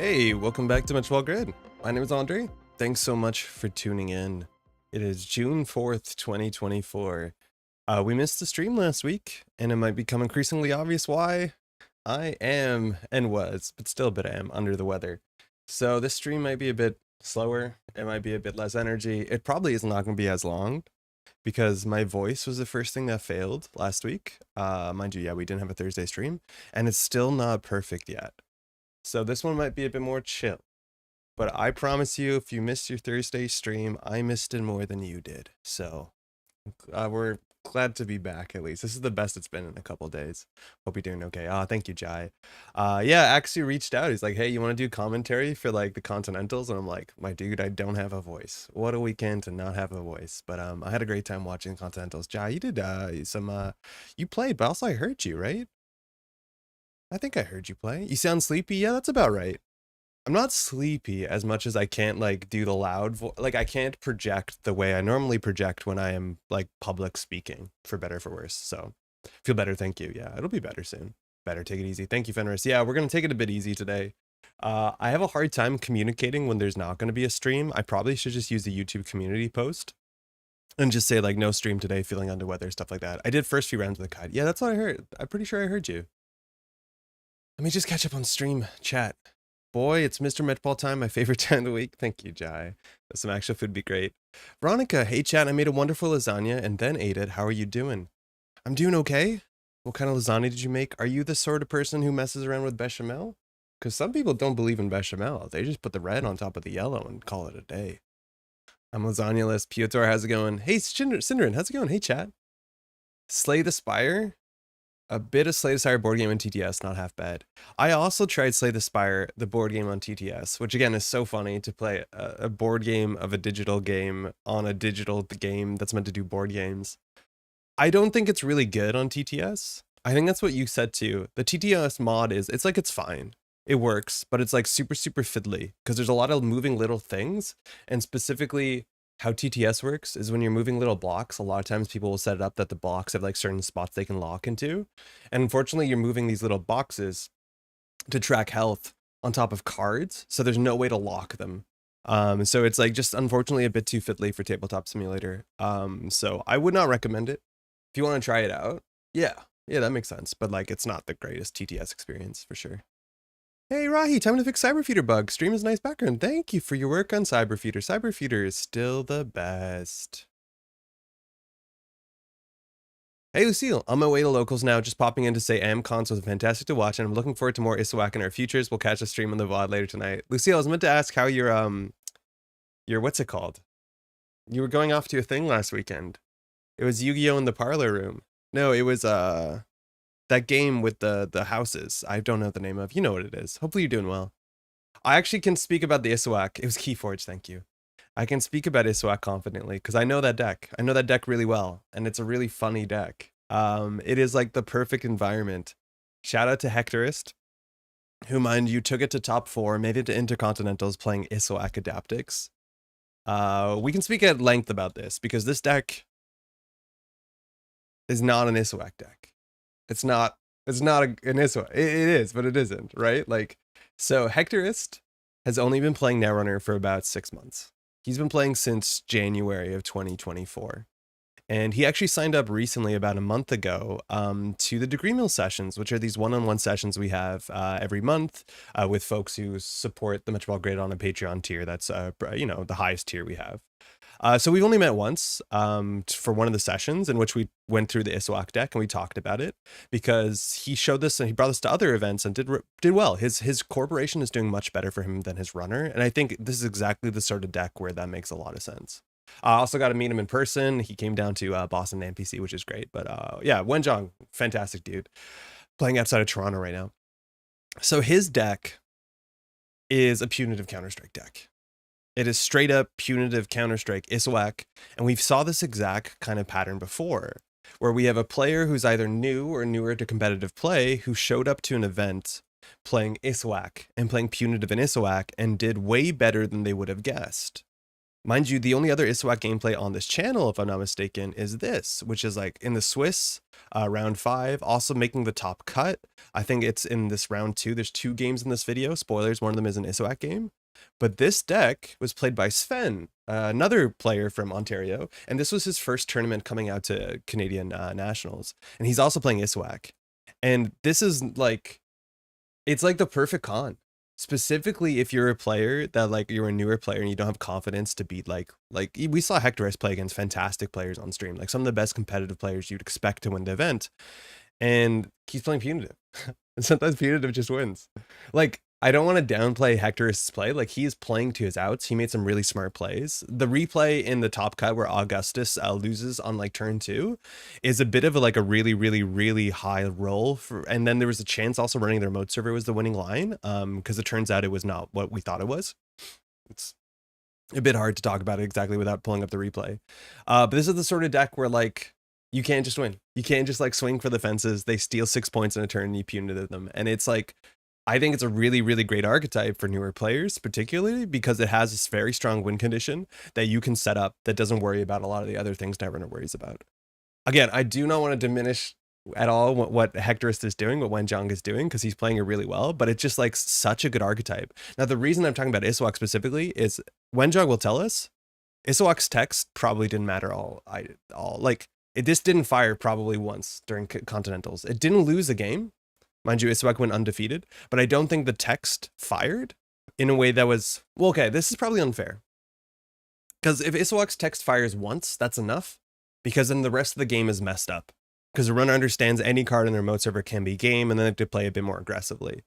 Hey, welcome back to Métropole Grid. My name is Andre. Thanks so much for tuning in. It is June 4th, 2024. We missed the stream last week, and it might become increasingly obvious why. I am, and was, but still a bit am, under the weather. So this stream might be a bit slower. It might be a bit less energy. It probably is not going to be as long, because my voice was the first thing that failed last week. Mind you, yeah, we didn't have a Thursday stream, and it's still not perfect yet. So this one might be a bit more chill. But I promise you, if you missed your Thursday stream, I missed it more than you did. So we're glad to be back, at least. This is the best it's been in a couple days. Hope you're doing okay. Thank you, Jai. Yeah, Axie reached out. He's like, hey, you want to do commentary for like the Continentals? And I'm like, my dude, I don't have a voice. What a weekend to not have a voice. But I had a great time watching Continentals. Jai, you did you played, but also I heard you, right? I think I heard you play. You sound sleepy? Yeah, that's about right. I'm not sleepy as much as I can't like do the loud like I can't project the way I normally project when I am like public speaking, for better or for worse. So feel better, thank you. Yeah, it'll be better soon. Better, take it easy. Thank you, Fenris. Yeah, we're gonna take it a bit easy today. I have a hard time communicating when there's not gonna be a stream. I probably should just use the YouTube community post and just say like no stream today, feeling under weather, stuff like that. I did first few rounds with the kite. Yeah, that's what I heard. I'm pretty sure I heard you. Let me just catch up on stream chat. Boy, it's Mr. Métropole time, my favorite time of the week. Thank you, Jai. Some actual food would be great. Veronica, hey chat, I made a wonderful lasagna and then ate it. How are you doing? I'm doing okay. What kind of lasagna did you make? Are you the sort of person who messes around with bechamel? Because some people don't believe in bechamel. They just put the red on top of the yellow and call it a day. I'm lasagna-less. Piotr, how's it going? Hey, Cinderin, how's it going? Hey, chat. Slay the Spire? A bit of Slay the Spire board game on TTS, not half bad. I also tried Slay the Spire, the board game on TTS, which again is so funny to play a board game of a digital game on a digital game that's meant to do board games. I don't think it's really good on TTS. I think that's what you said too. The TTS mod it's fine. It works, but it's like super fiddly because there's a lot of moving little things, and specifically how TTS works is when you're moving little blocks, a lot of times people will set it up that the blocks have like certain spots they can lock into. And unfortunately, you're moving these little boxes to track health on top of cards. So there's no way to lock them. So it's like just unfortunately a bit too fiddly for Tabletop Simulator. So I would not recommend it. If you want to try it out, yeah, that makes sense. But like, it's not the greatest TTS experience for sure. Hey Rahi, time to fix Cyberfeeder bug. Stream is nice background. Thank you for your work on Cyberfeeder. Cyberfeeder is still the best. Hey Lucille, on my way to locals now, just popping in to say AmCons was fantastic to watch, and I'm looking forward to more Issuaq in our futures. We'll catch a stream on the VOD later tonight. Lucille, I was meant to ask how your what's it called? You were going off to a thing last weekend. It was Yu-Gi-Oh! In the parlor room. No, it was that game with the houses. I don't know the name of. You know what it is. Hopefully you're doing well. I actually can speak about the Issuaq. It was Keyforge, thank you. I can speak about Issuaq confidently because I know that deck. I know that deck really well, and it's a really funny deck. It is like the perfect environment. Shout out to Hectorist, who, mind you, took it to top 4, made it to Intercontinentals playing Issuaq Adaptix. We can speak at length about this because this deck is not an Issuaq deck. It's not an Issuaq. It is, but it isn't, right? Like, so Hectorist has only been playing Netrunner for about 6 months. He's been playing since January of 2024. And he actually signed up recently, about a month ago, to the Degree Mill sessions, which are these one-on-one sessions we have every month with folks who support the Métropole Grid on a Patreon tier. That's, the highest tier we have. So we've only met once for one of the sessions in which we went through the Issuaq deck and we talked about it because he showed this and he brought this to other events and did well. His corporation is doing much better for him than his runner. And I think this is exactly the sort of deck where that makes a lot of sense. I also got to meet him in person. He came down to Boston NPC, which is great. But yeah, Wenjong, fantastic dude, playing outside of Toronto right now. So his deck is a punitive Counter-Strike deck. It is straight up punitive Counter-Strike Issuaq, and we've saw this exact kind of pattern before, where we have a player who's either new or newer to competitive play who showed up to an event playing Issuaq and playing punitive in Issuaq and did way better than they would have guessed. Mind you, the only other Issuaq gameplay on this channel, if I'm not mistaken, is this, which is like in the Swiss round 5, also making the top cut. I think it's in this round 2. There's 2 games in this video. Spoilers, one of them is an Issuaq game. But this deck was played by Sven, another player from Ontario, and this was his first tournament coming out to Canadian Nationals. And he's also playing Issuaq. And this is like, it's like the perfect con. Specifically, if you're a player that like you're a newer player and you don't have confidence to beat like we saw Hectorus play against fantastic players on stream, like some of the best competitive players you'd expect to win the event, and he's playing punitive. And sometimes punitive just wins. Like, I don't want to downplay Hectorus' play. Like, he is playing to his outs. He made some really smart plays. The replay in the top cut where Augustus loses on like turn 2 is a bit of a really high roll for, and then there was a chance also running the remote server was the winning line, because it turns out it was not what we thought it was. It's a bit hard to talk about it exactly without pulling up the replay. But this is the sort of deck where like you can't just win. You can't just like swing for the fences. They steal 6 points in a turn and you punitive them. And it's like, I think it's a really great archetype for newer players, particularly because it has this very strong win condition that you can set up that doesn't worry about a lot of the other things Netrunner worries about. Again, I do not want to diminish at all what Hectorus is doing, what Wenjong is doing, because he's playing it really well, but it's just like such a good archetype. Now, the reason I'm talking about Issuaq specifically is Wenjong will tell us Issuaq's text probably didn't matter all. Like, this didn't fire probably once during Continentals. It didn't lose a game. Mind you, Issuaq went undefeated, but I don't think the text fired in a way that was, well, okay, this is probably unfair. Because if Issuaq's text fires once, that's enough, because then the rest of the game is messed up. Because the runner understands any card in the remote server can be game, and then they have to play a bit more aggressively.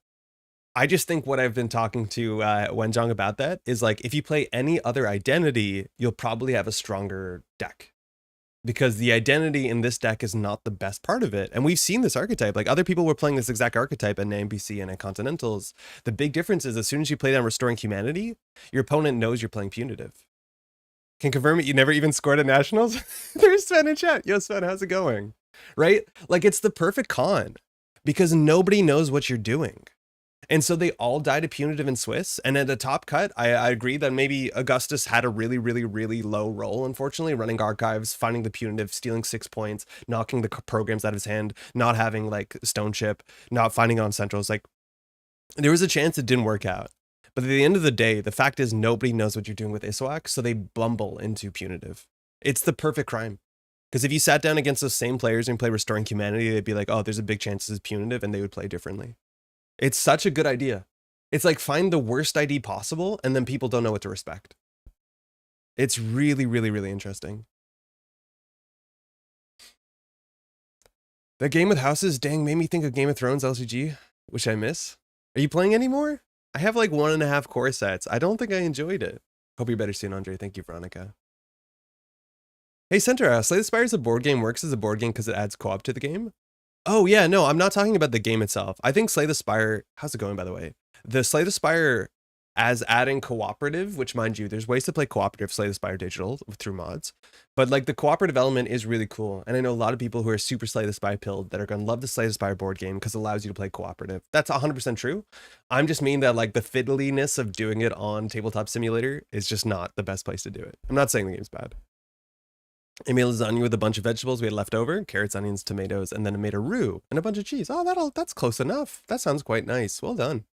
I just think what I've been talking to Wenjong about that is like, if you play any other identity, you'll probably have a stronger deck. Because the identity in this deck is not the best part of it. And we've seen this archetype. Like, other people were playing this exact archetype in NBC and at Continentals. The big difference is as soon as you play down Restoring Humanity, your opponent knows you're playing punitive. Can confirm it, you never even scored at Nationals? There's Sven in chat. Yo, Sven, how's it going? Right? Like, it's the perfect con. Because nobody knows what you're doing. And so they all died to punitive and Swiss. And at the top cut, I agree that maybe Augustus had a really low roll, unfortunately, running archives, finding the punitive, stealing 6 points, knocking the programs out of his hand, not having like stone chip, not finding it on centrals. Like, there was a chance it didn't work out. But at the end of the day, the fact is nobody knows what you're doing with Issuaq, so they bumble into punitive. It's the perfect crime. Because if you sat down against those same players and play Restoring Humanity, they'd be like, oh, there's a big chance this is punitive, and they would play differently. It's such a good idea. It's like, find the worst ID possible, and then people don't know what to respect. It's really interesting. That game with houses, dang, made me think of Game of Thrones LCG, which I miss. Are you playing anymore? I have like 1.5 core sets. I don't think I enjoyed it. Hope you're better soon, Andre. Thank you, Veronica. Hey, Center, Slay the Spire as a board game works as a board game because it adds co-op to the game. Oh, yeah, no, I'm not talking about the game itself. I think Slay the Spire, how's it going, by the way? The Slay the Spire as adding cooperative, which, mind you, there's ways to play cooperative Slay the Spire digital through mods, but like the cooperative element is really cool. And I know a lot of people who are super Slay the Spire pilled that are going to love the Slay the Spire board game because it allows you to play cooperative. That's 100% true. I'm just mean that like the fiddliness of doing it on Tabletop Simulator is just not the best place to do it. I'm not saying the game's bad. I made lasagna with a bunch of vegetables we had left over, carrots, onions, tomatoes, and then I made a roux and a bunch of cheese. Oh, that's close enough. That sounds quite nice. Well done.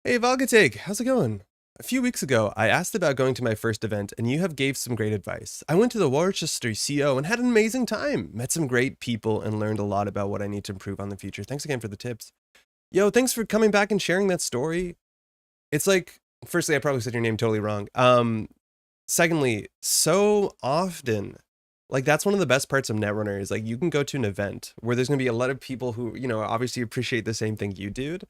Hey, Valgateg, how's it going? A few weeks ago, I asked about going to my first event, and you have gave some great advice. I went to the Worcester CO and had an amazing time. Met some great people and learned a lot about what I need to improve on the future. Thanks again for the tips. Yo, thanks for coming back and sharing that story. It's like, firstly, I probably said your name totally wrong. Secondly, so often, like, that's one of the best parts of Netrunner is like you can go to an event where there's gonna be a lot of people who, you know, obviously appreciate the same thing you did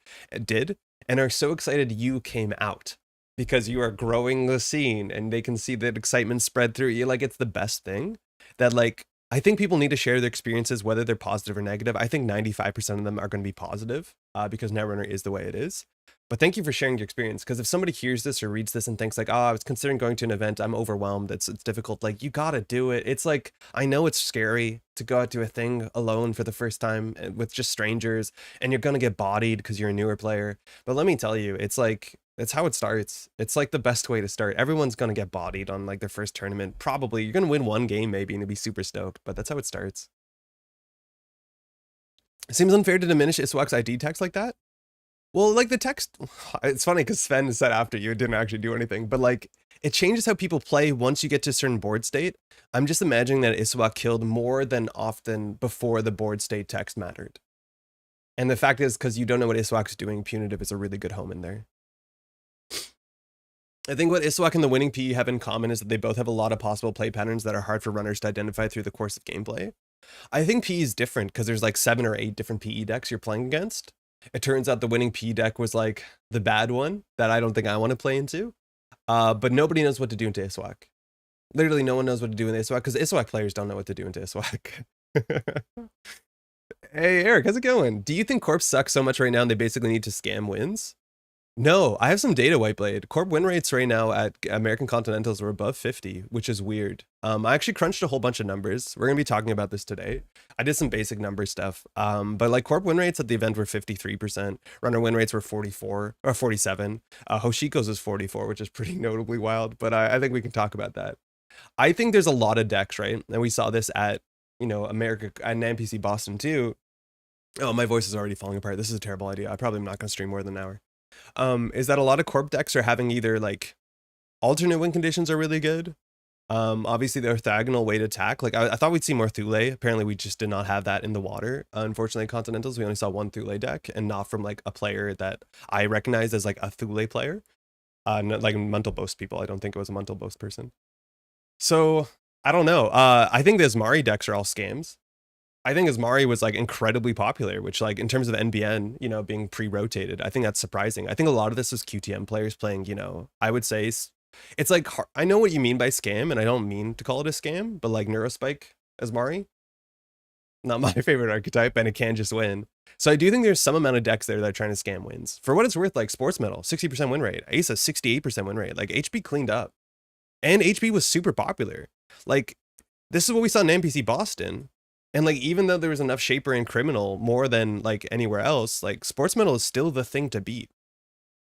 and are so excited you came out because you are growing the scene and they can see that excitement spread through you. Like, it's the best thing that, like, I think people need to share their experiences, whether they're positive or negative. I think 95% of them are going to be positive because Netrunner is the way it is. But thank you for sharing your experience, because if somebody hears this or reads this and thinks like, oh, I was considering going to an event, I'm overwhelmed, it's difficult, like, you gotta do it. It's like, I know it's scary to go out to a thing alone for the first time with just strangers, and you're gonna get bodied because you're a newer player. But let me tell you, it's like, It's how it starts. It's like the best way to start. Everyone's gonna get bodied on like their first tournament. Probably you're gonna win one game maybe and you'll be super stoked, but that's how it starts. It seems unfair to diminish Issuaq's ID text like that. Well, like the text, it's funny because Sven said after you, it didn't actually do anything, but like it changes how people play once you get to a certain board state. I'm just imagining that Issuaq killed more than often before the board state text mattered. And the fact is, because you don't know what Issuaq's doing, punitive is a really good home in there. I think what Issuaq and the winning PE have in common is that they both have a lot of possible play patterns that are hard for runners to identify through the course of gameplay. I think PE is different because there's like 7 or 8 different PE decks you're playing against. It turns out the winning PE deck was like the bad one that I don't think I want to play into. But nobody knows what to do into Issuaq. Literally no one knows what to do in Issuaq because Issuaq players don't know what to do into Issuaq. Hey, Eric, how's it going? Do you think Corp sucks so much right now and they basically need to scam wins? No, I have some data, Whiteblade. Corp win rates right now at American Continentals were above 50, which is weird. I actually crunched a whole bunch of numbers. We're going to be talking about this today. I did some basic number stuff. But like Corp win rates at the event were 53%. Runner win rates were 44 or 47. Hoshiko's is 44, which is pretty notably wild. But I think we can talk about that. I think there's a lot of decks, right? And we saw this at, America and NPC Boston too. Oh, my voice is already falling apart. This is a terrible idea. I probably am not going to stream more than an hour. Is that a lot of Corp decks are having either like alternate win conditions are really good. Obviously the orthogonal way to attack. Like I thought we'd see more Thule. Apparently we just did not have that in the water. Unfortunately, Continentals, we only saw one Thule deck and not from like a player that I recognize as like a Thule player. Not like Mental Boast people. I don't think it was a Mental Boast person. So I don't know. I think the Asmari decks are all scams. I think Asmari was like incredibly popular, which like in terms of NBN, being pre-rotated, I think that's surprising. I think a lot of this is QTM players playing, I would say it's like, I know what you mean by scam and I don't mean to call it a scam, but like Neurospike Asmari, not my favorite archetype and it can just win. So I do think there's some amount of decks there that are trying to scam wins. For what it's worth, like Sports Metal, 60% win rate, Asa 68% win rate, like HB cleaned up and HB was super popular. Like this is what we saw in NPC Boston. And like, even though there was enough Shaper and Criminal more than like anywhere else, like Sports Metal is still the thing to beat.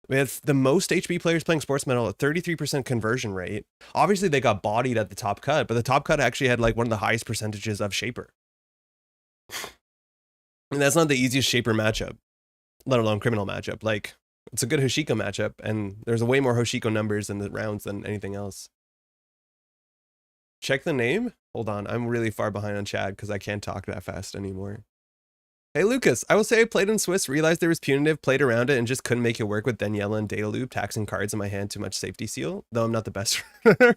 We had the most HB players playing Sports Metal at 33% conversion rate. Obviously they got bodied at the top cut, but the top cut actually had like one of the highest percentages of Shaper. And that's not the easiest Shaper matchup, let alone Criminal matchup. Like it's a good Hoshiko matchup and there's way more Hoshiko numbers in the rounds than anything else. Check the name? Hold on, I'm really far behind on Chad because I can't talk that fast anymore. Hey Lucas, I will say I played in Swiss, realized there was punitive, played around it, and just couldn't make it work with Daniela and Data Loop, taxing cards in my hand, too much safety seal, though I'm not the best runner.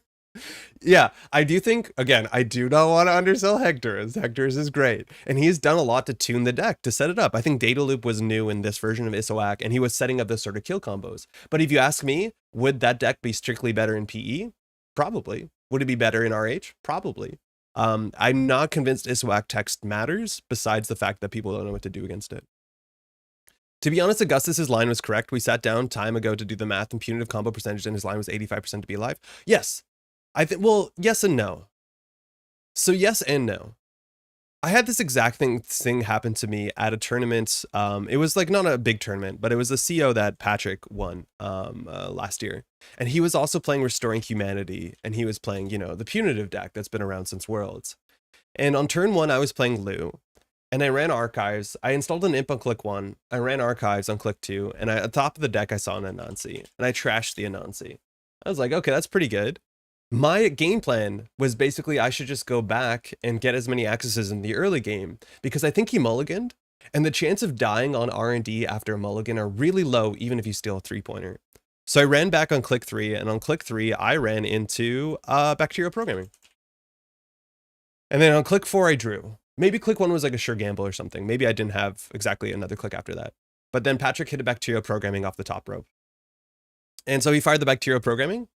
Yeah, I do think, again, I do not want to undersell Hector's. Hector's is great, and he's done a lot to tune the deck, to set it up. I think Data Loop was new in this version of Issuaq, and he was setting up this sort of kill combos. But if you ask me, would that deck be strictly better in PE? Probably. Would it be better in RH? Probably. I'm not convinced Issuaq text matters, besides the fact that people don't know what to do against it. To be honest, Augustus's line was correct. We sat down time ago to do the math and punitive combo percentage, and his line was 85% to be alive. Yes. Well, yes and no. So yes and no. I had this exact thing happen to me at a tournament. It was like not a big tournament, but it was a CO that Patrick won last year. And he was also playing Restoring Humanity, and he was playing, the punitive deck that's been around since Worlds. And on turn 1, I was playing Lou, and I ran Archives. I installed an imp on click 1. I ran Archives on click 2, and at the top of the deck, I saw an Anansi, and I trashed the Anansi. I was like, okay, that's pretty good. My game plan was basically I should just go back and get as many accesses in the early game because I think he mulliganed, and the chance of dying on R&D after a mulligan are really low even if you steal a 3-pointer. So I ran back on click 3, and on click 3 I ran into bacterial programming. And then on click 4 I drew. Maybe click 1 was like a sure gamble or something. Maybe I didn't have exactly another click after that. But then Patrick hit a bacterial programming off the top rope. And so he fired the bacterial programming.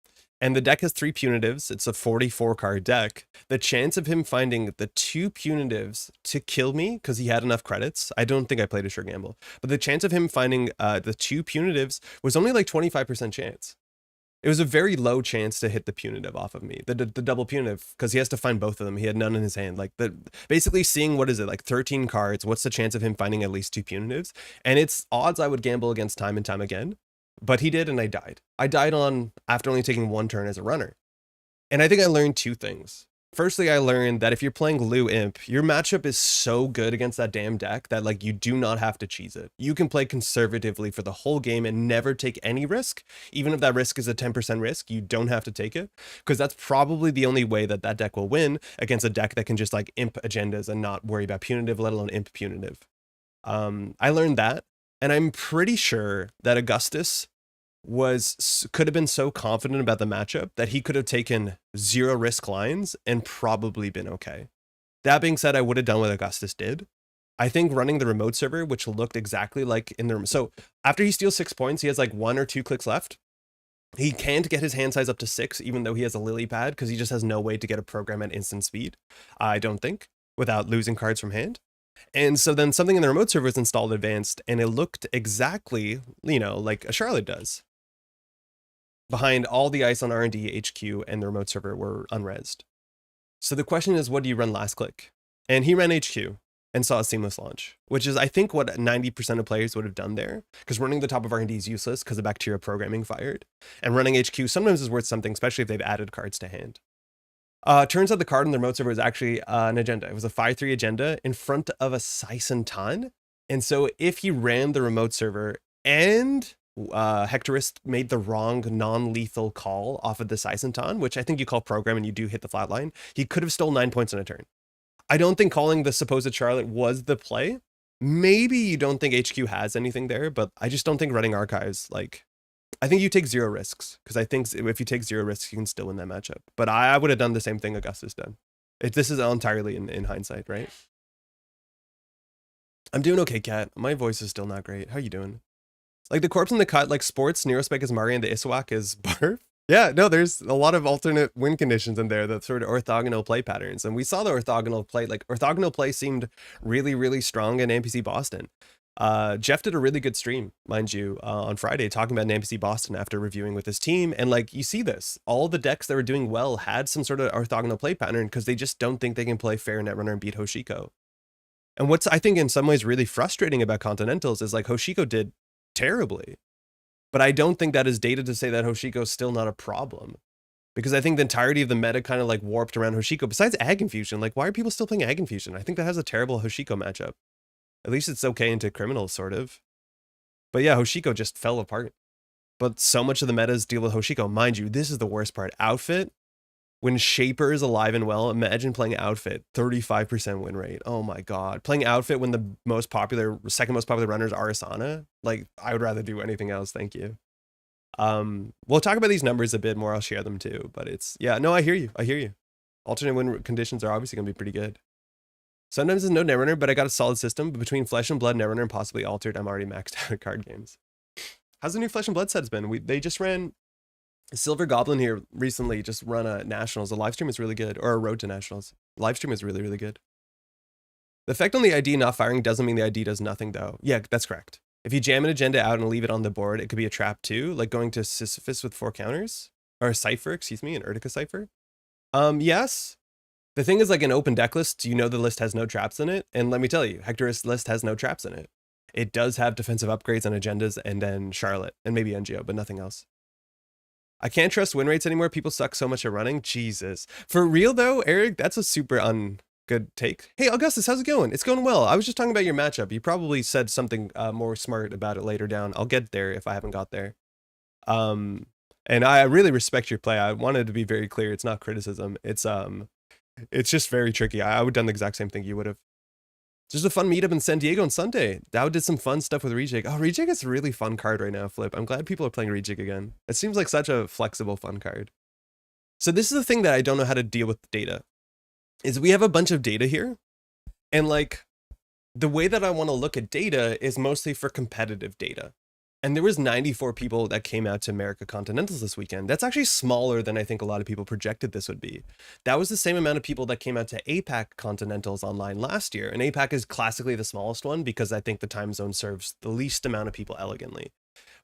And the deck has 3 punitives. It's a 44 card deck. The chance of him finding the 2 punitives to kill me, because he had enough credits, I don't think I played a sure gamble, but the chance of him finding the 2 punitives was only like 25% chance. It was a very low chance to hit the punitive off of me, the double punitive, because he has to find both of them. He had none in his hand. Like basically seeing, what is it, like 13 cards, what's the chance of him finding at least 2 punitives? And it's odds I would gamble against time and time again. but he did, and I died. I died on after only taking 1 turn as a runner. And I think I learned 2 things. Firstly, I learned that if you're playing Lu Imp, your matchup is so good against that damn deck that like you do not have to cheese it. You can play conservatively for the whole game and never take any risk. Even if that risk is a 10% risk, you don't have to take it, because that's probably the only way that that deck will win against a deck that can just like imp agendas and not worry about punitive, let alone imp punitive. I learned that, and I'm pretty sure that Augustus could have been so confident about the matchup that he could have taken 0 risk lines and probably been okay. That being said, I would have done what Augustus did. I think running the remote server, which looked exactly like in the... So after he steals 6 points, he has like 1 or 2 clicks left. He can't get his hand size up to 6, even though he has a lily pad, because he just has no way to get a program at instant speed, I don't think, without losing cards from hand. And so then something in the remote server was installed advanced, and it looked exactly, you know, like a Charlotte does. Behind all the ice on R&D, HQ, and the remote server were unresed. So the question is, what do you run last click? And he ran HQ and saw a seamless launch, which is, I think, what 90% of players would have done there, because running the top of R&D is useless because the bacteria programming fired. And running HQ sometimes is worth something, especially if they've added cards to hand. Turns out the card in the remote server was actually an agenda. It was a 5/3 agenda in front of a Saisentan. And so if he ran the remote server and Hectorist made the wrong non-lethal call off of the Saisentan, which I think you call program and you do hit the flat line, he could have stole 9 points in a turn. I don't think calling the supposed Charlotte was the play. Maybe you don't think HQ has anything there, but I just don't think running archives, like, I think you take 0 risks, because I think if you take 0 risks, you can still win that matchup. But I would have done the same thing Augustus did. This is entirely in hindsight, right? I'm doing okay, Kat. My voice is still not great. How you doing? Like the corpse in the cut, like sports, Neurospec is Mari, and the Issuaq is Barf. Yeah, no, there's a lot of alternate win conditions in there, the sort of orthogonal play patterns. And we saw the orthogonal play, like orthogonal play seemed really, really strong in NPC Boston. Jeff did a really good stream, mind you, on Friday, talking about NPC Boston after reviewing with his team. And like, you see this, all the decks that were doing well had some sort of orthogonal play pattern because they just don't think they can play fair Netrunner and beat Hoshiko. And what's, I think, in some ways really frustrating about Continentals is like Hoshiko did terribly, but I don't think that is data to say that Hoshiko is still not a problem, because I think the entirety of the meta kind of like warped around Hoshiko. Besides Ag Infusion, like, why are people still playing Ag Infusion? I think that has a terrible Hoshiko matchup. At least it's okay into criminals, sort of. But yeah, Hoshiko just fell apart. But so much of the metas deal with Hoshiko. Mind you, this is the worst part. Outfit, when Shaper is alive and well, imagine playing Outfit, 35% win rate. Oh my god. Playing Outfit when the most popular, second most popular runners are Asana. Like, I would rather do anything else, thank you. We'll talk about these numbers a bit more, I'll share them too. But it's, yeah, no, I hear you. I hear you. Alternate win conditions are obviously going to be pretty good. Sometimes there's no Netrunner, but I got a solid system. But between Flesh and Blood, Netrunner, and possibly Altered, I'm already maxed out at card games. How's the new Flesh and Blood sets been? They just ran Silver Goblin here recently, just run a Nationals. The live stream is really good, or a Road to Nationals. Live stream is really, really good. The effect on the ID not firing doesn't mean the ID does nothing, though. Yeah, that's correct. If you jam an agenda out and leave it on the board, it could be a trap too, like going to Sisyphus with 4 counters, or a Cypher, excuse me, an Urtica Cypher. Yes. The thing is, like in open deck lists, you know the list has no traps in it, and let me tell you, Hectorist's list has no traps in it. It does have defensive upgrades and agendas, and then Charlotte, and maybe NGO, but nothing else. I can't trust win rates anymore. People suck so much at running. Jesus. For real though, Eric, that's a super good take. Hey, Augustus, how's it going? It's going well. I was just talking about your matchup. You probably said something more smart about it later down. I'll get there if I haven't got there. And I really respect your play. I wanted to be very clear. It's not criticism. It's just very tricky. I would have done the exact same thing you would have. Just a fun meetup in San Diego on Sunday. Dow did some fun stuff with Rejig. Oh, Rejig is a really fun card right now, Flip. I'm glad people are playing Rejig again. It seems like such a flexible, fun card. So this is the thing that I don't know how to deal with data, is we have a bunch of data here. And like, the way that I want to look at data is mostly for competitive data. And there was 94 people that came out to American Continentals this weekend. That's actually smaller than I think a lot of people projected this would be. That was the same amount of people that came out to APAC Continentals online last year. And APAC is classically the smallest one because I think the time zone serves the least amount of people elegantly.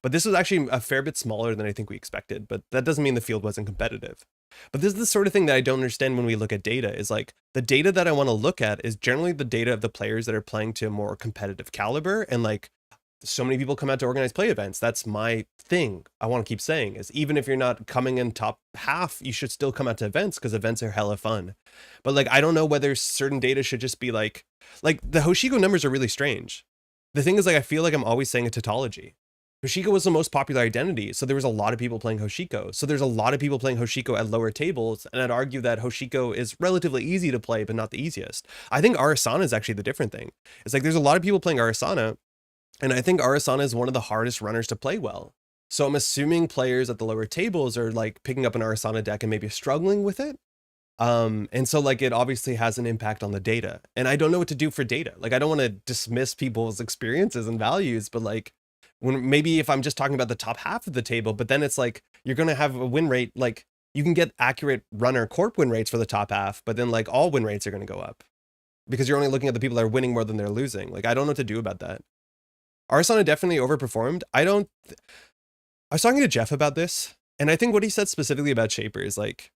But this was actually a fair bit smaller than I think we expected, but that doesn't mean the field wasn't competitive. But this is the sort of thing that I don't understand when we look at data, is like, the data that I want to look at is generally the data of the players that are playing to a more competitive caliber, and like, so many people come out to organized play events. That's my thing. I want to keep saying is even if you're not coming in top half, you should still come out to events because events are hella fun. But like, I don't know whether certain data should just be like the Hoshiko numbers are really strange. The thing is, like, I feel like I'm always saying a tautology. Hoshiko was the most popular identity, so there was a lot of people playing Hoshiko. So there's a lot of people playing Hoshiko at lower tables, and I'd argue that Hoshiko is relatively easy to play, but not the easiest. I think Arasana is actually the different thing. It's like there's a lot of people playing Arasana, and I think Arasana is one of the hardest runners to play well. So I'm assuming players at the lower tables are like picking up an Arasana deck and maybe struggling with it. And so like it obviously has an impact on the data, and I don't know what to do for data. Like I don't want to dismiss people's experiences and values, but like when maybe if I'm just talking about the top half of the table, but then it's like you're going to have a win rate, like you can get accurate runner corp win rates for the top half, but then like all win rates are going to go up because you're only looking at the people that are winning more than they're losing. Like I don't know what to do about that. Arasana definitely overperformed. I was talking to Jeff about this, and I think what he said specifically about Shaper is like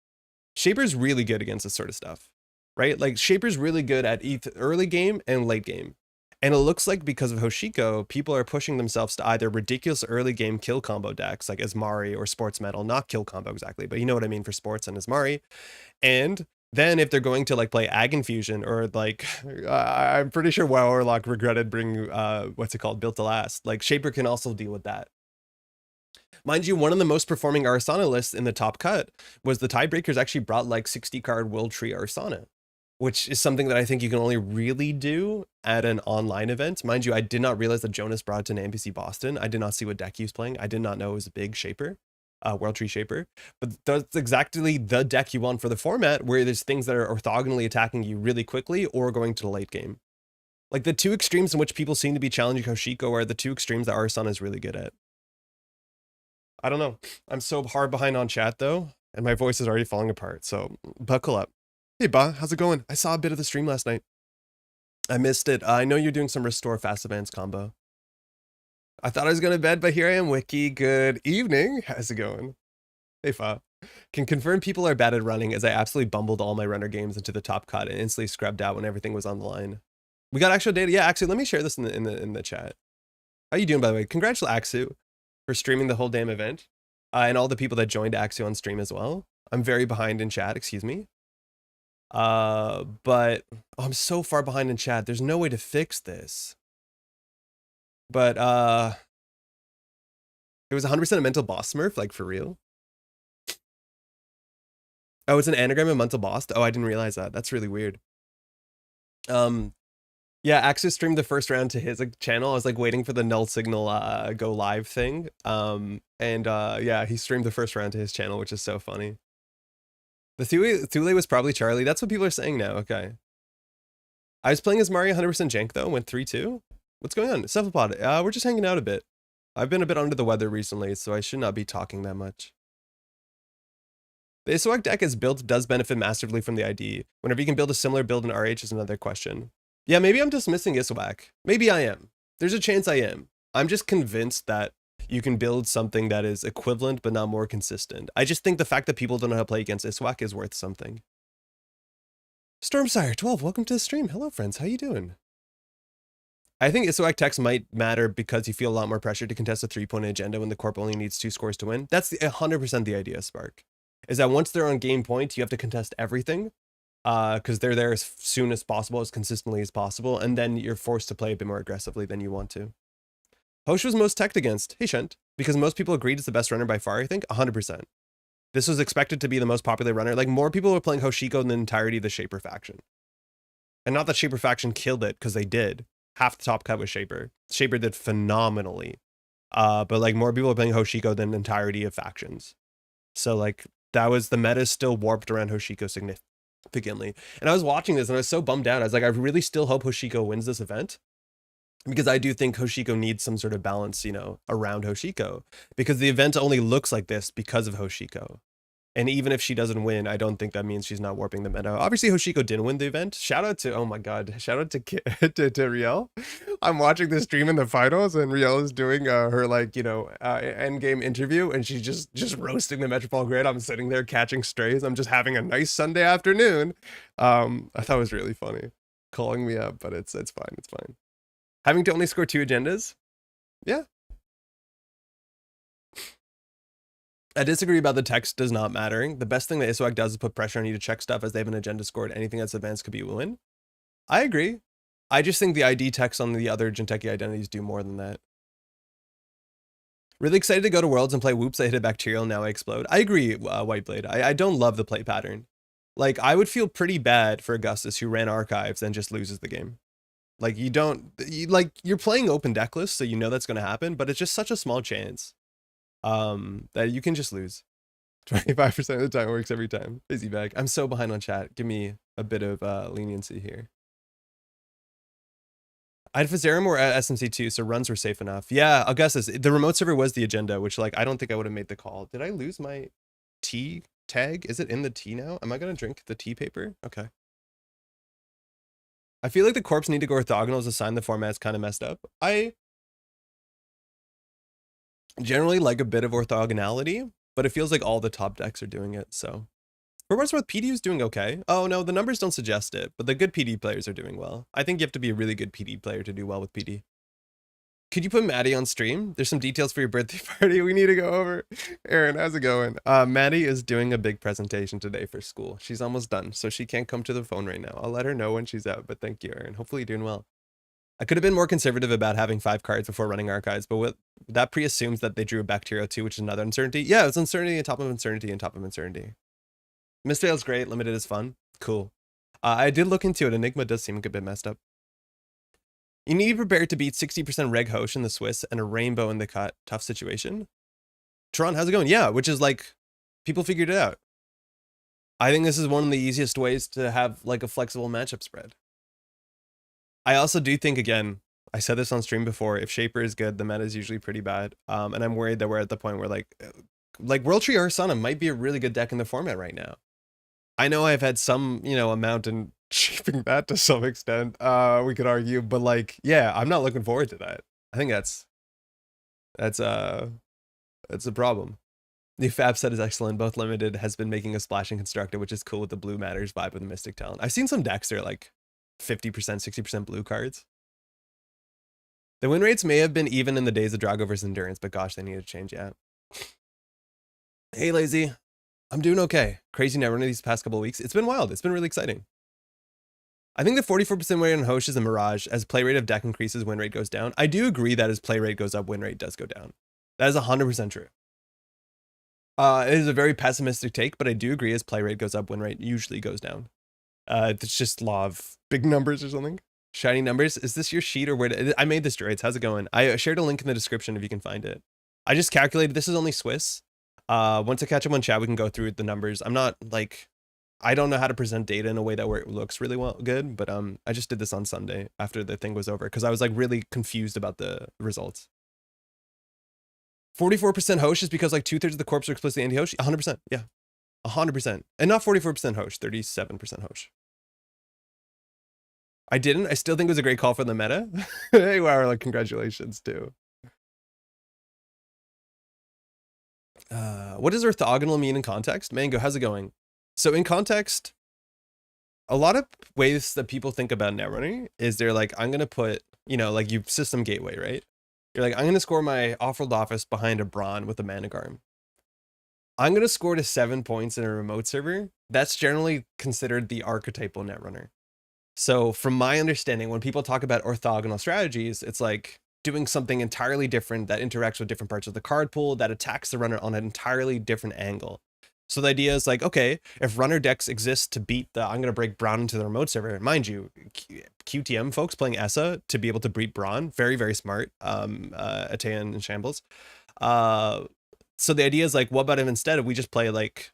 Shaper's really good against this sort of stuff, right? Like Shaper's really good at early game and late game. And it looks like because of Hoshiko, people are pushing themselves to either ridiculous early game kill combo decks like Asmari or Sports Metal, not kill combo exactly, but you know what I mean for Sports and Asmari. And then if they're going to like play Ag Infusion or like, I'm pretty sure WoW Warlock regretted bringing, what's it called, Built to Last. Like Shaper can also deal with that. Mind you, one of the most performing Arasana lists in the top cut was the Tiebreakers actually brought like 60 card World Tree Arasana, which is something that I think you can only really do at an online event. Mind you, I did not realize that Jonas brought it to an NPC Boston. I did not see what deck he was playing. I did not know it was a big Shaper, World Tree Shaper. But that's exactly the deck you want for the format, where there's things that are orthogonally attacking you really quickly or going to the late game. Like the two extremes in which people seem to be challenging Hoshiko are the two extremes that Arasana is really good at. I don't know. I'm so hard behind on chat though, and my voice is already falling apart, so buckle up. Hey Ba, how's it going? I saw a bit of the stream last night. I missed it. I know you're doing some Restore Fast Advance combo. I thought I was going to bed, but here I am, Wiki. Good evening. How's it going? Hey Fa. Can confirm people are bad at running, as I absolutely bumbled all my runner games into the top cut and instantly scrubbed out when everything was on the line. We got actual data. Yeah, actually, let me share this in the chat. How you doing, by the way? Congratulations, Axu, for streaming the whole damn event, and all the people that joined Axu on stream as well. I'm very behind in chat. Excuse me. But I'm so far behind in chat. There's no way to fix this. But it was 100% a mental boss smurf, like for real. Oh, it's an anagram of mental boss. Oh, I didn't realize that. That's really weird. Yeah, Axis streamed the first round to his channel. I was like waiting for the null signal go live thing. Yeah, he streamed the first round to his channel, which is so funny. The Thule was probably Charlie. That's what people are saying now. Okay. I was playing as Mario 100% jank though, went 3-2. What's going on? Cephalopod, we're just hanging out a bit. I've been a bit under the weather recently, so I should not be talking that much. The Issuaq deck as built does benefit massively from the ID. Whenever you can build a similar build in RH is another question. Yeah, maybe I'm dismissing Issuaq. Maybe I am. There's a chance I am. I'm just convinced that you can build something that is equivalent but not more consistent. I just think the fact that people don't know how to play against Issuaq is worth something. Stormsire12, welcome to the stream. Hello, friends. How you doing? I think Issuaq text might matter because you feel a lot more pressure to contest a 3-point agenda when the corp only needs 2 scores to win. That's 100% the idea, Spark. Is that once they're on game point, you have to contest everything. Because they're there as soon as possible, as consistently as possible, and then you're forced to play a bit more aggressively than you want to. Hosh was most teched against. Hey, Shent. Because most people agreed it's the best runner by far, I think. 100%. This was expected to be the most popular runner. Like, more people were playing Hoshiko than the entirety of the Shaper faction. And not that Shaper faction killed it, because they did. Half the top cut was Shaper. Shaper did phenomenally. But, like, more people were playing Hoshiko than the entirety of factions. So, like, that was... The meta is still warped around Hoshiko significantly. And I was watching this and I was so bummed out. I was like, I really still hope Hoshiko wins this event, because I do think Hoshiko needs some sort of balance, you know, around Hoshiko, because the event only looks like this because of Hoshiko. And even if she doesn't win, I don't think that means she's not warping the meta. Obviously, Hoshiko didn't win the event. Shout out to, oh my God, shout out to Riel. I'm watching the stream in the finals and Riel is doing her, like, you know, end game interview, and she's just roasting the Métropole Grid. I'm sitting there catching strays. I'm just having a nice Sunday afternoon. I thought it was really funny, calling me up, but it's fine. It's fine. Having to only score 2 agendas. Yeah. I disagree about the text does not mattering. The best thing that Issuaq does is put pressure on you to check stuff as they have an agenda scored. Anything that's advanced could be a win. I agree. I just think the ID text on the other Jinteki identities do more than that. Really excited to go to Worlds and play Whoops. I hit a bacterial, now I explode. I agree, Whiteblade. I don't love the play pattern. Like, I would feel pretty bad for Augustus who ran archives and just loses the game. Like, you're playing open deck lists, so you know that's going to happen, but it's just such a small chance that you can just lose. 25% of the time works every time. Busy bag. I'm so behind on chat. Give me a bit of leniency here. I had Fazarum or SMC too, so runs were safe enough. Yeah, Augustus, the remote server was the agenda, which like I don't think I would have made the call. Did I lose my tea tag? Is it in the tea now? Am I gonna drink the tea paper? Okay. I feel like the corps need to go orthogonal as a sign the format's kind of messed up. I generally like a bit of orthogonality, but it feels like all the top decks are doing it, so. For what's worth, PD is doing okay. Oh no, the numbers don't suggest it, but the good PD players are doing well. I think you have to be a really good PD player to do well with PD. Could you put Maddie on stream? There's some details for your birthday party we need to go over. Aaron, how's it going? Maddie is doing a big presentation today for school. She's almost done, so she can't come to the phone right now. I'll let her know when she's out, but thank you, Aaron. Hopefully you're doing well. I could have been more conservative about having 5 cards before running archives, but that pre-assumes that they drew a bacterial too, which is another uncertainty. Yeah, it's uncertainty on top of uncertainty on top of uncertainty. Misfail's great, limited is fun. Cool. I did look into it. Enigma does seem a bit messed up. You need to be prepared to beat 60% Reg Hosh in the Swiss and a rainbow in the cut. Tough situation. Tron, how's it going? Yeah, which is like, people figured it out. I think this is one of the easiest ways to have like a flexible matchup spread. I also do think, again, I said this on stream before, if Shaper is good, the meta is usually pretty bad. And I'm worried that we're at the point where like World Tree Arsana might be a really good deck in the format right now. I know I've had some, amount in shaping that to some extent, we could argue, but like, yeah, I'm not looking forward to that. I think that's a problem. The Fab set is excellent. Both limited has been making a splash in constructed, which is cool with the blue matters vibe with the Mystic Talent. I've seen some decks that are like 50%, 60% blue cards. The win rates may have been even in the days of Drago versus Endurance, but gosh, they need to change, yeah. Hey, Lazy. I'm doing okay. Crazy Netrunner these past couple of weeks. It's been wild. It's been really exciting. I think the 44% win rate on Hosh is a mirage. As play rate of deck increases, win rate goes down. I do agree that as play rate goes up, win rate does go down. That is 100% true. It is a very pessimistic take, but I do agree as play rate goes up, win rate usually goes down. It's just law of big numbers or something. Shiny numbers. Is this your sheet or where? I made this, Droids. How's it going? I shared a link in the description if you can find it. I just calculated this is only Swiss. Once I catch up on chat, we can go through the numbers. I'm not like, I don't know how to present data in a way that where it looks really good, but I just did this on Sunday after the thing was over because I was like really confused about the results. 44% Hosh is because like 2/3 of the corps are explicitly anti-Hosh. 100%, yeah, 100%, and not 44% Hosh, 37% Hosh. I didn't. I still think it was a great call for the meta. Hey, wow, like congratulations too. What does orthogonal mean in context? Mango, how's it going? So in context, a lot of ways that people think about Netrunner is they're like, I'm going to put, like you system gateway, right? You're like, I'm going to score my off-world office behind a Brawn with a Managarm. I'm going to score to 7 points in a remote server. That's generally considered the archetypal Netrunner. So from my understanding, when people talk about orthogonal strategies, it's like doing something entirely different that interacts with different parts of the card pool that attacks the runner on an entirely different angle. So the idea is like, okay, if runner decks exist to beat the, I'm going to break Brawn into the remote server. Mind you, QTM folks playing ESA to be able to beat Brawn, very, very smart, Atean and Shambles. So the idea is like, what about if instead we just play like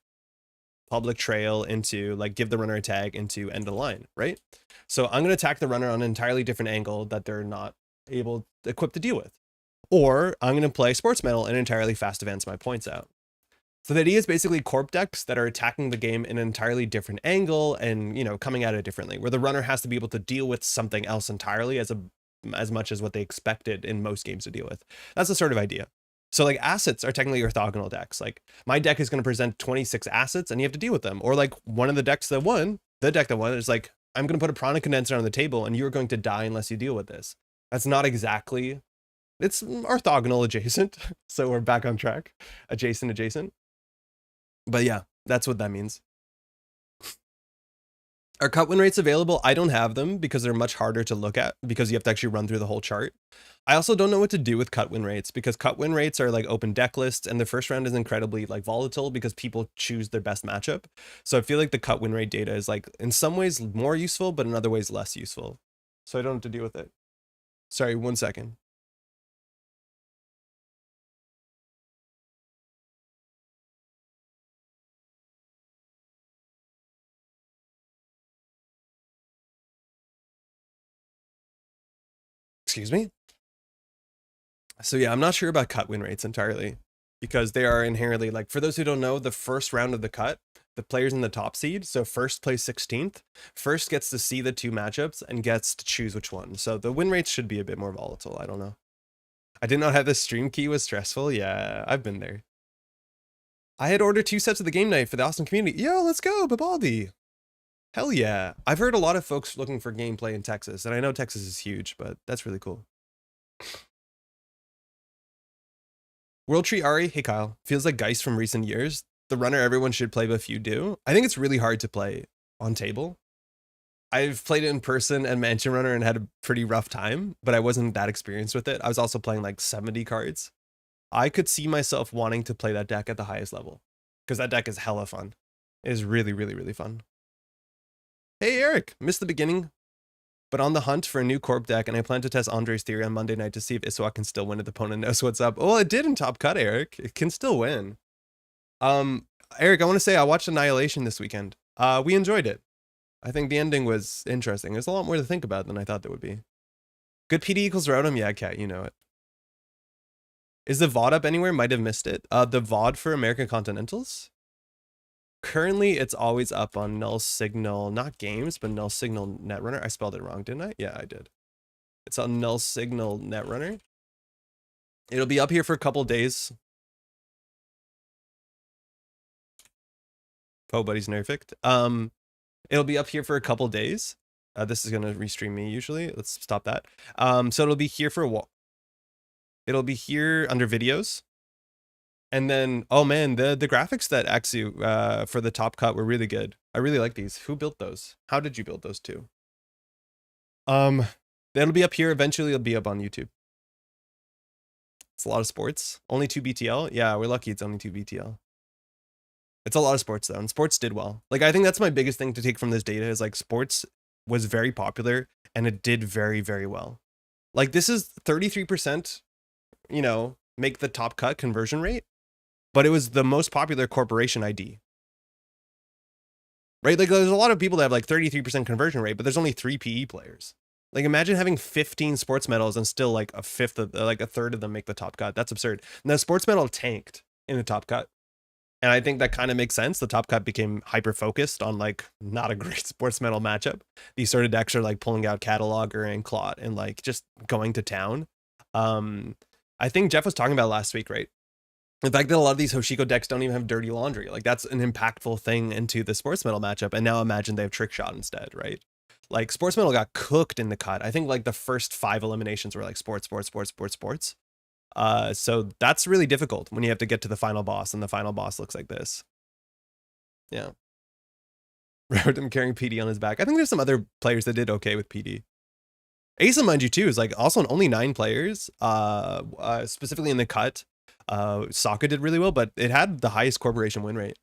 public trail into like give the runner a tag into end of the line, right? So I'm going to attack the runner on an entirely different angle that they're not able equipped to deal with. Or I'm going to play sports metal and entirely fast advance my points out. So the idea is basically corp decks that are attacking the game in an entirely different angle and, coming at it differently, where the runner has to be able to deal with something else entirely as much as what they expected in most games to deal with. That's the sort of idea. So like assets are technically orthogonal decks. Like my deck is going to present 26 assets and you have to deal with them. Or like one of the decks that won, is like, I'm going to put a prana condenser on the table and you're going to die unless you deal with this. That's not exactly It's orthogonal adjacent, so we're back on track. Adjacent. But yeah, that's what that means. Are cut win rates available? I don't have them because they're much harder to look at because you have to actually run through the whole chart. I also don't know what to do with cut win rates because cut win rates are like open deck lists, and the first round is incredibly like volatile because people choose their best matchup. So I feel like the cut win rate data is like in some ways more useful, but in other ways less useful. So I don't have to deal with it. Sorry, 1 second. Excuse me. So yeah, I'm not sure about cut win rates entirely because they are inherently like, for those who don't know, the first round of the cut, the players in the top seed, so first plays 16th, first gets to see the two matchups and gets to choose which one. So the win rates should be a bit more volatile. I don't know. I did not have the stream key was stressful. Yeah, I've been there. I had ordered 2 sets of the game night for the Austin community. Yo, let's go, Babaldi. Hell yeah. I've heard a lot of folks looking for gameplay in Texas, and I know Texas is huge, but that's really cool. World Tree Ari, hey Kyle, feels like Geist from recent years. The runner everyone should play, but few do. I think it's really hard to play on table. I've played it in person and Mansion Runner and had a pretty rough time, but I wasn't that experienced with it. I was also playing like 70 cards. I could see myself wanting to play that deck at the highest level because that deck is hella fun. It is really, really, really fun. Hey Eric, missed the beginning, but on the hunt for a new corp deck, and I plan to test Andre's theory on Monday night to see if Issuaq can still win if the opponent knows what's up. Well, it did in Top Cut, Eric. It can still win. Eric, I want to say I watched Annihilation this weekend. We enjoyed it. I think the ending was interesting. There's a lot more to think about than I thought there would be. Good PD equals Rotom? Yeah, Cat, you know it. Is the VOD up anywhere? Might have missed it. The VOD for American Continentals? Currently, it's always up on Null Signal, not games, but Null Signal Netrunner. I spelled it wrong, didn't I? Yeah, I did. It's on Null Signal Netrunner. It'll be up here for a couple days. Oh, buddy's nerfed. It'll be up here for a couple days. This is gonna restream me usually. Let's stop that. So it'll be here for a while. It'll be here under videos. And then, oh man, the graphics that Axu for the top cut were really good. I really like these. Who built those? How did you build those two? That'll be up here. Eventually it'll be up on YouTube. It's a lot of sports. Only 2 BTL? Yeah, we're lucky it's only 2 BTL. It's a lot of sports though, and sports did well. Like, I think that's my biggest thing to take from this data is like sports was very popular and it did very, very well. Like, this is 33%, you know, make the top cut conversion rate, but it was the most popular corporation ID. Right? Like, there's a lot of people that have like 33% conversion rate, but there's only 3 PE players. Like, imagine having 15 sports medals and still like a third of them make the top cut. That's absurd. And the sports medal tanked in the top cut. And I think that kind of makes sense. The top cut became hyper focused on like not a great sports medal matchup. These sort of decks are like pulling out Cataloger and Clot and like just going to town. I think Jeff was talking about last week, right? The fact that a lot of these Hoshiko decks don't even have dirty laundry. Like, that's an impactful thing into the sports medal matchup. And now imagine they have trick shot instead, right? Like, sports medal got cooked in the cut. I think like the first 5 eliminations were like sports. So that's really difficult when you have to get to the final boss, and the final boss looks like this. Yeah. Rotom carrying PD on his back. I think there's some other players that did okay with PD. Asa, mind you, too, is like also only 9 players, specifically in the cut. Sokka did really well, but it had the highest corporation win rate.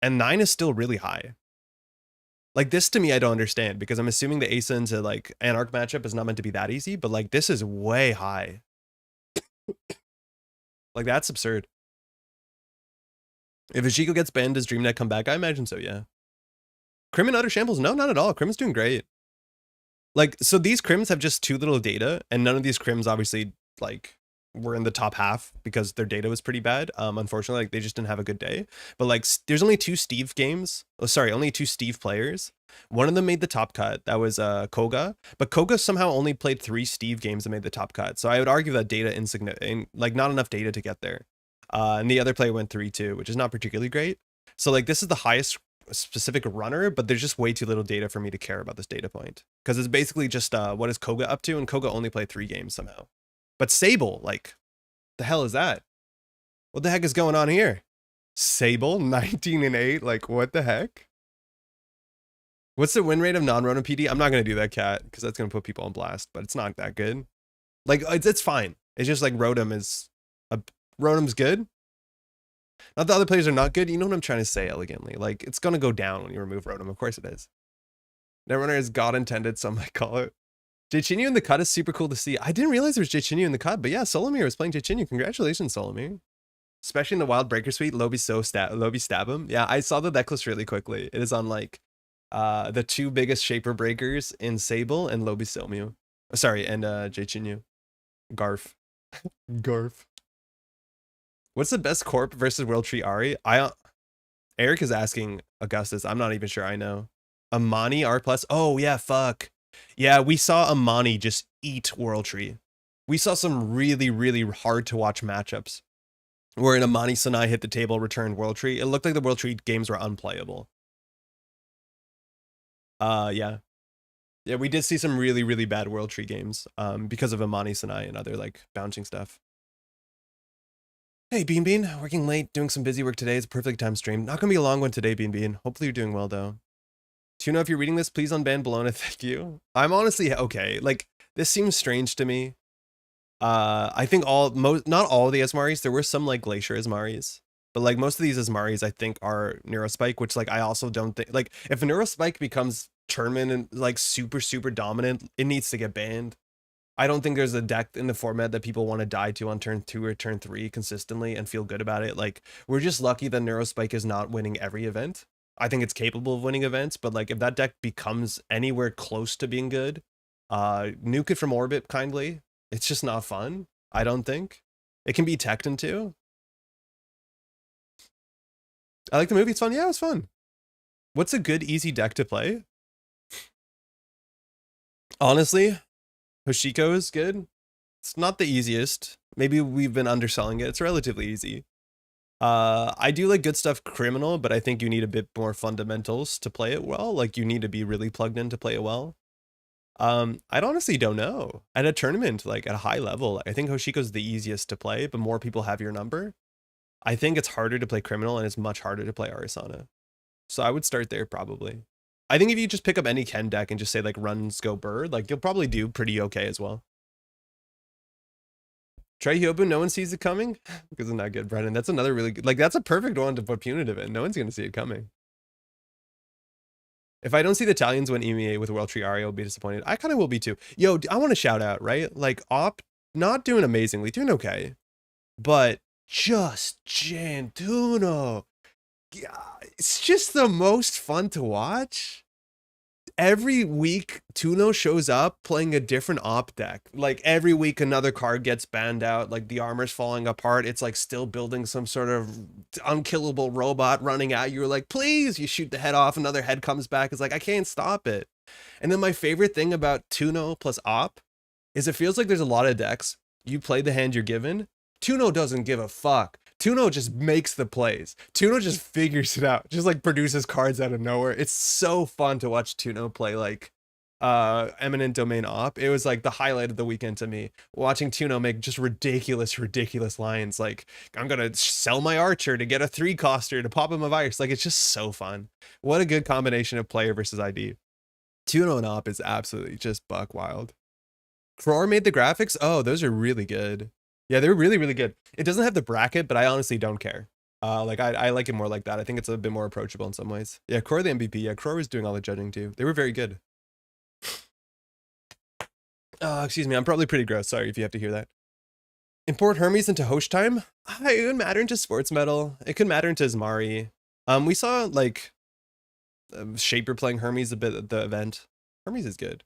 And 9 is still really high. Like, this to me, I don't understand, because I'm assuming the Asa into like Anarch matchup is not meant to be that easy, but like this is way high. Like, that's absurd. If Hoshiko gets banned, does DreamNet come back? I imagine so, yeah. Crim and utter shambles? No, not at all. Crim's doing great. Like, so these Crims have just too little data, and none of these Crims obviously like were in the top half because their data was pretty bad. Unfortunately, like, they just didn't have a good day. But like, there's only 2 Steve games. Oh, sorry, only 2 Steve players. One of them made the top cut. That was Koga, but Koga somehow only played 3 Steve games and made the top cut. So I would argue that data insignificant, like not enough data to get there. And the other player went 3-2, which is not particularly great. So like, this is the highest specific runner, but there's just way too little data for me to care about this data point, because it's basically just what is Koga up to, and Koga only played 3 games somehow. But Sable, like, the hell is that? What the heck is going on here? Sable, 19-8, like, what the heck? What's the win rate of non-Rotom PD? I'm not going to do that, Cat, because that's going to put people on blast, but it's not that good. Like, it's fine. It's just like Rotom's good. Not the other players are not good. You know what I'm trying to say elegantly. Like, it's going to go down when you remove Rotom. Of course it is. Netrunner is God intended, some might call it. Jchinyu in the cut is super cool to see. I didn't realize there was Jchinyu in the cut, but yeah, Solomir was playing Jchinyu. Congratulations, Solomir. Especially in the Wild Breaker Suite, Lobby stab him. Yeah, I saw the decklist really quickly. It is on like the two biggest Shaper Breakers in Sable and Lobby Somu. Sorry, and Jchinyu. Garf. Garf. What's the best Corp versus World Tree Ari? Eric is asking Augustus. I'm not even sure I know. Amani R+. Oh, yeah, fuck. Yeah, we saw Amani just eat World Tree. We saw some really, really hard to watch matchups where an Amani Sanai hit the table, returned World Tree. It looked like the World Tree games were unplayable. Yeah. Yeah, we did see some really, really bad World Tree games because of Amani Sanai and other like bouncing stuff. Hey, Bean Bean, working late, doing some busy work today. It's a perfect time stream. Not gonna be a long one today, Bean Bean. Hopefully you're doing well though. Tuna, if you're reading this, please unban Bologna, thank you. I'm honestly okay. Like, this seems strange to me. I think not all of the Asmaris, there were some like Glacier Asmaris, but like most of these Asmaris I think are Neurospike, which like I also don't think, like if a Neurospike becomes tournament and like super dominant, it needs to get banned. I don't think there's a deck in the format that people want to die to on turn 2 or turn 3 consistently and feel good about it. Like, we're just lucky that Neurospike is not winning every event. I think it's capable of winning events, but like if that deck becomes anywhere close to being good, nuke it from orbit kindly. It's just not fun, I don't think. It can be Tekton too. I like the movie, it's fun. Yeah, it was fun. What's a good, easy deck to play? Honestly, Hoshiko is good. It's not the easiest. Maybe we've been underselling it. It's relatively easy. I do like good stuff Criminal, but I think you need a bit more fundamentals to play it well. Like, you need to be really plugged in to play it well. I honestly don't know. At a tournament, like at a high level, I think Hoshiko's the easiest to play, but more people have your number. I think it's harder to play Criminal and it's much harder to play Arisana. So I would start there probably. I think if you just pick up any Ken deck and just say like runs go bird, like you'll probably do pretty okay as well. Trey Hyobu, no one sees it coming? Because it's not good, Brennan. That's another really good, like that's a perfect one to put punitive in. No one's going to see it coming. If I don't see the Italians win EMEA with World Tree Ari, I'll be disappointed. I kind of will be too. Yo, I want to shout out, right? Like, Op, not doing amazingly, doing okay. But just Jantuno. Yeah, it's just the most fun to watch. Every week, Tuno shows up playing a different op deck. Like, every week, another card gets banned out. Like, the armor's falling apart. It's, like, still building some sort of unkillable robot running at you. You're like, please! You shoot the head off. Another head comes back. It's like, I can't stop it. And then my favorite thing about Tuno plus op is it feels like there's a lot of decks. You play the hand you're given. Tuno doesn't give a fuck. Tuno just makes the plays. Tuno just figures it out. Just like produces cards out of nowhere. It's so fun to watch Tuno play like Eminent Domain Op. It was like the highlight of the weekend to me. Watching Tuno make just ridiculous lines. Like, I'm gonna sell my Archer to get a 3-coster to pop him a virus. Like, it's just so fun. What a good combination of player versus ID. Tuno and Op is absolutely just buck wild. Cror made the graphics? Oh, those are really good. Yeah, they're really good. It doesn't have the bracket, but I honestly don't care. Like I like it more like that. I think it's a bit more approachable in some ways. Yeah, Cror the MVP. Yeah, Cror was doing all the judging too. They were very good. Excuse me, I'm probably pretty gross. Sorry if you have to hear that. Import Hermes into Hosh time? It could matter into Sports Metal. It could matter into Ismari. We saw like Shaper playing Hermes a bit at the event. Hermes is good.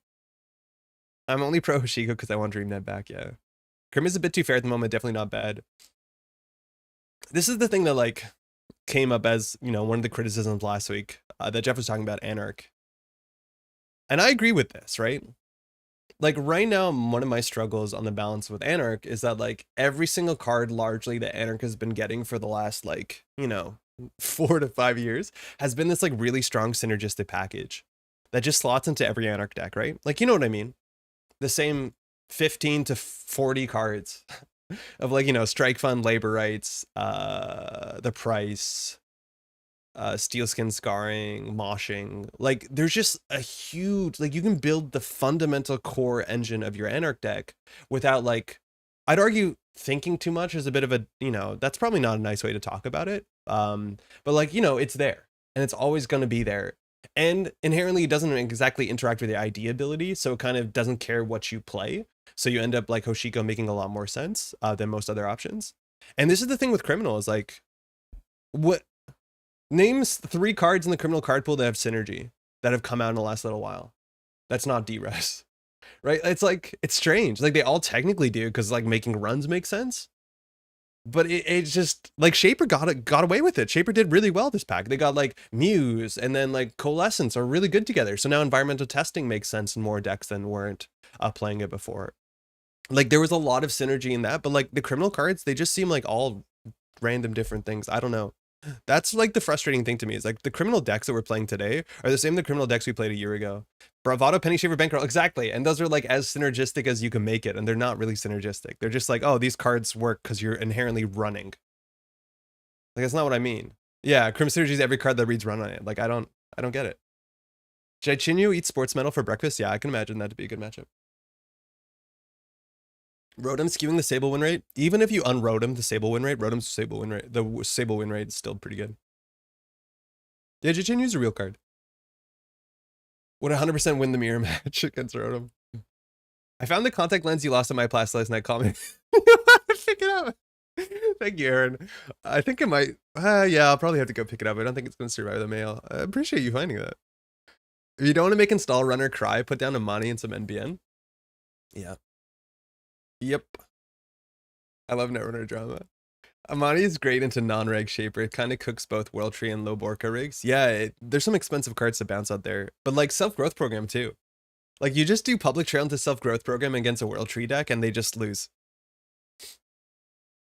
I'm only pro Hoshiko because I want DreamNet back, yeah. Grim is a bit too fair at the moment, definitely not bad. This is the thing that like came up as, you know, one of the criticisms last week that Jeff was talking about Anarch. And I agree with this, right? Like right now, one of my struggles on the balance with Anarch is that like every single card largely that Anarch has been getting for the last like, you know, 4 to 5 years has been this like really strong synergistic package that just slots into every Anarch deck, right? Like, you know what I mean? The same 15 to 40 cards of like, you know, strike fund, labor rights, the price, steel skin scarring, moshing. Like there's just a huge, like you can build the fundamental core engine of your Anarch deck without like, I'd argue thinking too much is a bit of a, you know, that's probably not a nice way to talk about it. But like, you know, it's there and it's always going to be there. And inherently it doesn't exactly interact with the ID ability. So it kind of doesn't care what you play. So you end up like Hoshiko making a lot more sense than most other options. And this is the thing with Criminal is like, what names 3 cards in the Criminal card pool that have synergy that have come out in the last little while? That's not DRES, right? It's like, it's strange. Like they all technically do because like making runs make sense. But it's just like Shaper got away with it. Shaper did really well this pack. They got like Muse and then like Coalescence are really good together. So now environmental testing makes sense in more decks than weren't playing it before. Like there was a lot of synergy in that, but like the Criminal cards, they just seem like all random different things. I don't know. That's like the frustrating thing to me is like the Criminal decks that we're playing today are the same the Criminal decks we played a year ago. Bravado, Penny Shaver, Bankroll, exactly. And those are like as synergistic as you can make it. And they're not really synergistic. They're just like, oh, these cards work because you're inherently running. Like that's not what I mean. Yeah, Crim Synergy is every card that reads run on it. Like I don't get it. Should Chinyu eat sports metal for breakfast? Yeah, I can imagine that to be a good matchup. Rotom skewing the Sable win rate. Even if you unrotom the Sable win rate, Rotom's Sable win rate, the Sable win rate is still pretty good. Yeah, Jichinyu's a real card. Would 100% win the mirror match against Rotom. I found the contact lens you lost in my class last night. Call me. Pick it up. Thank you, Aaron. I think it might. Yeah, I'll probably have to go pick it up. I don't think it's going to survive the mail. I appreciate you finding that. If you don't want to make Install Runner cry, put down Amani and some NBN. Yeah. Yep. I love Netrunner drama. Amani is great into non-reg Shaper. It kind of cooks both World Tree and Low Borka rigs. Yeah, there's some expensive cards to bounce out there. But like self-growth program too. Like you just do public trail into self-growth program against a World Tree deck and they just lose.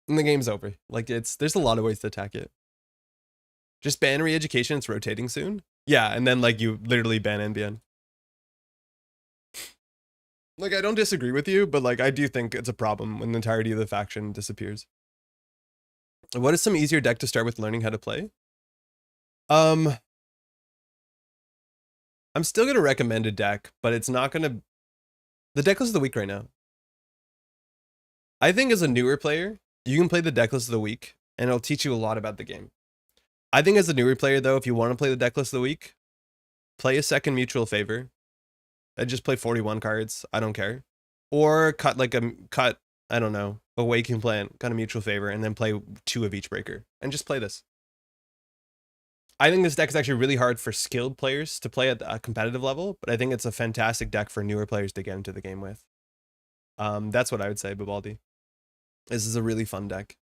And the game's over. Like there's a lot of ways to attack it. Just ban re-education, it's rotating soon. Yeah, and then like you literally ban NBN. Like I don't disagree with you, but like I do think it's a problem when the entirety of the faction disappears. What is some easier deck to start with learning how to play? I'm still gonna recommend a deck, but it's not gonna. The Decklist of the Week right now. I think as a newer player, you can play the Decklist of the Week, and it'll teach you a lot about the game. I think as a newer player, though, if you want to play the Decklist of the Week, play a second Mutual Favor. I just play 41 cards. I don't care. Or cut I don't know, Awakening Plant, cut a Mutual Favor, and then play 2 of each breaker. And just play this. I think this deck is actually really hard for skilled players to play at a competitive level, but I think it's a fantastic deck for newer players to get into the game with. That's what I would say, Bibaldi. This is a really fun deck.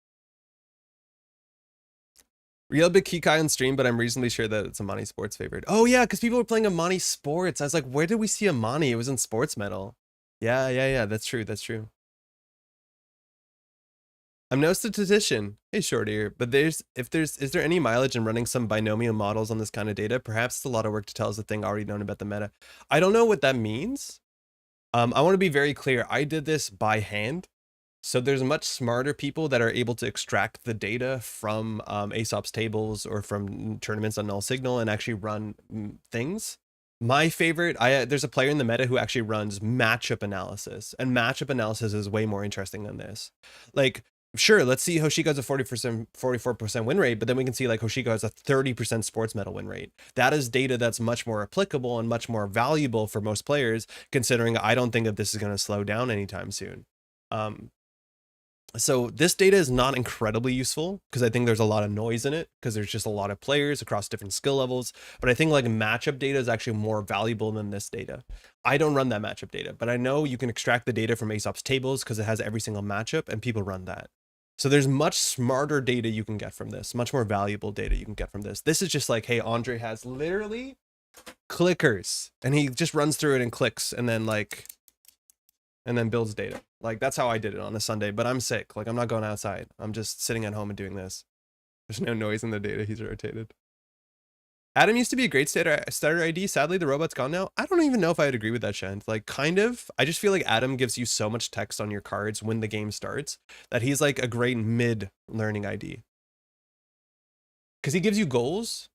Real big Kikai on stream, but I'm reasonably sure that it's Amani Sports favorite. Oh yeah, because people were playing Amani Sports. I was like, where did we see Amani? It was in Sports Metal. Yeah, that's true, that's true. I'm no statistician. Hey, short ear, but is there any mileage in running some binomial models on this kind of data? Perhaps it's a lot of work to tell us a thing already known about the meta. I don't know what that means. I want to be very clear. I did this by hand. So there's much smarter people that are able to extract the data from Aesop's tables or from tournaments on Null Signal and actually run things. My favorite, there's a player in the meta who actually runs matchup analysis, and matchup analysis is way more interesting than this. Like, sure, let's see Hoshiko has a 44% win rate, but then we can see like Hoshiko has a 30% sports metal win rate. That is data that's much more applicable and much more valuable for most players, considering I don't think that this is going to slow down anytime soon. So this data is not incredibly useful because I think there's a lot of noise in it because there's just a lot of players across different skill levels. But I think like matchup data is actually more valuable than this data. I don't run that matchup data, but I know you can extract the data from Aesop's tables because it has every single matchup and people run that. So there's much smarter data you can get from this, much more valuable data you can get from this. This is just like, hey, Andre has literally clickers and he just runs through it and clicks and then builds data. Like that's how I did it on a Sunday, but I'm sick. Like I'm not going outside. I'm just sitting at home and doing this. There's no noise in the data he's rotated. Adam used to be a great starter ID. Sadly, the robot's gone now. I don't even know if I'd agree with that, Shant. Like, kind of. I just feel like Adam gives you so much text on your cards when the game starts that he's like a great mid-learning ID. Because he gives you goals,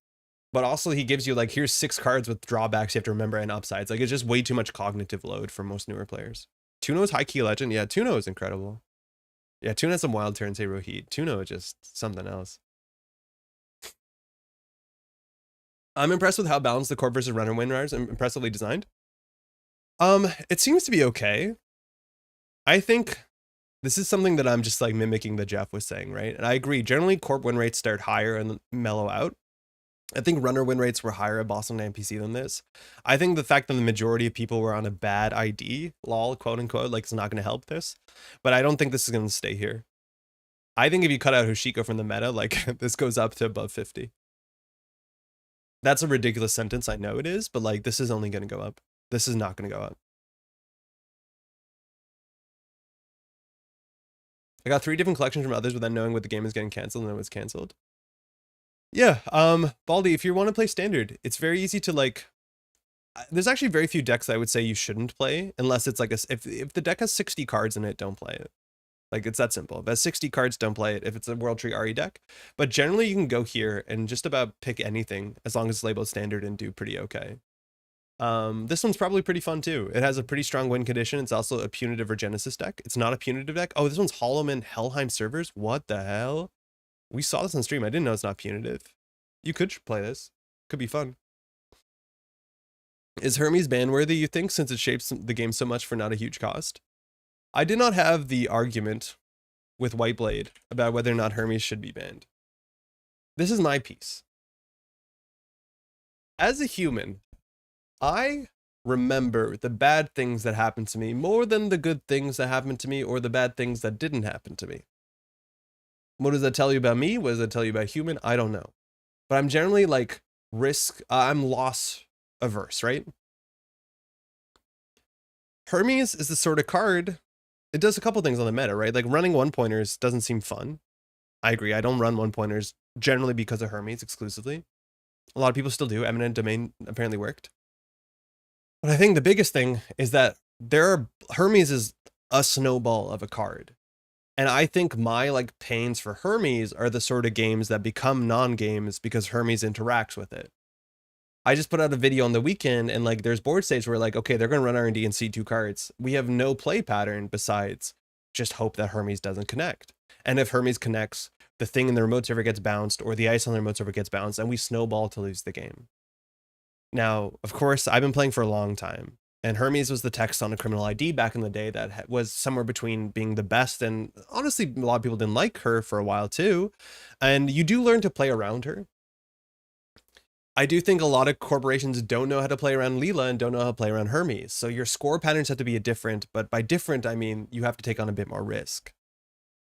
but also he gives you like, here's 6 cards with drawbacks you have to remember and upsides. Like, it's just way too much cognitive load for most newer players. Tuno's high key legend. Yeah, Tuno is incredible. Yeah, Tuno has some wild turns, hey Rohit. Tuno is just something else. I'm impressed with how balanced the Corp versus Runner win are. Impressively designed. It seems to be okay. I think this is something that I'm just like mimicking that Jeff was saying, right? And I agree. Generally, Corp win rates start higher and mellow out. I think Runner win rates were higher at Boston NPC than this. I think the fact that the majority of people were on a bad ID, lol, quote unquote, like it's not going to help this. But I don't think this is going to stay here. I think if you cut out Hoshiko from the meta, like this goes up to above 50. That's a ridiculous sentence. I know it is, but like this is only going to go up. This is not going to go up. I got 3 different collections from others without knowing what the game is getting canceled and then it was canceled. Yeah, Baldy, if you want to play standard, it's very easy to like, there's actually very few decks I would say you shouldn't play unless it's like if the deck has 60 cards in it, don't play it. Like, it's that simple. If it has 60 cards, don't play it if it's a World Tree RE deck. But generally, you can go here and just about pick anything as long as it's labeled standard and do pretty okay. This one's probably pretty fun, too. It has a pretty strong win condition. It's also a punitive or Genesis deck. It's not a punitive deck. Oh, this one's Hollowman Helheim servers? What the hell? We saw this on stream. I didn't know it's not punitive. You could play this. Could be fun. Is Hermes ban-worthy, you think, since it shapes the game so much for not a huge cost? I did not have the argument with Whiteblade about whether or not Hermes should be banned. This is my piece. As a human, I remember the bad things that happened to me more than the good things that happened to me or the bad things that didn't happen to me. What does that tell you about me? What does that tell you about human? I don't know. But I'm generally like I'm loss averse, right? Hermes is the sort of card, it does a couple things on the meta, right? Like running 1-pointers doesn't seem fun. I agree. I don't run 1-pointers generally because of Hermes exclusively. A lot of people still do. Eminent Domain apparently worked. But I think the biggest thing is that Hermes is a snowball of a card. And I think my like pains for Hermes are the sort of games that become non-games because Hermes interacts with it. I just put out a video on the weekend and like there's board states where like, okay, they're going to run R&D and see 2 cards. We have no play pattern besides just hope that Hermes doesn't connect. And if Hermes connects, the thing in the remote server gets bounced or the ice on the remote server gets bounced and we snowball to lose the game. Now, of course, I've been playing for a long time. And Hermes was the text on a criminal ID back in the day that was somewhere between being the best and honestly, a lot of people didn't like her for a while too. And you do learn to play around her. I do think a lot of corporations don't know how to play around Leela and don't know how to play around Hermes. So your score patterns have to be different, but by different, I mean, you have to take on a bit more risk.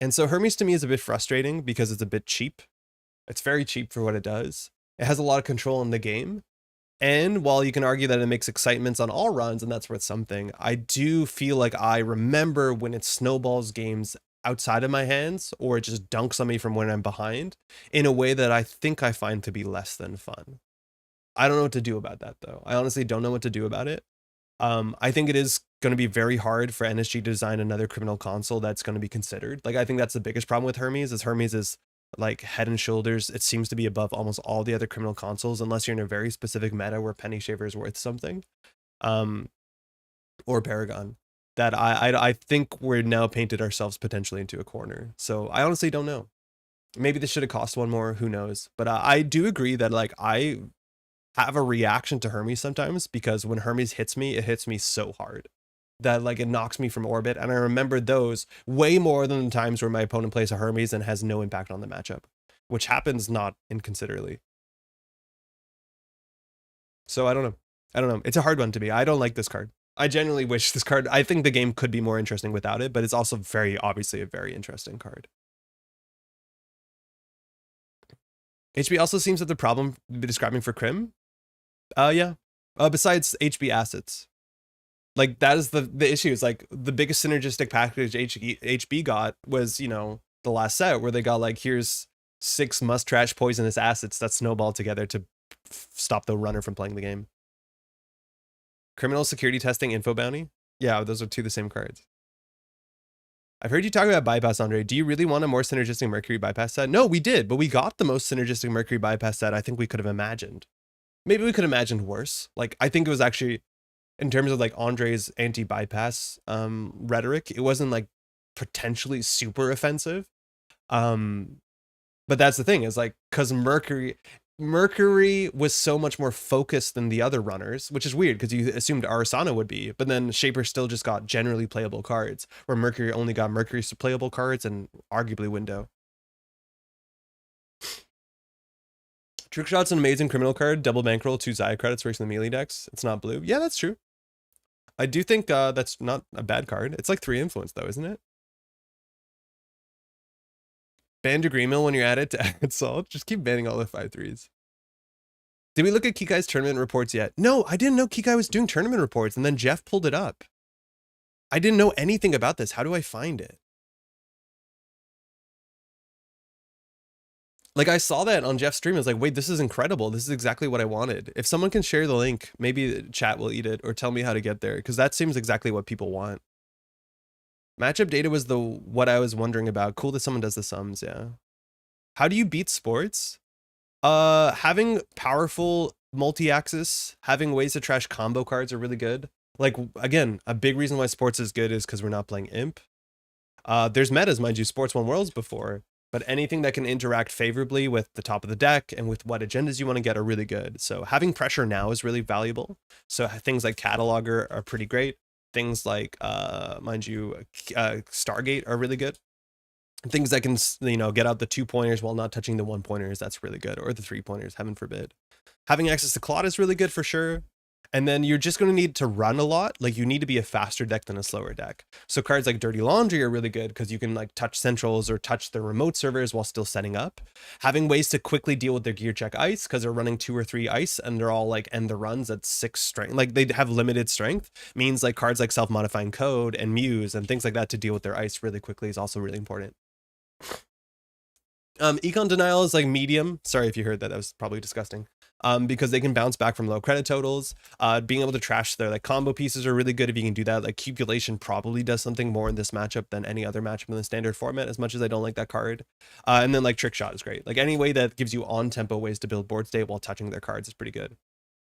And so Hermes to me is a bit frustrating because it's a bit cheap. It's very cheap for what it does. It has a lot of control in the game. And while you can argue that it makes excitements on all runs, and that's worth something, I do feel like I remember when it snowballs games outside of my hands, or it just dunks on me from when I'm behind, in a way that I think I find to be less than fun. I don't know what to do about that, though. I honestly don't know what to do about it. I think it is going to be very hard for NSG to design another criminal console that's going to be considered. Like, I think that's the biggest problem with Hermes, is Hermes is like head and shoulders, it seems to be above almost all the other criminal consoles, unless you're in a very specific meta where Penny Shaver is worth something, or Paragon. That I think we're now painted ourselves potentially into a corner. So I honestly don't know. Maybe this should have cost 1 more, who knows? But I do agree that like I have a reaction to Hermes sometimes, because when Hermes hits me, it hits me so hard that like it knocks me from orbit. And I remember those way more than the times where my opponent plays a Hermes and has no impact on the matchup, which happens not inconsiderately. So I don't know. It's a hard one to me. I don't like this card. I genuinely wish this card, I think the game could be more interesting without it, but it's also very obviously a very interesting card. HB also seems that the problem be describing for Crim. Yeah. Besides HB assets. Like that is the issue. Is like the biggest synergistic package HB got was, you know, the last set where they got like, here's 6 must trash poisonous assets that snowball together to stop the runner from playing the game. Criminal security testing info bounty. Yeah, those are 2 of the same cards. I've heard you talk about bypass, Andre. Do you really want a more synergistic Mercury bypass set? No, we did, but we got the most synergistic Mercury bypass set I think we could have imagined. Maybe we could have imagined worse. Like, I think it was actually, in terms of like Andre's anti-bypass rhetoric, it wasn't like potentially super offensive. But that's the thing, is like, because Mercury was so much more focused than the other runners, which is weird because you assumed Arasana would be, but then Shaper still just got generally playable cards, where Mercury only got Mercury playable cards and arguably Window. Trickshot's an amazing criminal card. Double bankroll, 2 Zaya credits versus the melee decks. It's not blue. Yeah, that's true. I do think that's not a bad card. It's like 3 influence though, isn't it? Ban Degree Mill when you're at it to add salt. Just keep banning all the 5/3s. Did we look at Kikai's tournament reports yet? No, I didn't know Kikai was doing tournament reports, and then Jeff pulled it up. I didn't know anything about this. How do I find it? Like, I saw that on Jeff's stream. I was like, wait, this is incredible. This is exactly what I wanted. If someone can share the link, maybe chat will eat it, or tell me how to get there, because that seems exactly what people want. Matchup data was what I was wondering about. Cool that someone does the sums, yeah. How do you beat sports? Having powerful multi-axis, having ways to trash combo cards are really good. Like, again, a big reason why sports is good is because we're not playing imp. There's metas, mind you, sports won worlds before, but anything that can interact favorably with the top of the deck and with what agendas you want to get are really good. So having pressure now is really valuable. So things like Cataloger are pretty great. Things like, mind you, Stargate are really good. Things that can, you know, get out the 2-pointers while not touching the 1-pointers, that's really good. Or the 3-pointers, heaven forbid. Having access to Claude is really good for sure. And then you're just going to need to run a lot. Like, you need to be a faster deck than a slower deck. So cards like Dirty Laundry are really good because you can like touch centrals or touch the remote servers while still setting up. Having ways to quickly deal with their gear check ice because they're running 2 or 3 ice and they're all like end the runs at 6 strength. Like, they have limited strength, means like cards like Self-Modifying Code and Muse and things like that to deal with their ice really quickly is also really important. Econ Denial is like medium. Sorry if you heard that. That was probably disgusting. Because they can bounce back from low credit totals. Being able to trash their like combo pieces are really good if you can do that. Like, Cupulation probably does something more in this matchup than any other matchup in the standard format, as much as I don't like that card. And then like Trick Shot is great. Like, any way that gives you on-tempo ways to build board state while touching their cards is pretty good.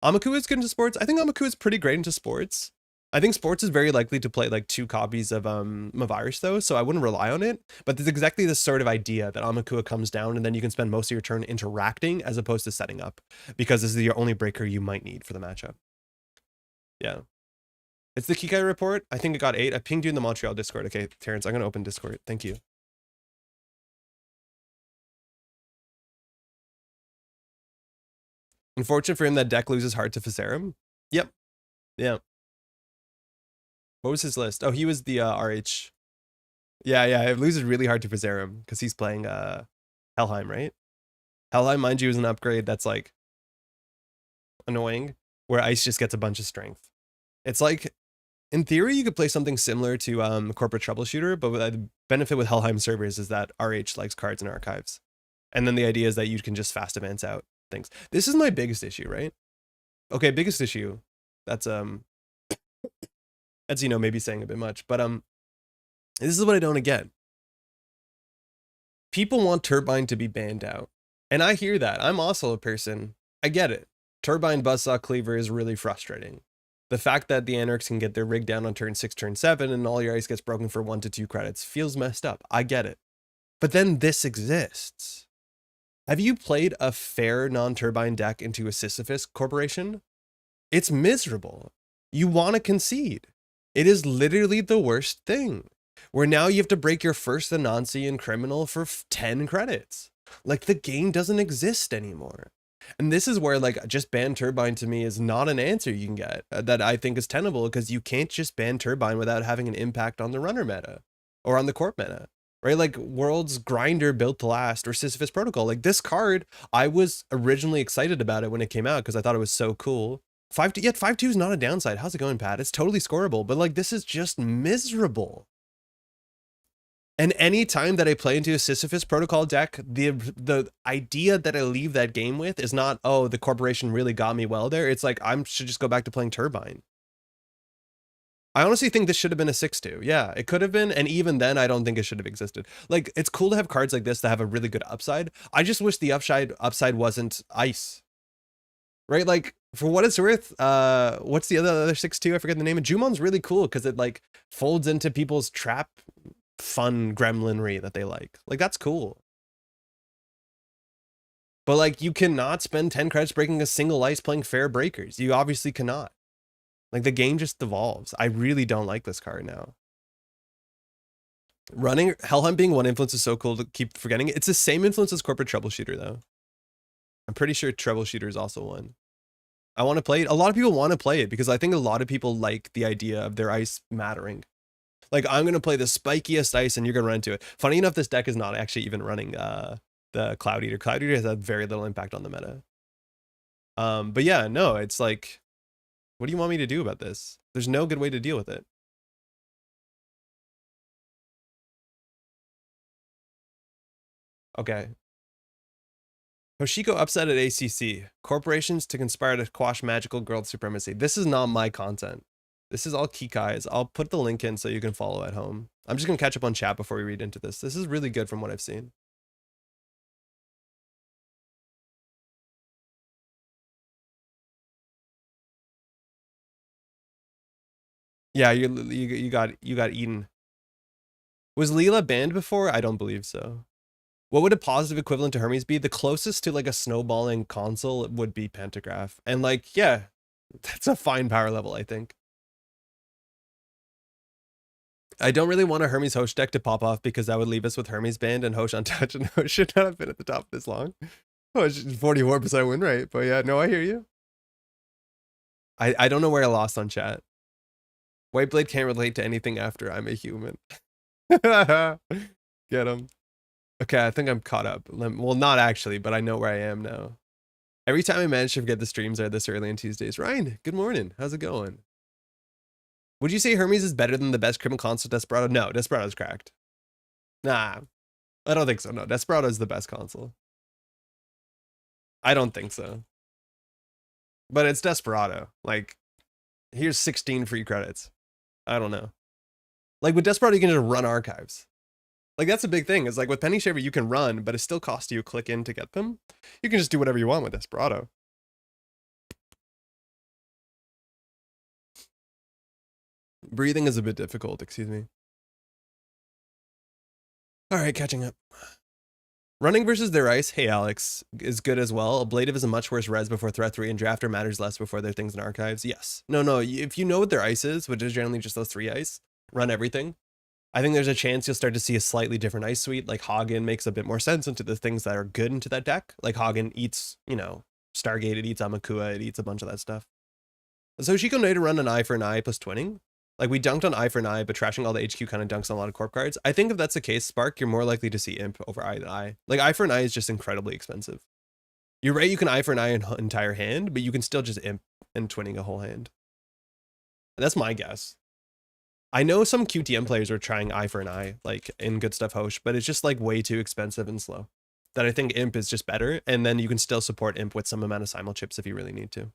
Amaku is good into sports. I think Amaku is pretty great into sports. I think sports is very likely to play like 2 copies of Mavirus though, so I wouldn't rely on it. But there's exactly this sort of idea that Amakua comes down and then you can spend most of your turn interacting as opposed to setting up, because this is your only breaker you might need for the matchup. Yeah. It's the Kikai report. I think it got 8. I pinged you in the Montreal Discord. Okay, Terrence, I'm going to open Discord. Thank you. Unfortunate for him that deck loses hard to Fizerum. Yep. Yeah. What was his list? Oh, he was the RH. Yeah, it loses really hard to Fizerum because he's playing Helheim, right? Helheim, mind you, is an upgrade that's like annoying, where ice just gets a bunch of strength. It's like, in theory, you could play something similar to Corporate Troubleshooter, but the benefit with Helheim servers is that RH likes cards and archives. And then the idea is that you can just fast advance out things. This is my biggest issue, right? Okay, biggest issue. That's you know, maybe saying a bit much, but this is what I don't get. People want Turbine to be banned out, and I hear that. I'm also a person. I get it. Turbine Buzzsaw Cleaver is really frustrating. The fact that the Anarchs can get their rig down on turn 6, turn 7, and all your ice gets broken for 1 to 2 credits feels messed up. I get it. But then this exists. Have you played a fair non-turbine deck into a Sisyphus Corporation? It's miserable. You want to concede. It is literally the worst thing, where now you have to break your first Anansi and Criminal for 10 credits. Like, the game doesn't exist anymore. And this is where, like, just ban Turbine to me is not an answer you can get that I think is tenable, because you can't just ban Turbine without having an impact on the runner meta or on the corp meta, right? Like, World's Grinder Built to Last or Sisyphus Protocol. Like, this card, I was originally excited about it when it came out because I thought it was so cool. 5-2, yet 5-2 is not a downside. How's it going, Pat? It's totally scoreable, but like, this is just miserable. And any time that I play into a Sisyphus protocol deck, the idea that I leave that game with is not, oh, the corporation really got me well there. It's like, I should just go back to playing Turbine. I honestly think this should have been a 6-2. Yeah, it could have been. And even then, I don't think it should have existed. Like, it's cool to have cards like this that have a really good upside. I just wish the upside wasn't ice. Right? Like, for what it's worth, what's the other 6-2? I forget the name. And Jumon's really cool because it, like, folds into people's trap fun gremlinry that they like. Like, that's cool. But, like, you cannot spend 10 credits breaking a single ice playing fair breakers. You obviously cannot. Like, the game just devolves. I really don't like this card now. Running Hellhunt being one influence is so cool to keep forgetting. It's the same influence as Corporate Troubleshooter, though. I'm pretty sure Troubleshooter is also one. I want to play it. A lot of people want to play it because I think a lot of people like the idea of their ice mattering. Like, I'm going to play the spikiest ice and you're going to run into it. Funny enough, this deck is not actually even running the Cloud Eater. Cloud Eater has had very little impact on the meta. But yeah, no, it's like, what do you want me to do about this? There's no good way to deal with it. Okay. Hoshiko upset at ACC. Corporations to conspire to quash magical girl supremacy. This is not my content. This is all Kikai's. I'll put the link in so you can follow at home. I'm just going to catch up on chat before we read into this. This is really good from what I've seen. Yeah, you got eaten. Was Leela banned before? I don't believe so. What would a positive equivalent to Hermes be? The closest to like a snowballing console would be Pentagraph. And like, yeah, that's a fine power level, I think. I don't really want a Hermes Hosh deck to pop off because that would leave us with Hermes banned and Hosh untouched, and Hosh should not have been at the top this long. Hosh 44% win rate, but yeah, no, I hear you. I don't know where I lost on chat. Whiteblade can't relate to anything after I'm a human. Get him. Okay, I think I'm caught up. Well, not actually, but I know where I am now. Every time I manage to forget the streams are this early on Tuesdays. Ryan, good morning. How's it going? Would you say Hermes is better than the best criminal console, Desperado? No, Desperado's cracked. Nah, I don't think so. No, Desperado is the best console. I don't think so. But it's Desperado. Like, here's 16 free credits. I don't know. Like, with Desperado, you can just run archives. Like, that's a big thing. Is like, with Penny Shaver, you can run, but it still costs you a click in to get them. You can just do whatever you want with Desperado. Breathing is a bit difficult, excuse me. All right, catching up. Running versus their ice, hey Alex, is good as well. Ablative is a much worse res before threat 3, and drafter matters less before their things in archives. Yes. No, if you know what their ice is, which is generally just those 3 ice, run everything. I think there's a chance you'll start to see a slightly different ice suite. Like Hagen makes a bit more sense into the things that are good into that deck. Like Hagen eats, you know, Stargate, it eats Amakua, it eats a bunch of that stuff. So Hoshiko know to run an eye for an eye plus twinning. Like, we dunked on eye for an eye, but trashing all the HQ kind of dunks on a lot of corp cards. I think if that's the case, Spark, you're more likely to see imp over eye than eye. Like, eye for an eye is just incredibly expensive. You're right, you can eye for an eye an entire hand, but you can still just imp and twinning a whole hand. And that's my guess. I know some QTM players are trying eye for an eye, like in Good Stuff Hosh, but it's just like way too expensive and slow. That I think imp is just better, and then you can still support imp with some amount of simul chips if you really need to.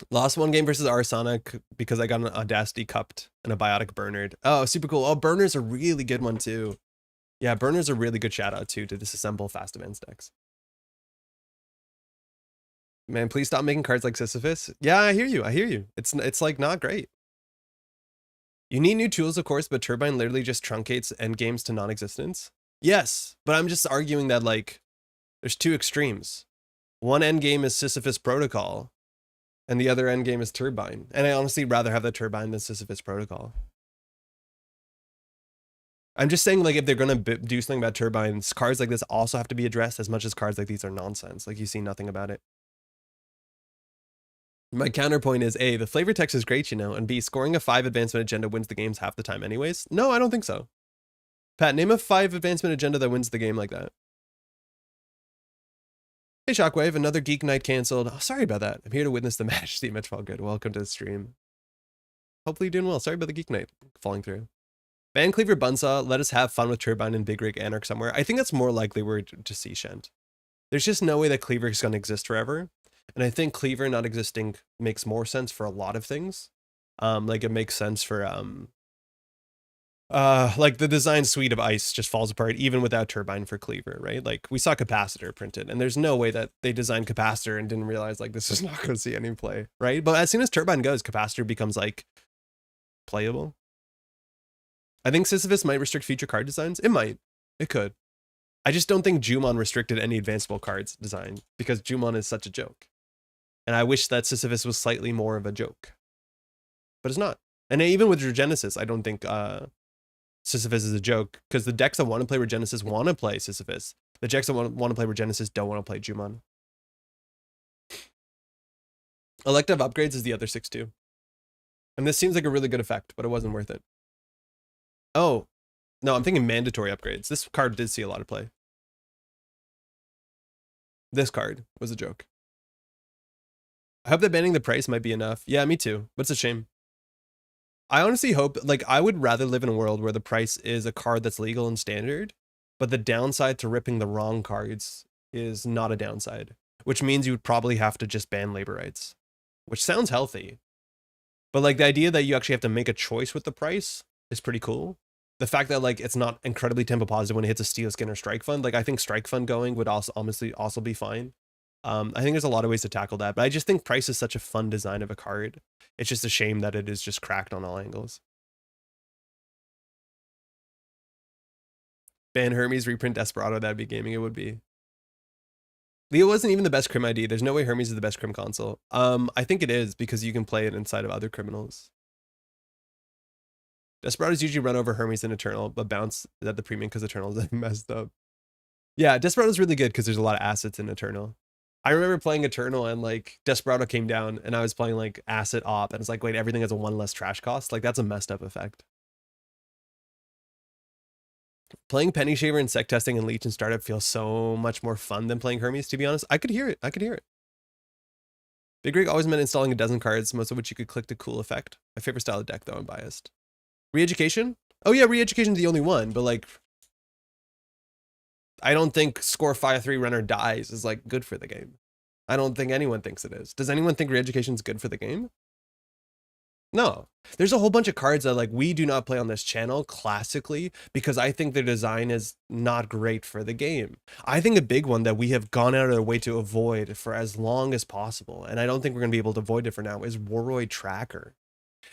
Lost one game versus Arsonic because I got an Audacity cupped and a Biotic Bernard. Oh, super cool. Oh, Bernard's a really good one too. Yeah, Bernard's a really good shout out too to disassemble fast events decks. Man, please stop making cards like Sisyphus. Yeah, I hear you. It's like not great. You need new tools, of course, but Turbine literally just truncates endgames to non-existence. Yes, but I'm just arguing that like there's 2 extremes. One endgame is Sisyphus Protocol, and the other endgame is Turbine. And I honestly rather have the Turbine than Sisyphus Protocol. I'm just saying, like, if they're going to do something about Turbines, cards like this also have to be addressed as much as cards like these are nonsense. Like, you see nothing about it. My counterpoint is, A, the flavor text is great, you know, and B, scoring a 5 advancement agenda wins the games half the time anyways. No, I don't think so. Pat, name a 5 advancement agenda that wins the game like that. Hey Shockwave, another Geek Night canceled. Oh, sorry about that. I'm here to witness the match. Steve Métropole Grid. Welcome to the stream. Hopefully you're doing well. Sorry about the Geek Night falling through. Ban Cleaver Bunsaw, let us have fun with Turbine and Big Rig Anarch somewhere. I think that's more likely we're to see Shent. There's just no way that Cleaver is going to exist forever. And I think Cleaver not existing makes more sense for a lot of things. Like it makes sense for like the design suite of Ice just falls apart even without Turbine for Cleaver, right? Like we saw Capacitor printed, and there's no way that they designed Capacitor and didn't realize like this is not going to see any play, right? But as soon as Turbine goes, Capacitor becomes like playable. I think Sisyphus might restrict future card designs. It might. It could. I just don't think Jumon restricted any advanceable cards design because Jumon is such a joke. And I wish that Sisyphus was slightly more of a joke. But it's not. And even with Regenesis, I don't think Sisyphus is a joke because the decks that want to play Regenesis want to play Sisyphus. The decks that want to play Regenesis don't want to play Jumon. Elective upgrades is the other 6-2. And this seems like a really good effect, but it wasn't worth it. Oh, no, I'm thinking mandatory upgrades. This card did see a lot of play. This card was a joke. I hope that banning the price might be enough. Yeah, me too, but it's a shame. I honestly hope, like, I would rather live in a world where the price is a card that's legal and standard, but the downside to ripping the wrong cards is not a downside, which means you would probably have to just ban labor rights, which sounds healthy. But like the idea that you actually have to make a choice with the price is pretty cool. The fact that like it's not incredibly tempo positive when it hits a Steel Skin or Strike Fund, like I think Strike Fund going would also honestly also be fine. I think there's a lot of ways to tackle that, but I just think price is such a fun design of a card. It's just a shame that it is just cracked on all angles. Ban Hermes, reprint Desperado, that'd be gaming. It would be. Leo wasn't even the best crim ID. There's no way Hermes is the best crim console. I think it is because you can play it inside of other criminals. Desperados usually run over Hermes and Eternal, but bounce at the premium because Eternal is messed up. Yeah, Desperado's really good because there's a lot of assets in Eternal. I remember playing Eternal and like Desperado came down and I was playing like Asset Op and it's like, wait, everything has a 1 less trash cost. Like that's a messed up effect. Playing Penny Shaver and Sec Testing and Leech and Startup feels so much more fun than playing Hermes, to be honest. I could hear it. I could hear it. Big Rig always meant installing a dozen cards, most of which you could click to cool effect. My favorite style of deck, though, I'm biased. Re-Education? Oh yeah, Re-Education's the only one, but like, I don't think score 5-3 runner dies is like good for the game. I don't think anyone thinks it is. Does anyone think Re-Education's good for the game? No. There's a whole bunch of cards that like we do not play on this channel classically because I think their design is not great for the game. I think a big one that we have gone out of our way to avoid for as long as possible, and I don't think we're going to be able to avoid it for now, is Warroid Tracker.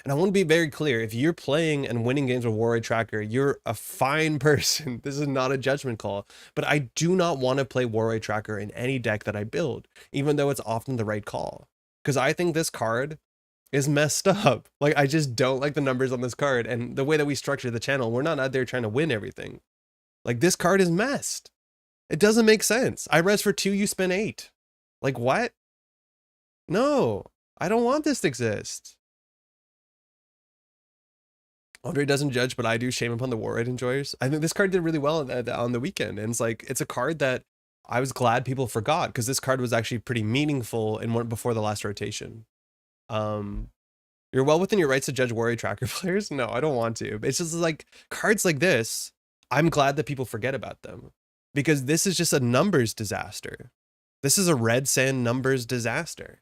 And I want to be very clear, if you're playing and winning games with Warroid Tracker, you're a fine person. This is not a judgment call, but I do not want to play Warroid Tracker in any deck that I build, even though it's often the right call. Because I think this card is messed up. Like, I just don't like the numbers on this card, and the way that we structure the channel, we're not out there trying to win everything. Like, this card is messed. It doesn't make sense. I res for 2, you spend 8. Like, what? No, I don't want this to exist. Andre doesn't judge, but I do. Shame upon the Warroid enjoyers. I think this card did really well on the weekend, and it's like, it's a card that I was glad people forgot, because this card was actually pretty meaningful in one before the last rotation. You're well within your rights to judge Warroid Tracker players. No, I don't want to. It's just like cards like this, I'm glad that people forget about them, because this is just a numbers disaster. This is a red sand numbers disaster.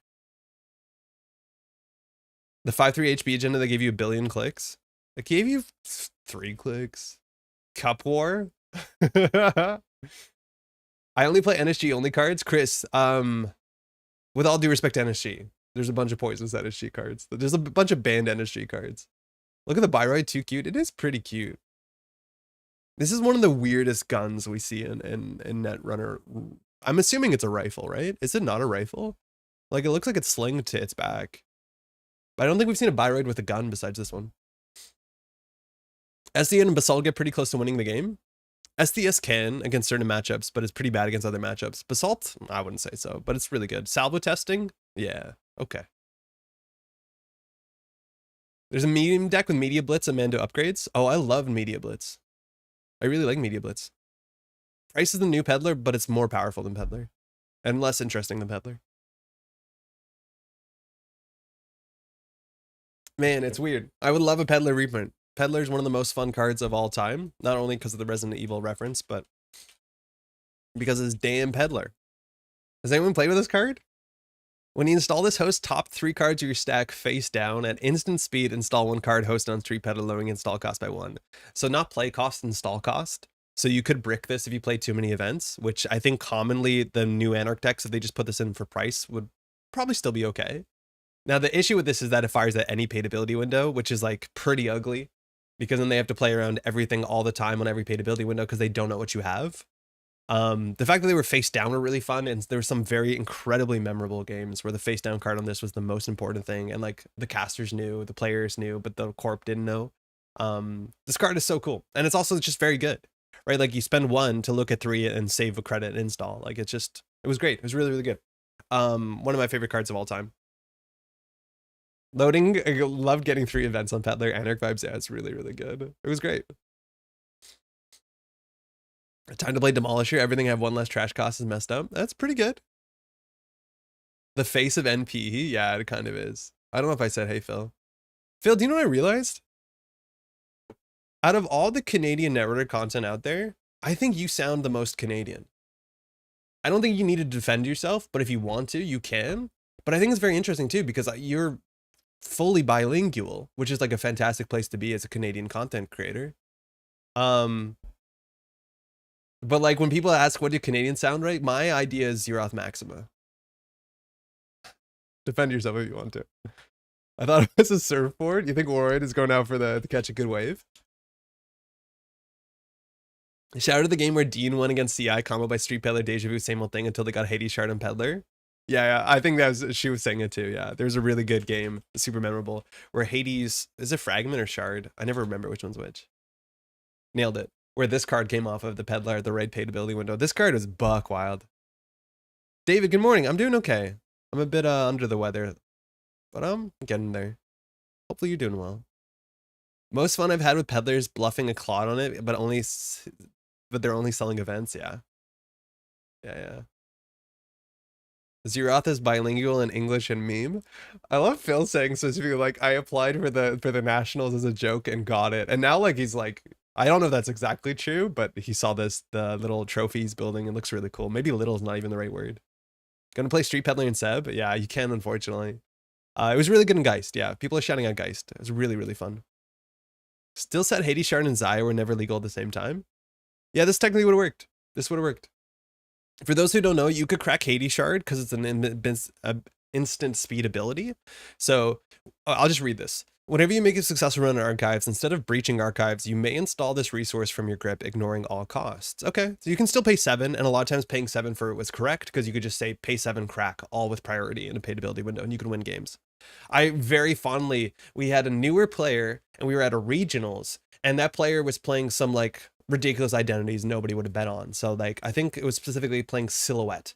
The 5-3 HB agenda that gave you 1 billion clicks. It gave you 3 clicks. Cup War. I only play NSG only cards. Chris, with all due respect to NSG, there's a bunch of poisonous NSG cards. There's a bunch of banned NSG cards. Look at the Byroid, too cute. It is pretty cute. This is one of the weirdest guns we see in Netrunner. I'm assuming it's a rifle, right? Is it not a rifle? Like, it looks like it's slinged to its back. But I don't think we've seen a Byroid with a gun besides this one. SDN and Basalt get pretty close to winning the game. SDS can against certain matchups, but it's pretty bad against other matchups. Basalt, I wouldn't say so, but it's really good. Salvo testing, yeah, okay. There's a medium deck with Media Blitz and Mando upgrades. Oh, I love Media Blitz. I really like Media Blitz. Price is the new Peddler, but it's more powerful than Peddler and less interesting than Peddler. Man, it's weird. I would love a Peddler reprint. Peddler is one of the most fun cards of all time, not only because of the Resident Evil reference, but because it's damn Peddler. Has anyone played with this card? When you install this host, top 3 cards of your stack face down. At instant speed, install 1 card host on street Peddler, lowering install cost by 1. So not play cost, install cost. So you could brick this if you play too many events, which I think commonly the new Anarch decks, if they just put this in for price, would probably still be okay. Now, the issue with this is that it fires at any paid ability window, which is like pretty ugly, because then they have to play around everything all the time on every paid ability window because they don't know what you have. The fact that they were face down were really fun, and there were some very incredibly memorable games where the face down card on this was the most important thing, and like the casters knew, the players knew, but the corp didn't know. This card is so cool, and it's also just very good, right? Like you spend 1 to look at 3 and save a credit and install. Like it was great. It was really, really good. One of my favorite cards of all time. Loading, I love getting 3 events on Peddler. Anarch vibes, yeah, it's really, really good. It was great. Time to play Demolisher. Everything I have 1 less trash cost is messed up. That's pretty good. The face of NP. Yeah, it kind of is. I don't know if I said, hey, Phil. Phil, do you know what I realized? Out of all the Canadian Netrunner content out there, I think you sound the most Canadian. I don't think you need to defend yourself, but if you want to, you can. But I think it's very interesting too, because you're fully bilingual, which is like a fantastic place to be as a Canadian content creator. But like when people ask what do Canadians sound right, my idea is Zeroth Maxima. Defend yourself if you want to. I thought it was a surfboard. You think Warren is going out for to catch a good wave? Shout out to the game where Dean won against CI, combo by Street Peddler, Deja Vu, same old thing until they got Hades Shard and Peddler. Yeah, I think she was saying it too. Yeah, there's a really good game, super memorable, where Hades, is it Fragment or Shard? I never remember which one's which. Nailed it. Where this card came off of the Peddler at the right paid ability window. This card was buck wild. David, good morning. I'm doing okay. I'm a bit under the weather, but I'm getting there. Hopefully you're doing well. Most fun I've had with Peddlers bluffing a Claude on it, but they're only selling events. Yeah. Zeroth is bilingual in English and meme. I love Phil saying specifically like I applied for the nationals as a joke and got it, and now like he's like, I don't know if that's exactly true, but he saw the little trophies building. It looks really cool. Maybe little is not even the right word. Gonna play Street Peddler and Seb? Yeah, you can, unfortunately. It was really good in Geist. Yeah, people are shouting out Geist. It was really, really fun. Still said Hades Shard and Zaya were never legal at the same time. Yeah, this technically would have worked. This would have worked. For those who don't know, you could crack Hades Shard because it's an instant speed ability. So I'll just read this. Whenever you make a successful run in archives, instead of breaching archives, you may install this resource from your grip, ignoring all costs. Okay, so you can still pay 7, and a lot of times paying 7 for it was correct, because you could just say pay 7, crack, all with priority in a paid ability window, and you can win games. I very fondly, we had a newer player, and we were at a regionals, and that player was playing some like ridiculous identities nobody would have bet on. So like, I think it was specifically playing Silhouette,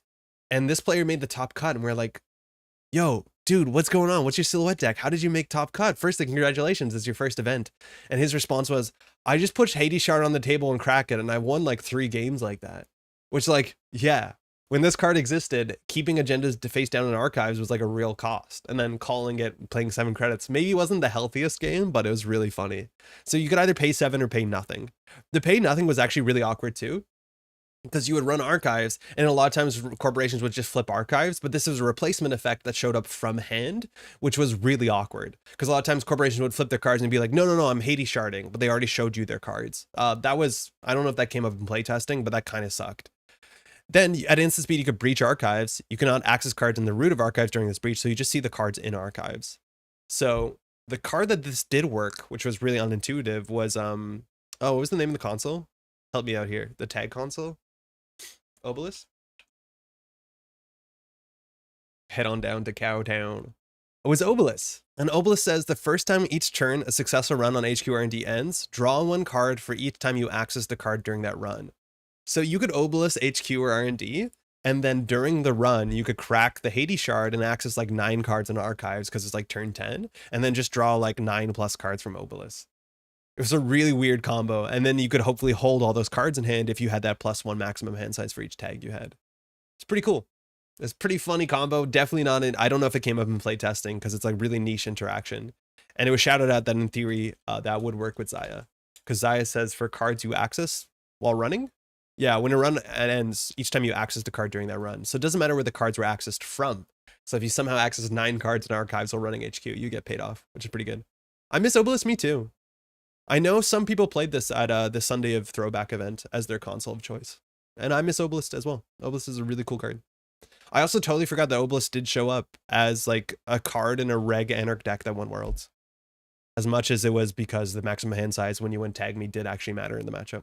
and this player made the top cut, and we're like, yo, dude, what's going on? What's your Silhouette deck? How did you make top cut? Firstly, congratulations, it's your first event. And his response was, I just pushed Hades Shard on the table and crack it, and I won like 3 games like that. Which, like, yeah, when this card existed, keeping agendas to face down in archives was like a real cost. And then calling it, playing 7 credits, maybe wasn't the healthiest game, but it was really funny. So you could either pay 7 or pay nothing. The pay nothing was actually really awkward too, because you would run archives, and a lot of times corporations would just flip archives, but this was a replacement effect that showed up from hand, which was really awkward, because a lot of times corporations would flip their cards and be like, no, I'm Hades sharding, but they already showed you their cards. That was, I don't know if that came up in playtesting, but that kind of sucked. Then at instant speed, you could breach archives. You cannot access cards in the root of archives during this breach, so you just see the cards in archives. So the card that this did work, which was really unintuitive, was, what was the name of the console? Help me out here. The tag console? Obelisk? Head on down to Cowtown. It was Obelisk. And Obelisk says the first time each turn a successful run on HQ R&D ends, draw 1 card for each time you access the card during that run. So you could Obelisk HQ or R&D, and then during the run, you could crack the Hades Shard and access like 9 cards in archives because it's like turn 10, and then just draw like 9+ cards from Obelisk. It was a really weird combo, and then you could hopefully hold all those cards in hand if you had that +1 maximum hand size for each tag you had. It's pretty cool. It's a pretty funny combo. Definitely not in, I don't know if it came up in playtesting because it's like really niche interaction. And it was shouted out that in theory, that would work with Xayah. Because Xayah says for cards you access while running, yeah, when a run ends, each time you access the card during that run. So it doesn't matter where the cards were accessed from. So if you somehow access 9 cards in archives while running HQ, you get paid off, which is pretty good. I miss Obelisk, me too. I know some people played this at the Sunday of Throwback event as their console of choice. And I miss Obelisk as well. Obelisk is a really cool card. I also totally forgot that Obelisk did show up as like a card in a reg Anarch deck that won Worlds. As much as it was because the maximum hand size when you win Tag Me did actually matter in the matchup.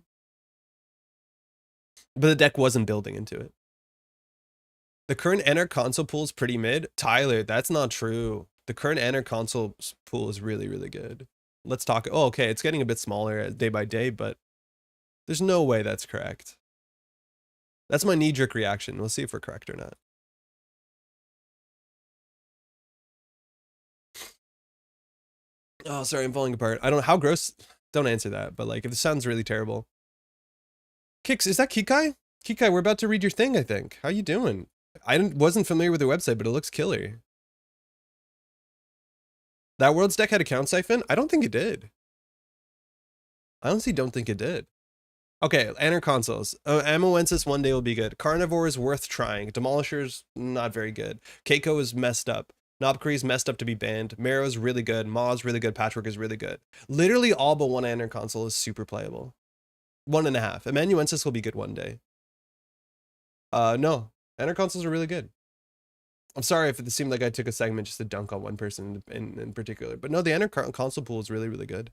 But the deck wasn't building into it. The current Anarch console pool is pretty mid. Tyler, that's not true. The current Anarch console pool is really, really good. Let's talk. Oh, okay. It's getting a bit smaller day by day, but there's no way that's correct. That's my knee-jerk reaction. We'll see if we're correct or not. Oh, sorry, I'm falling apart. I don't know how gross. Don't answer that, but like if it sounds really terrible. Kix, is that Kikai? Kikai, we're about to read your thing, I think. How you doing? I wasn't familiar with the website, but it looks killer. That Worlds deck had a count siphon? I don't think it did. I honestly don't think it did. Okay, Anarch consoles. Amoensis one day will be good. Carnivore is worth trying. Demolisher's not very good. Keiko is messed up. Knobkree's messed up to be banned. Marrow's really good. Maw's really good. Patchwork is really good. Literally all but one Anarch console is super playable. 1.5. Amanuensis will be good one day. No. Anarch consoles are really good. I'm sorry if it seemed like I took a segment just to dunk on one person in particular. But no, the Anarch console pool is really, really good.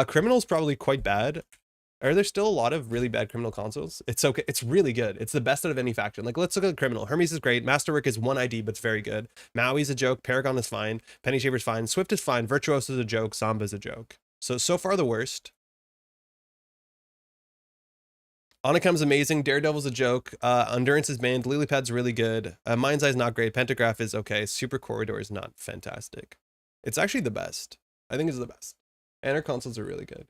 Criminal's probably quite bad. Are there still a lot of really bad Criminal consoles? It's okay. It's really good. It's the best out of any faction. Like, let's look at Criminal. Hermes is great. Masterwork is 1 ID, but it's very good. Maui's a joke. Paragon is fine. Penny Shaver's fine. Swift is fine. Virtuoso is a joke. Zamba's a joke. So far the worst. Onicum's amazing. Daredevil's a joke. Endurance is banned. Lilypad's really good. Mind's Eye's not great. Pentagraph is okay. Super Corridor is not fantastic. It's actually the best. I think it's the best. Anarch consoles are really good.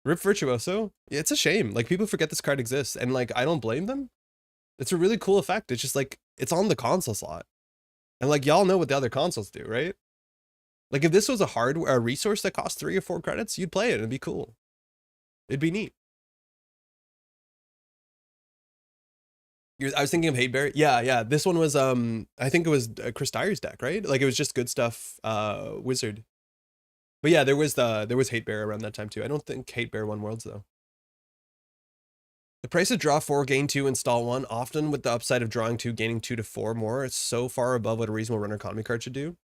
Rip Virtuoso? Yeah, it's a shame. Like, people forget this card exists, and like, I don't blame them. It's a really cool effect. It's just like, it's on the console slot. And like, y'all know what the other consoles do, right? Like, if this was a resource that cost 3 or 4 credits, you'd play it. It'd be cool. It'd be neat. I was thinking of Hate Bear. Yeah. This one was, I think it was Chris Dyer's deck, right? Like, it was just good stuff, Wizard. But yeah, there was Hate Bear around that time too. I don't think Hate Bear won Worlds though. The price of draw 4, gain 2, install 1, often with the upside of drawing 2, gaining 2 to 4 more. It's so far above what a reasonable runner economy card should do.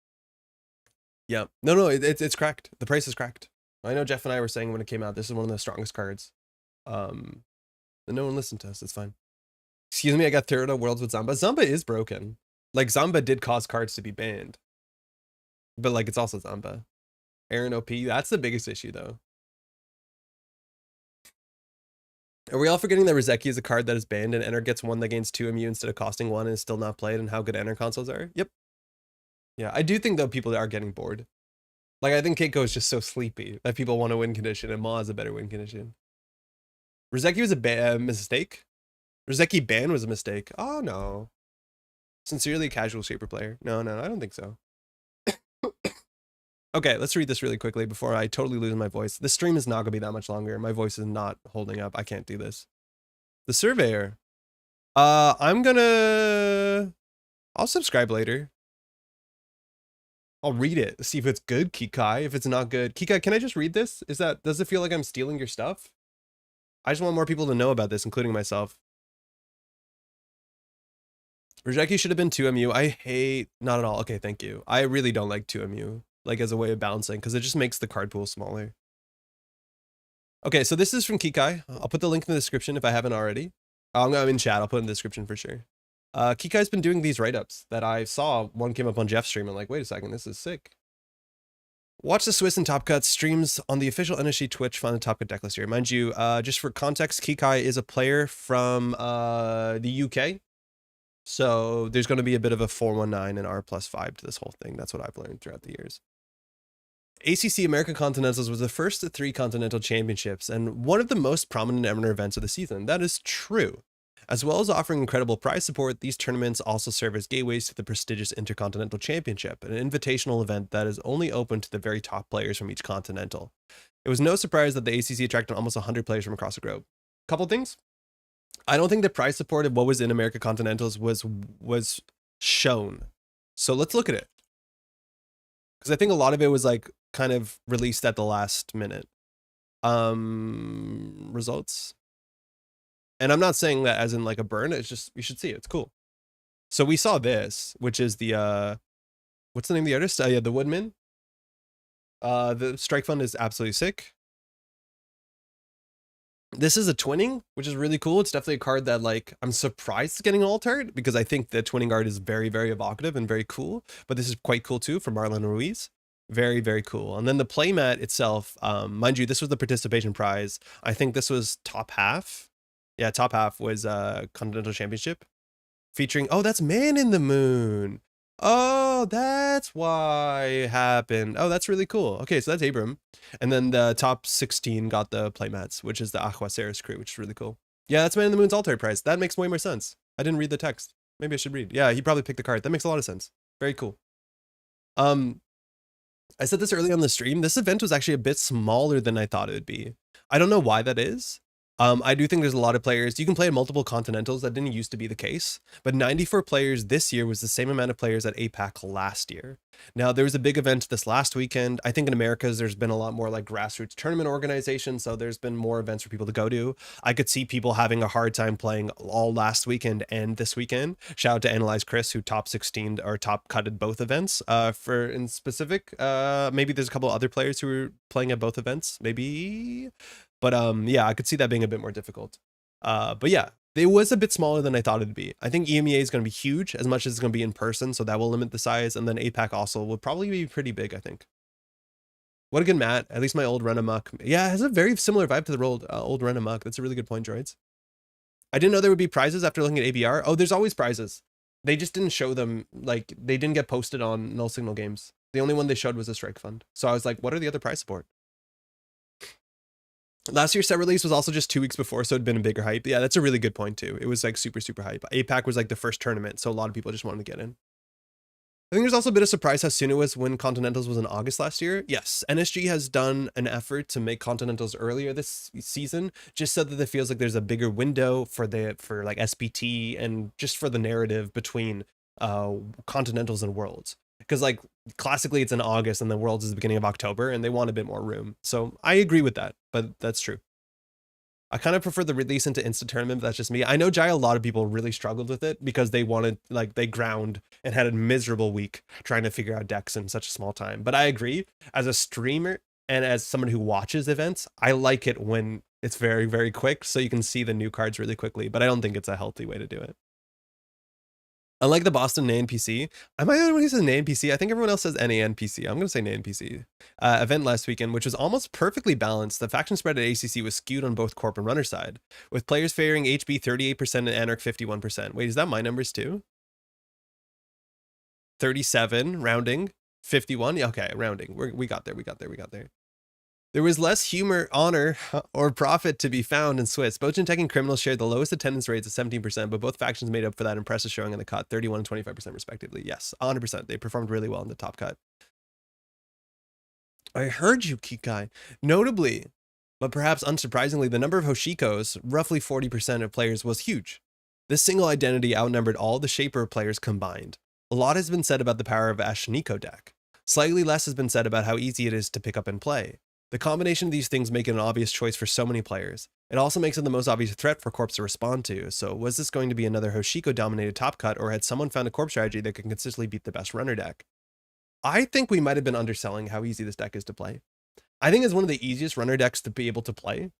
Yeah. No, it's cracked. The price is cracked. I know Jeff and I were saying when it came out, this is one of the strongest cards. And no one listened to us. It's fine. Excuse me, I got third on Worlds with Zamba. Zamba is broken. Like, Zamba did cause cards to be banned. But like, it's also Zamba. Aaron OP, that's the biggest issue though. Are we all forgetting that Rizeki is a card that is banned and Enter gets 1 that gains 2 MU instead of costing 1 and is still not played, and how good Enter consoles are? Yep. Yeah, I do think though people are getting bored. Like, I think Keiko is just so sleepy that people want a win condition, and Ma is a better win condition. Rizeki was a mistake? Rizeki ban was a mistake. Oh no. Sincerely a casual Shaper player. No, I don't think so. Okay, let's read this really quickly before I totally lose my voice. This stream is not going to be that much longer. My voice is not holding up. I can't do this. The Surveyor. I'll subscribe later. I'll read it. See if it's good, Kikai. If it's not good. Kikai, can I just read this? Does it feel like I'm stealing your stuff? I just want more people to know about this, including myself. Rizeki should have been 2MU. Not at all. Okay, thank you. I really don't like 2MU. Like, as a way of balancing, because it just makes the card pool smaller. Okay, so this is from Kikai. I'll put the link in the description if I haven't already. I'm in chat. I'll put it in the description for sure. Kikai's been doing these write-ups that I saw. One came up on Jeff's stream. I'm like, wait a second, this is sick. Watch the Swiss and Top Cut streams on the official NSG Twitch. Find the Top Cut decklist here. Mind you, just for context, Kikai is a player from the UK. So there's going to be a bit of a 419 and R+5 to this whole thing. That's what I've learned throughout the years. ACC American Continentals was the first of 3 continental championships and one of the most prominent Netrunner events of the season. That is true. As well as offering incredible prize support, these tournaments also serve as gateways to the prestigious Intercontinental Championship, an invitational event that is only open to the very top players from each continental. It was no surprise that the ACC attracted almost 100 players from across the globe. Couple things. I don't think the prize support of what was in America Continentals was shown. So let's look at it. Because I think a lot of it was like kind of released at the last minute. Results. And I'm not saying that as in like a burn, it's just, you should see it. It's cool. So we saw this, which is the, what's the name of the artist? Yeah, the Woodman. The strike fund is absolutely sick. This is a twinning, which is really cool. It's definitely a card that like I'm surprised it's getting altered because I think the twinning art is very, very evocative and very cool. But this is quite cool too from Marlon Ruiz. Very, very cool. And then the playmat itself, mind you, this was the participation prize. I think this was top half. Yeah, top half was Continental Championship featuring, oh, that's Man in the Moon. Oh, that's why it happened. Oh, that's really cool. Okay, so that's Abram. And then the top 16 got the playmats, which is the Aguaceros crew, which is really cool. Yeah, that's Man in the Moon's alternate prize. That makes way more sense. I didn't read the text. Maybe I should read. Yeah, he probably picked the card. That makes a lot of sense. Very cool. I said this early on the stream. This event was actually a bit smaller than I thought it would be. I don't know why that is. I do think there's a lot of players. You can play at multiple continentals. That didn't used to be the case, but 94 players this year was the same amount of players at APAC last year. Now there was a big event this last weekend. I think in Americas, there's been a lot more like grassroots tournament organization. So there's been more events for people to go to. I could see people having a hard time playing all last weekend and this weekend. Shout out to Analyze Chris, who top 16 or top cutted both events for in specific. Maybe there's a couple other players who were playing at both events, maybe. But yeah, I could see that being a bit more difficult. But yeah, it was a bit smaller than I thought it'd be. I think EMEA is going to be huge as much as it's going to be in person, so that will limit the size. And then APAC also will probably be pretty big, I think. What a good mat. At least my old Run Amok. Yeah, it has a very similar vibe to the old Run Amok. That's a really good point, droids. I didn't know there would be prizes after looking at ABR. Oh, there's always prizes. They just didn't show them, like, they didn't get posted on Null Signal games. The only one they showed was the Strike Fund. So I was like, what are the other prize support? Last year's set release was also just 2 weeks before, so it'd been a bigger hype. Yeah, that's a really good point too. It was like super, super hype. APAC was like the first tournament, so a lot of people just wanted to get in. I think there's also a bit of surprise how soon it was when Continentals was in August last year. Yes, NSG has done an effort to make Continentals earlier this season, just so that it feels like there's a bigger window for like SPT and just for the narrative between Continentals and Worlds. Because like classically it's in August and the Worlds is the beginning of October and they want a bit more room. So I agree with that, but that's true. I kind of prefer the release into instant tournament, but that's just me. I know Jai, a lot of people really struggled with it because they wanted, like, they ground and had a miserable week trying to figure out decks in such a small time. But I agree, as a streamer and as someone who watches events, I like it when it's very, very quick so you can see the new cards really quickly, but I don't think it's a healthy way to do it. Unlike the Boston NANPC, am I the only one who says NANPC? I think everyone else says NANPC. I'm going to say NANPC. Event last weekend, which was almost perfectly balanced. The faction spread at ACC was skewed on both Corp and Runner side, with players favoring HB 38% and Anarch 51%. Wait, is that my numbers too? 37, rounding, 51. Yeah, okay, rounding. We got there. There was less humor, honor, or profit to be found in Swiss. Both Tech and Criminals shared the lowest attendance rates of 17%, but both factions made up for that impressive showing in the cut, 31 and 25% respectively. Yes, 100%. They performed really well in the top cut. I heard you, Kikai. Notably, but perhaps unsurprisingly, the number of Hoshikos, roughly 40% of players, was huge. This single identity outnumbered all the Shaper players combined. A lot has been said about the power of Ashniko deck. Slightly less has been said about how easy it is to pick up and play. The combination of these things make it an obvious choice for so many players. It also makes it the most obvious threat for Corps to respond to. So was this going to be another Hoshiko-dominated top cut, or had someone found a Corp strategy that could consistently beat the best runner deck? I think we might have been underselling how easy this deck is to play. I think it's one of the easiest runner decks to be able to play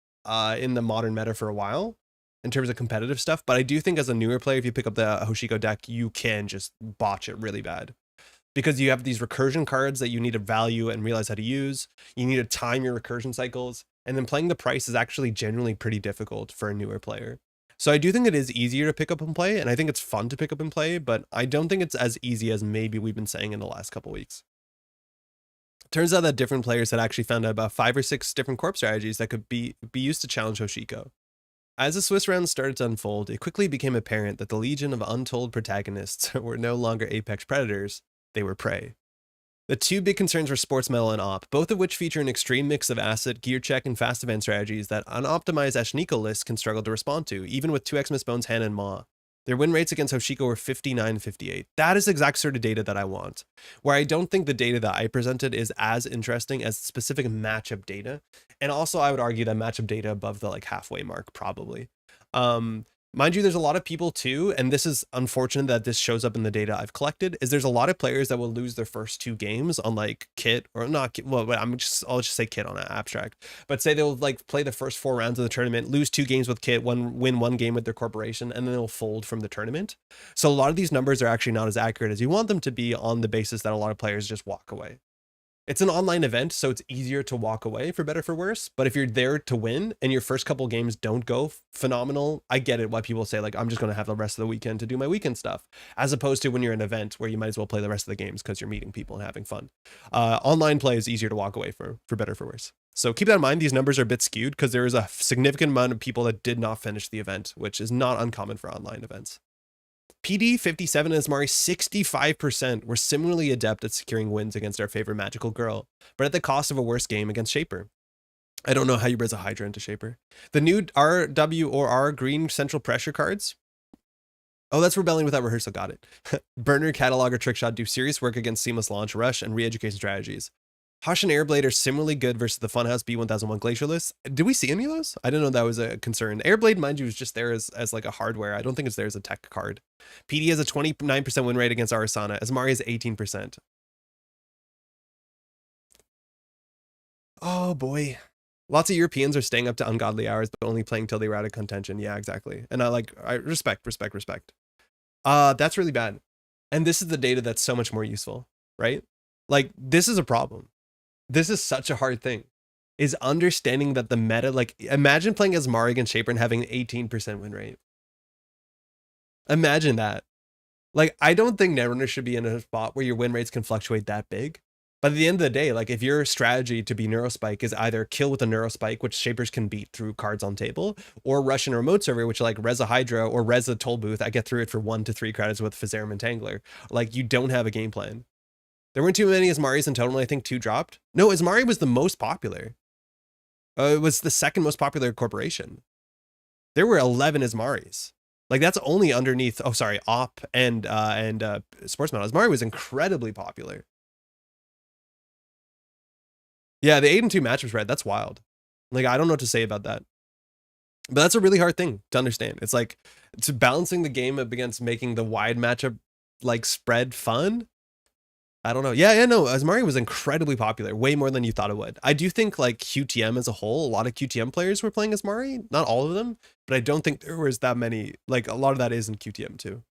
in the modern meta for a while in terms of competitive stuff. But I do think as a newer player, if you pick up the Hoshiko deck, you can just botch it really bad. Because you have these recursion cards that you need to value and realize how to use. You need to time your recursion cycles. And then playing the price is actually generally pretty difficult for a newer player. So I do think it is easier to pick up and play. And I think it's fun to pick up and play. But I don't think it's as easy as maybe we've been saying in the last couple weeks. Turns out that different players had actually found out about 5 or 6 different corp strategies that could be used to challenge Hoshiko. As the Swiss round started to unfold, it quickly became apparent that the legion of untold protagonists were no longer apex predators, they were prey. The two big concerns were sports metal and op, both of which feature an extreme mix of asset, gear check, and fast event strategies that unoptimized Ashniko lists can struggle to respond to, even with 2x Mistbones, Han, and Ma. Their win rates against Hoshiko were 59-58. That is the exact sort of data that I want. Where I don't think the data that I presented is as interesting as specific matchup data. And also I would argue that matchup data above the like halfway mark, probably. Mind you, there's a lot of people too, and this is unfortunate that this shows up in the data I've collected, is there's a lot of players that will lose their first 2 games on like kit or not kit, well, I'll just say kit on an abstract, but say they'll like play the first 4 rounds of the tournament, lose 2 games with kit, win 1 game with their corporation, and then they'll fold from the tournament. So a lot of these numbers are actually not as accurate as you want them to be on the basis that a lot of players just walk away. It's an online event, so it's easier to walk away for better for worse. But if you're there to win and your first couple games don't go phenomenal, I get it why people say like, I'm just going to have the rest of the weekend to do my weekend stuff, as opposed to when you're in an event where you might as well play the rest of the games because you're meeting people and having fun. Online play is easier to walk away for better for worse. So keep that in mind. These numbers are a bit skewed because there is a significant amount of people that did not finish the event, which is not uncommon for online events. PD 57 and Asmari 65% were similarly adept at securing wins against our favorite magical girl, but at the cost of a worse game against Shaper. I don't know how you res a Hydra into Shaper. The new RW or R green central pressure cards. Oh, that's Rebelling Without Rehearsal, got it. Burner, Catalog, or Trickshot do serious work against Seamless Launch, Rush, and re-education strategies. Hush and Airblade are similarly good versus the Funhouse B1001 Glacier list. Did we see any of those? I didn't know that was a concern. Airblade, mind you, is just there as like a hardware. I don't think it's there as a tech card. PD has a 29% win rate against Arasana. Asmari has 18%. Oh boy. Lots of Europeans are staying up to ungodly hours, but only playing till they were out of contention. Yeah, exactly. And I respect. That's really bad. And this is the data that's so much more useful, right? Like, this is a problem. This is such a hard thing, is understanding that the meta, like imagine playing as Asmari against Shaper and having an 18% win rate. Imagine that. Like, I don't think Netrunner should be in a spot where your win rates can fluctuate that big. But at the end of the day, like if your strategy to be Neurospike is either kill with a Neurospike, which Shapers can beat through cards on table, or Russian remote server, which like res a Hydra or res a Toll Booth, I get through it for 1 to 3 credits with Physarum Entangler. Like, you don't have a game plan. There weren't too many Asmaris in total. I think 2 dropped. No, Asmari was the most popular. It was the second most popular corporation. There were 11 Asmaris. Like, that's only underneath, oh, sorry, Op and Sports Metal. Asmari was incredibly popular. Yeah, the 8-2 matchup spread, that's wild. Like, I don't know what to say about that. But that's a really hard thing to understand. It's like, it's balancing the game up against making the wide matchup, like, spread fun. I don't know. Yeah, no, Asmari was incredibly popular, way more than you thought it would. I do think, like, QTM as a whole, a lot of QTM players were playing Asmari. Not all of them, but I don't think there was that many. Like, a lot of that is in QTM, too.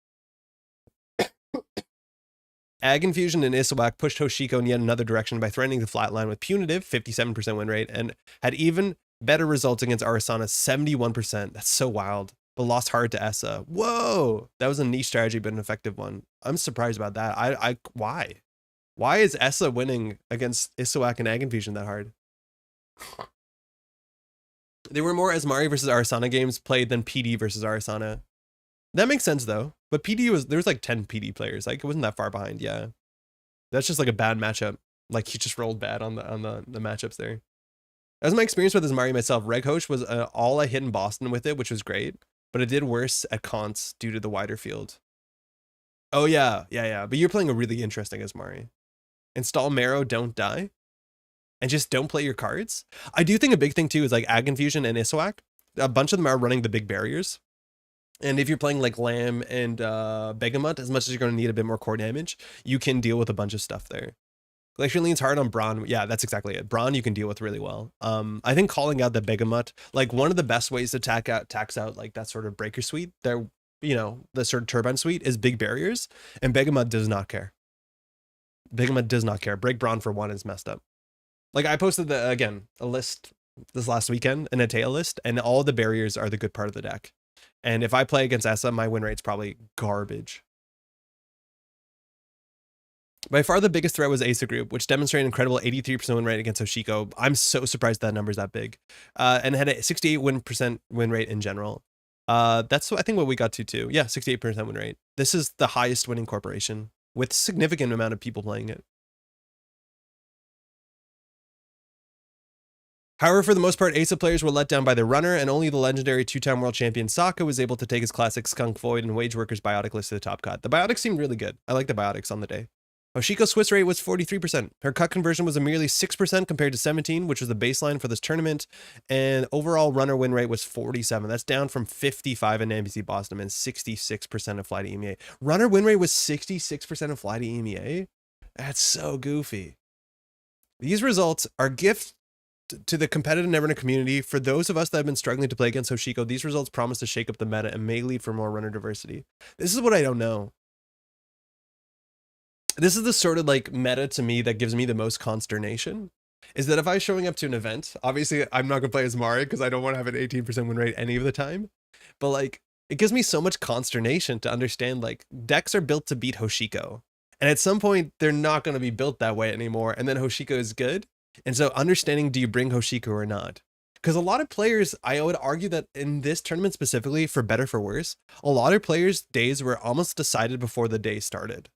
Ag Infusion and Issuaq pushed Hoshiko in yet another direction by threatening the flatline with punitive 57% win rate and had even better results against Arasana 71%. That's so wild. But lost hard to Essa. Whoa! That was a niche strategy, but an effective one. I'm surprised about that. Why? Why is Essa winning against Issuaq and Ag Infusion that hard? There were more Asmari versus Arasana games played than PD versus Arasana. That makes sense though. But there was like 10 PD players. Like, it wasn't that far behind. Yeah, that's just like a bad matchup. Like, he just rolled bad on the matchups there. As my experience with Asmari myself, Reg Hosh was all I hit in Boston with it, which was great. But it did worse at cons due to the wider field. Oh yeah. But you're playing a really interesting Asmari. Install Marrow, don't die, and just don't play your cards. I do think a big thing too is like Ag Infusion and Issuaq. A bunch of them are running the big barriers. And if you're playing like Lamb and Begamut, as much as you're going to need a bit more core damage, you can deal with a bunch of stuff there. Glacier leans hard on Brawn. Yeah, that's exactly it. Brawn you can deal with really well. I think calling out the Begamut, like one of the best ways to tax out like that sort of breaker suite, there, you know, the sort of turbine suite is big barriers, and Begamut does not care. Begamut does not care. Break Brawn for 1 is messed up. Like, I posted a list this last weekend, an Atea list, and all the barriers are the good part of the deck. And if I play against Essa, my win rate's probably garbage. By far the biggest threat was Asa Group, which demonstrated an incredible 83% win rate against Hoshiko. I'm so surprised that number's that big. And had a 68% win rate in general. That's I think what we got to too. Yeah, 68% win rate. This is the highest winning corporation with significant amount of people playing it. However, for the most part, Asa players were let down by the runner, and only the legendary two-time world champion Sokka was able to take his classic Skunk Void and Wage Workers Biotic list to the top cut. The Biotics seemed really good. I like the Biotics on the day. Hoshiko's Swiss rate was 43%. Her cut conversion was a merely 6% compared to 17, which was the baseline for this tournament, and overall runner win rate was 47. That's down from 55 in NBC Boston and 66% of Fly to EMEA. Runner win rate was 66% of Fly to EMEA? That's so goofy. These results are gift to the competitive Netrunner community. For those of us that have been struggling to play against Hoshiko, these results promise to shake up the meta and may lead for more runner diversity. This is what I don't know. This is the sort of like meta to me that gives me the most consternation, is that if I was showing up to an event, obviously I'm not gonna play as Mari because I don't want to have an 18% win rate any of the time, but like it gives me so much consternation to understand like decks are built to beat Hoshiko, and at some point they're not going to be built that way anymore, and then Hoshiko is good. And so understanding, do you bring Hoshiko or not? Because a lot of players, I would argue that in this tournament specifically, for better for worse, a lot of players' days were almost decided before the day started.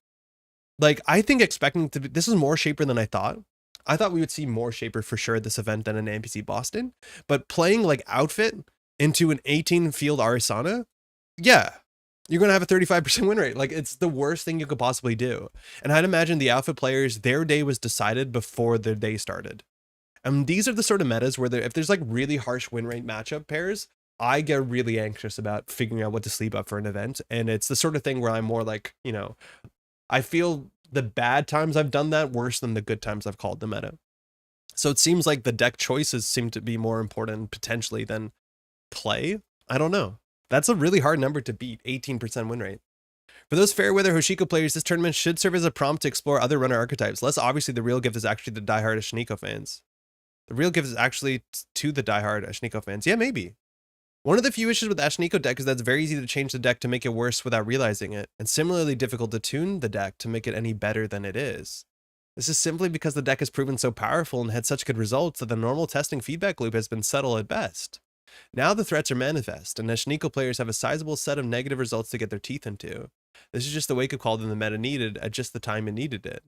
Like, I think expecting to be, this is more Shaper than I thought. I thought we would see more Shaper for sure at this event than in NPC Boston. But playing like Outfit into an 18 field Arisana, yeah, you're going to have a 35% win rate. Like, it's the worst thing you could possibly do. And I'd imagine the Outfit players, their day was decided before their day started. And these are the sort of metas where if there's like really harsh win rate matchup pairs, I get really anxious about figuring out what to sleep up for an event. And it's the sort of thing where I'm more like, you know, I feel the bad times I've done that worse than the good times I've called the meta. So it seems like the deck choices seem to be more important potentially than play. I don't know. That's a really hard number to beat, 18% win rate. For those Fairweather Hoshiko players, this tournament should serve as a prompt to explore other runner archetypes. Less obviously, the real gift is actually the diehard Hoshiko fans. The real gift is actually to the diehard Hoshiko fans. Yeah, maybe. One of the few issues with the Hoshiko deck is that it's very easy to change the deck to make it worse without realizing it, and similarly difficult to tune the deck to make it any better than it is. This is simply because the deck has proven so powerful and had such good results that the normal testing feedback loop has been subtle at best. Now the threats are manifest, and Hoshiko players have a sizable set of negative results to get their teeth into. This is just the wake-up call that the meta needed at just the time it needed it.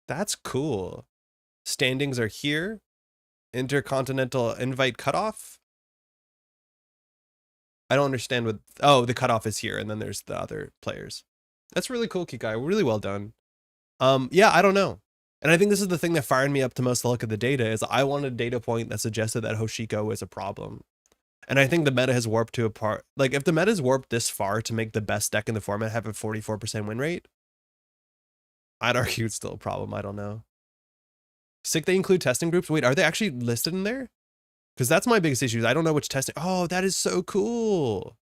That's cool. Standings are here. Intercontinental invite cutoff. I don't understand what, oh, the cutoff is here, and then there's the other players. That's really cool, Kikai. Really well done. Yeah, I don't know. And I think this is the thing that fired me up to most to look at the data, is I wanted a data point that suggested that Hoshiko is a problem. And I think the meta has warped to a part, like if the meta is warped this far to make the best deck in the format have a 44% win rate, I'd argue it's still a problem. I don't know. Sick, they include testing groups. Wait, are they actually listed in there? Because that's my biggest issue. I don't know which testing. Oh, that is so cool.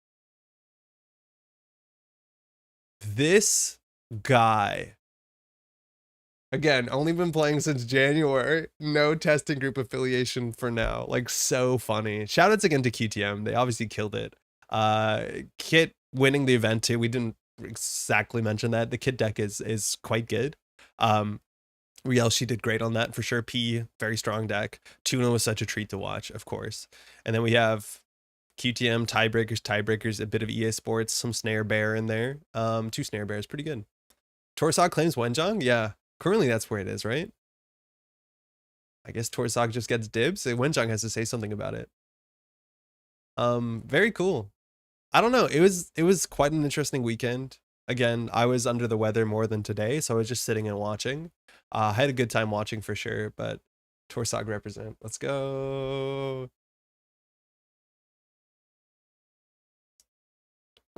This guy. Again, only been playing since January. No testing group affiliation for now. Like, so funny. Shoutouts again to QTM. They obviously killed it. Kit winning the event too. We didn't exactly mention that. The Kit deck is quite good. Riel, she did great on that for sure. P, very strong deck. Tuna was such a treat to watch, of course. And then we have QTM, tiebreakers, a bit of EA Sports, some Snare Bear in there. 2 Snare Bears, pretty good. Torsog claims Wenjong? Yeah. Currently, that's where it is, right? I guess Torsog just gets dibs. Wenjong has to say something about it. Very cool. I don't know. It was quite an interesting weekend. Again, I was under the weather more than today, so I was just sitting and watching. I had a good time watching for sure, but Torsog represent. Let's go.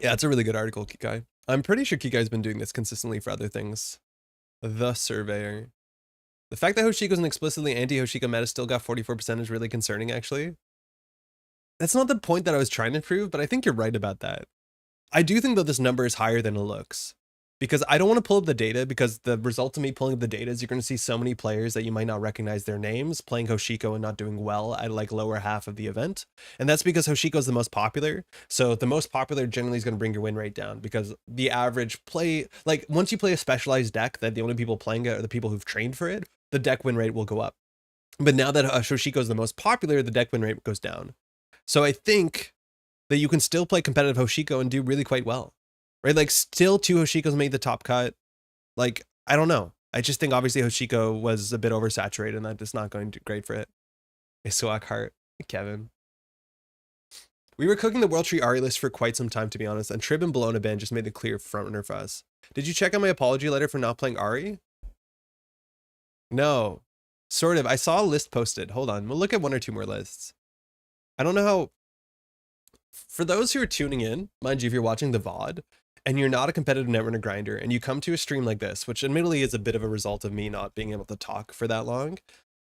Yeah, it's a really good article, Kikai. I'm pretty sure Kikai's been doing this consistently for other things. The Surveyor. The fact that Hoshiko's an explicitly anti-Hoshiko meta still got 44% is really concerning, actually. That's not the point that I was trying to prove, but I think you're right about that. I do think that this number is higher than it looks. because I don't want to pull up the data, because the result of me pulling up the data is you're going to see so many players that you might not recognize their names playing Hoshiko and not doing well at like lower half of the event. And that's because Hoshiko is the most popular. So the most popular generally is going to bring your win rate down, because the average play, like once you play a specialized deck that the only people playing it are the people who've trained for it, the deck win rate will go up. But now that Hoshiko is the most popular, the deck win rate goes down. So I think that you can still play competitive Hoshiko and do really quite well. Right, like still 2 Hoshikos made the top cut. Like, I don't know. I just think obviously Hoshiko was a bit oversaturated and that is not going to great for it. Issuaq Hype, Kevin. We were cooking the World Tree Ari list for quite some time, to be honest, and Trib and Bologna Band just made the clear frontrunner for us. Did you check out my apology letter for not playing Ari? No, sort of. I saw a list posted. Hold on, we'll look at 1 or 2 more lists. I don't know how. For those who are tuning in, mind you, if you're watching the VOD, and you're not a competitive Netrunner grinder, and you come to a stream like this, which admittedly is a bit of a result of me not being able to talk for that long,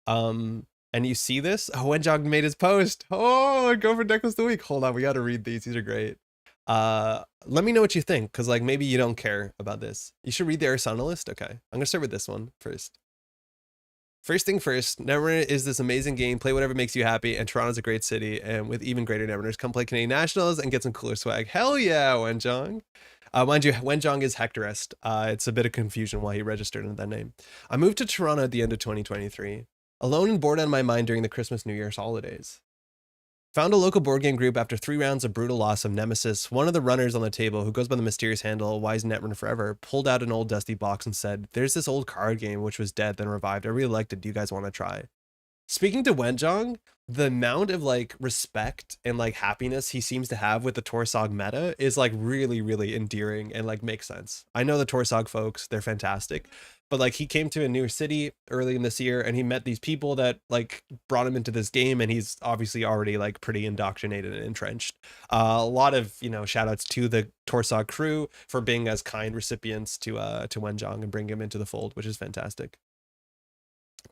and you see this, oh, Wenjong made his post. Oh, go for Decklist of the Week. Hold on, we got to read these. These are great. Let me know what you think, because like maybe you don't care about this. You should read the Arizona list. Okay, I'm gonna start with this one first. First thing first, Netrunner is this amazing game. Play whatever makes you happy, and Toronto's a great city, and with even greater Netrunners, come play Canadian Nationals and get some cooler swag. Hell yeah, Wenjong. Mind you, Wenjong is Hectorist. It's a bit of confusion why he registered under that name. I moved to Toronto at the end of 2023, alone and bored out of my mind during the Christmas New Year's holidays. Found a local board game group after 3 rounds of brutal loss of Nemesis. One of the runners on the table, who goes by the mysterious handle Wise Netrunner Forever, pulled out an old dusty box and said, "There's this old card game which was dead then revived. I really liked it. Do you guys want to try?" Speaking to Wenjong, the amount of like respect and like happiness he seems to have with the Torsog meta is like really, really endearing and like makes sense. I know the Torsog folks, they're fantastic, but like he came to a newer city early in this year and he met these people that like brought him into this game, and he's obviously already like pretty indoctrinated and entrenched. A lot of, you know, shout outs to the Torsog crew for being as kind recipients to Wenjong and bring him into the fold, which is fantastic.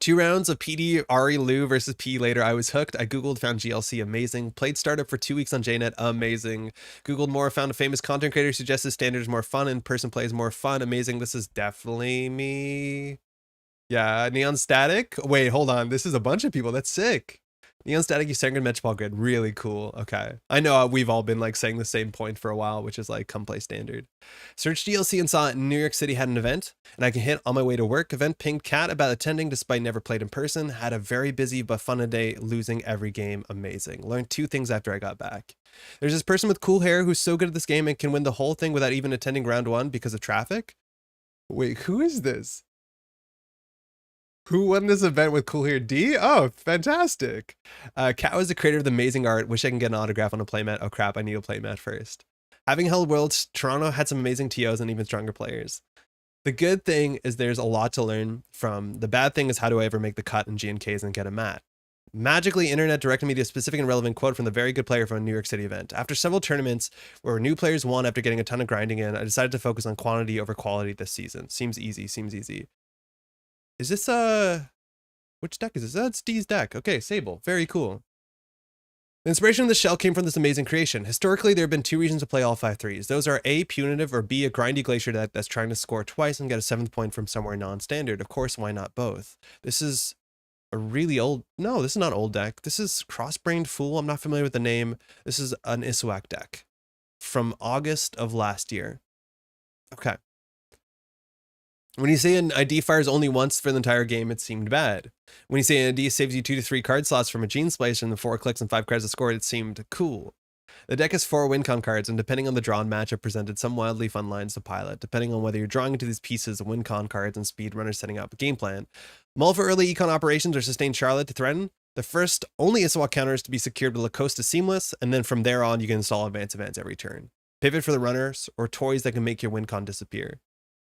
2 rounds of PD Ari Lu versus P later, I was hooked. I googled, found GLC amazing. Played startup for 2 weeks on JNet, amazing. Googled more, found a famous content creator, suggested standard is more fun, in person play is more fun, amazing. This is definitely me. Yeah, Neon Static. Wait, hold on. This is a bunch of people. That's sick. Neon Static, you sang in Métropole Grid. Really cool. Okay. I know we've all been like saying the same point for a while, which is like come play standard. Searched DLC and saw New York City had an event, and I can hit on my way to work. Event pinged Cat about attending despite never played in person. Had a very busy but fun a day, losing every game. Amazing. Learned 2 things after I got back. There's this person with cool hair who's so good at this game and can win the whole thing without even attending round 1 because of traffic. Wait, who is this? Who won this event with cool hair? D? Oh, fantastic. Cat was the creator of the amazing art. Wish I can get an autograph on a playmat. Oh crap, I need a playmat first. Having held Worlds, Toronto had some amazing TOs and even stronger players. The good thing is there's a lot to learn from. The bad thing is how do I ever make the cut in G&Ks and get a mat? Magically, internet directed me to a specific and relevant quote from the very good player from a New York City event. After several tournaments where new players won after getting a ton of grinding in, I decided to focus on quantity over quality this season. Seems easy, seems easy. Is this, which deck is this? That's D's deck. Okay, Sable. Very cool. The inspiration of the shell came from this amazing creation. Historically, there have been 2 reasons to play all 5 threes. Those are A, punitive, or B, a grindy glacier deck that's trying to score twice and get a 7th point from somewhere non-standard. Of course, why not both? This is a really old, no, this is not old deck. This is Cross-Brained Fool. I'm not familiar with the name. This is an Issuaq deck from August of last year. Okay. When you say an ID fires only once for the entire game, it seemed bad. When you say an ID saves you 2 to 3 card slots from a Gene Splice and the 4 clicks and 5 cards to score, it seemed cool. The deck has 4 win con cards, and depending on the drawn matchup, presented some wildly fun lines to pilot, depending on whether you're drawing into these pieces of win con cards and speedrunners setting up a game plan. Mull for early econ operations or sustain Charlotte to threaten. The first only Issuaq counters to be secured with Lacosta Seamless, and then from there on, you can install advanced events every turn. Pivot for the runners, or toys that can make your win con disappear.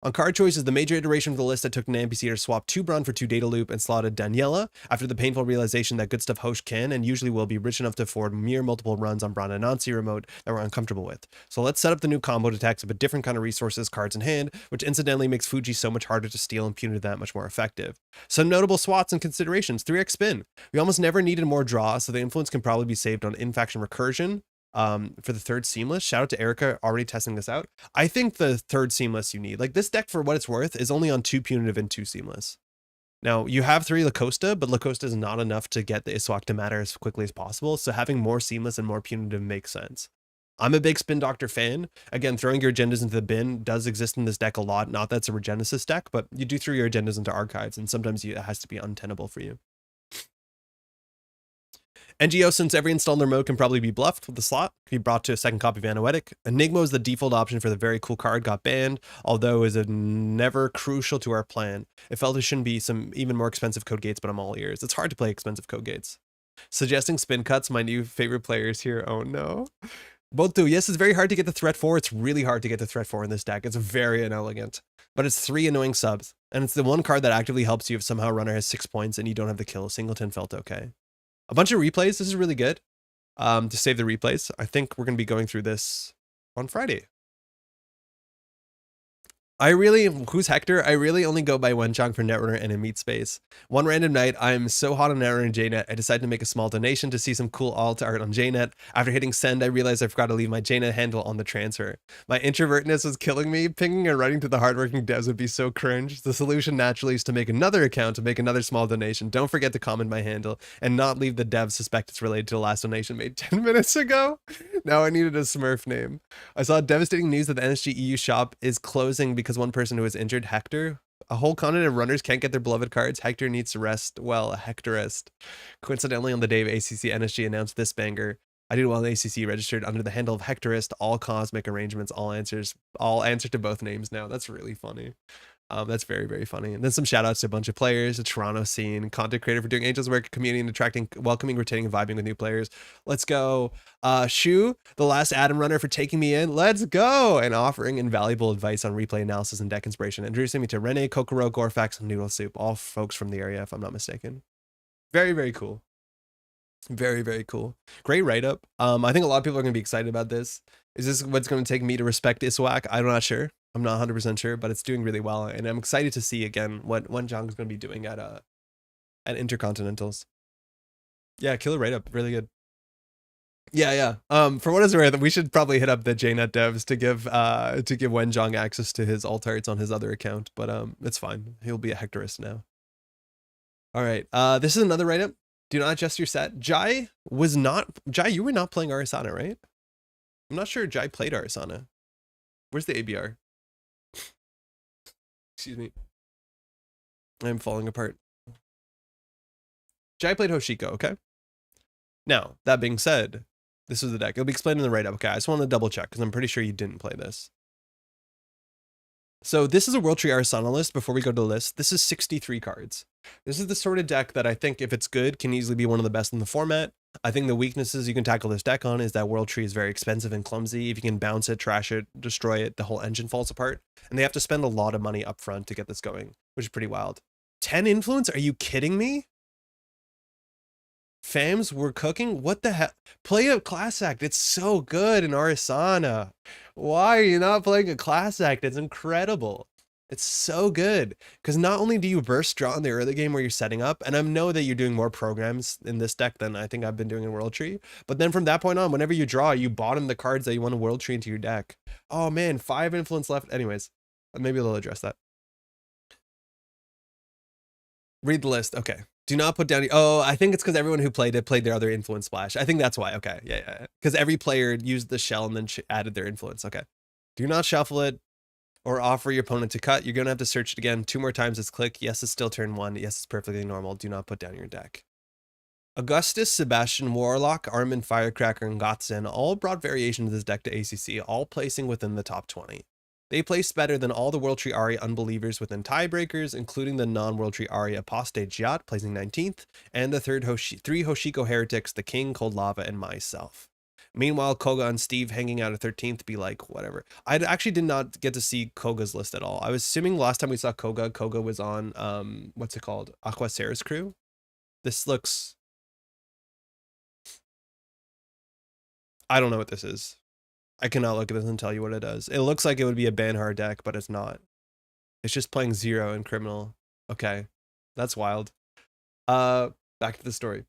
On card choices, the major iteration of the list that took an NPC to swap 2 Brun for 2 Data Loop and slotted Daniela after the painful realization that good stuff Hosh can and usually will be rich enough to afford mere multiple runs on Brun and Nancy remote that we're uncomfortable with. So let's set up the new combo to tax a different kind of resources, cards in hand, which incidentally makes Fuji so much harder to steal and punitive that much more effective. Some notable swats and considerations: 3x spin. We almost never needed more draw, so the influence can probably be saved on in-faction recursion. for the third seamless. Shout out to Erica already testing this out. I think the third seamless you need, like this deck for what it's worth is only on 2 punitive and 2 seamless. Now you have 3 Lacosta, but Lacosta is not enough to get the Issuaq to matter as quickly as possible. So having more seamless and more punitive makes sense. I'm a big Spin Doctor fan. Again, throwing your agendas into the bin does exist in this deck a lot. Not that it's a Regenesis deck, but you do throw your agendas into archives, and sometimes it has to be untenable for you. NGO, since every installer mode can probably be bluffed with the slot, can be brought to a second copy of Anoetic. Enigma is the default option for the very cool card, got banned, although is never crucial to our plan. It felt it shouldn't be some even more expensive code gates, but I'm all ears. It's hard to play expensive code gates. Suggesting spin cuts, my new favorite players here. Oh no. Both do. Yes, it's very hard to get the threat 4. It's really hard to get the threat 4 in this deck. It's very inelegant, but it's 3 annoying subs. And it's the one card that actively helps you if somehow runner has 6 points and you don't have the kill. Singleton felt okay. A bunch of replays. This is really good. To save the replays. I think we're going to be going through this on Friday. Who's Hector? I really only go by Wenchong for Netrunner and in Meat Space. One random night, I'm so hot on Netrunner and JNet, I decided to make a small donation to see some cool alt art on JNet. After hitting send, I realized I forgot to leave my JNet handle on the transfer. My introvertness was killing me. Pinging and writing to the hardworking devs would be so cringe. The solution naturally is to make another account to make another small donation. Don't forget to comment my handle and not leave the devs suspect it's related to the last donation made 10 minutes ago. Now I needed a Smurf name. I saw devastating news that the NSG EU shop is closing because one person who was injured, Hector. A whole continent of runners can't get their beloved cards. Hector needs to rest. Well, a Hectorist. Coincidentally, on the day of ACC, NSG announced this banger. I did well in ACC, registered under the handle of Hectorist. All cosmic arrangements, all answer to both names now. That's really funny. That's very, very funny. And then some shout outs to a bunch of players, the Toronto scene, content creator for doing angels work, community and attracting, welcoming, retaining, and vibing with new players. Let's go. Shu, the last Adam runner for taking me in. Let's go. And offering invaluable advice on replay analysis and deck inspiration. Introducing me to Rene, Kokoro, Gorfax, and Noodle Soup. All folks from the area, if I'm not mistaken. Very, very cool. Very, very cool. Great write-up. I think a lot of people are going to be excited about this. Is this what's going to take me to respect Issuaq? I'm not sure. I'm not 100% sure, but it's doing really well. And I'm excited to see again what Wenchong is going to be doing at Intercontinentals. Yeah, killer write-up. Really good. Yeah. For what it's worth, we should probably hit up the JNet devs to give Wenchong access to his alt arts on his other account, but it's fine. He'll be a Hectorist now. All right. This is another write-up. Do not adjust your set. Jai, you were not playing Arasana, right? I'm not sure Jai played Arasana. Where's the ABR? Excuse me. I'm falling apart. Jai played Hoshiko, okay? Now, that being said, this is the deck. It'll be explained in the write-up. Okay, I just want to double check because I'm pretty sure you didn't play this. So this is a World Tree Arasana list. Before we go to the list, this is 63 cards. This is the sort of deck that I think, if it's good, can easily be one of the best in the format. I think the weaknesses you can tackle this deck on is that World Tree is very expensive and clumsy. If you can bounce it, trash it, destroy it, the whole engine falls apart. And they have to spend a lot of money up front to get this going, which is pretty wild. 10 influence? Are you kidding me? Fams, we're cooking? What the hell? Play a class act. It's so good in Arasana. Why are you not playing a class act? It's incredible. It's so good. Because not only do you burst draw in the early game where you're setting up, and I know that you're doing more programs in this deck than I think I've been doing in World Tree, but then from that point on, whenever you draw, you bottom the cards that you want to World Tree into your deck. Oh man, 5 influence left. Anyways, maybe they'll address that. Read the list. Okay. Do not put down. Oh, I think it's because everyone who played it played their other influence splash. I think that's why. Okay. Yeah. Because every player used the shell and then added their influence. Okay. Do not shuffle it or offer your opponent to cut. You're going to have to search it again 2 more times. It's click. Yes, it's still turn 1. Yes, it's perfectly normal. Do not put down your deck. Augustus, Sebastian, Warlock, Armin, Firecracker, and Gotzen all brought variation to this deck to ACC, all placing within the top 20. They placed better than all the World Tree Ari unbelievers within tiebreakers, including the non-World Tree Ari Apostate Giat, placing 19th, and the 3 Hoshiko heretics, the King, Cold Lava, and myself. Meanwhile, Koga and Steve hanging out at 13th be like, whatever. I actually did not get to see Koga's list at all. I was assuming last time we saw Koga was on, what's it called? Aquaceres crew? This looks... I don't know what this is. I cannot look at this and tell you what it does. It looks like it would be a Banhar deck, but it's not. It's just playing 0 and Criminal. Okay. That's wild. Back to the story.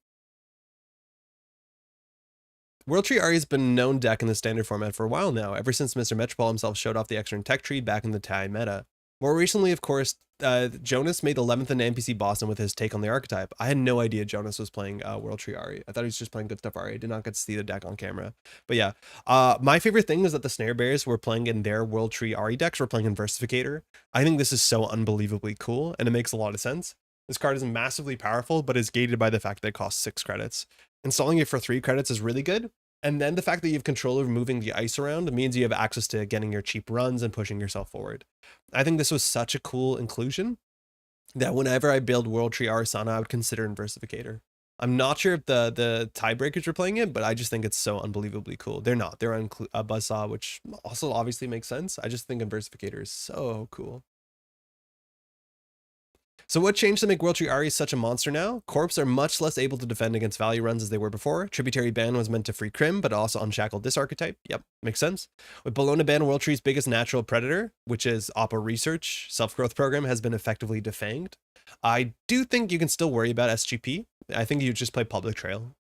World Tree Ari has been a known deck in the standard format for a while now, ever since Mr. Métropole himself showed off the extra in tech tree back in the TI meta. More recently, of course, Jonas made 11th in NPC Boston with his take on the archetype. I had no idea Jonas was playing World Tree Ari. I thought he was just playing good stuff Ari. I did not get to see the deck on camera. But yeah, my favorite thing is that the Snare Bears were playing in their World Tree Ari decks were playing in Versificator. I think this is so unbelievably cool, and it makes a lot of sense. This card is massively powerful, but is gated by the fact that it costs 6 credits. Installing it for 3 credits is really good. And then the fact that you have control over moving the ice around means you have access to getting your cheap runs and pushing yourself forward. I think this was such a cool inclusion that whenever I build World Tree Arsana, I would consider Versificator. I'm not sure if the tiebreakers are playing it, but I just think it's so unbelievably cool. They're not. They're on Buzzsaw, which also obviously makes sense. I just think Versificator is so cool. So what changed to make World Tree Ari such a monster now? Corps are much less able to defend against value runs as they were before. Tributary Ban was meant to free Crim, but also unshackled this archetype. Yep, makes sense. With Bologna Ban, World Tree's biggest natural predator, which is Oppo Research, self-growth program, has been effectively defanged. I do think you can still worry about SGP. I think you just play Public Trail.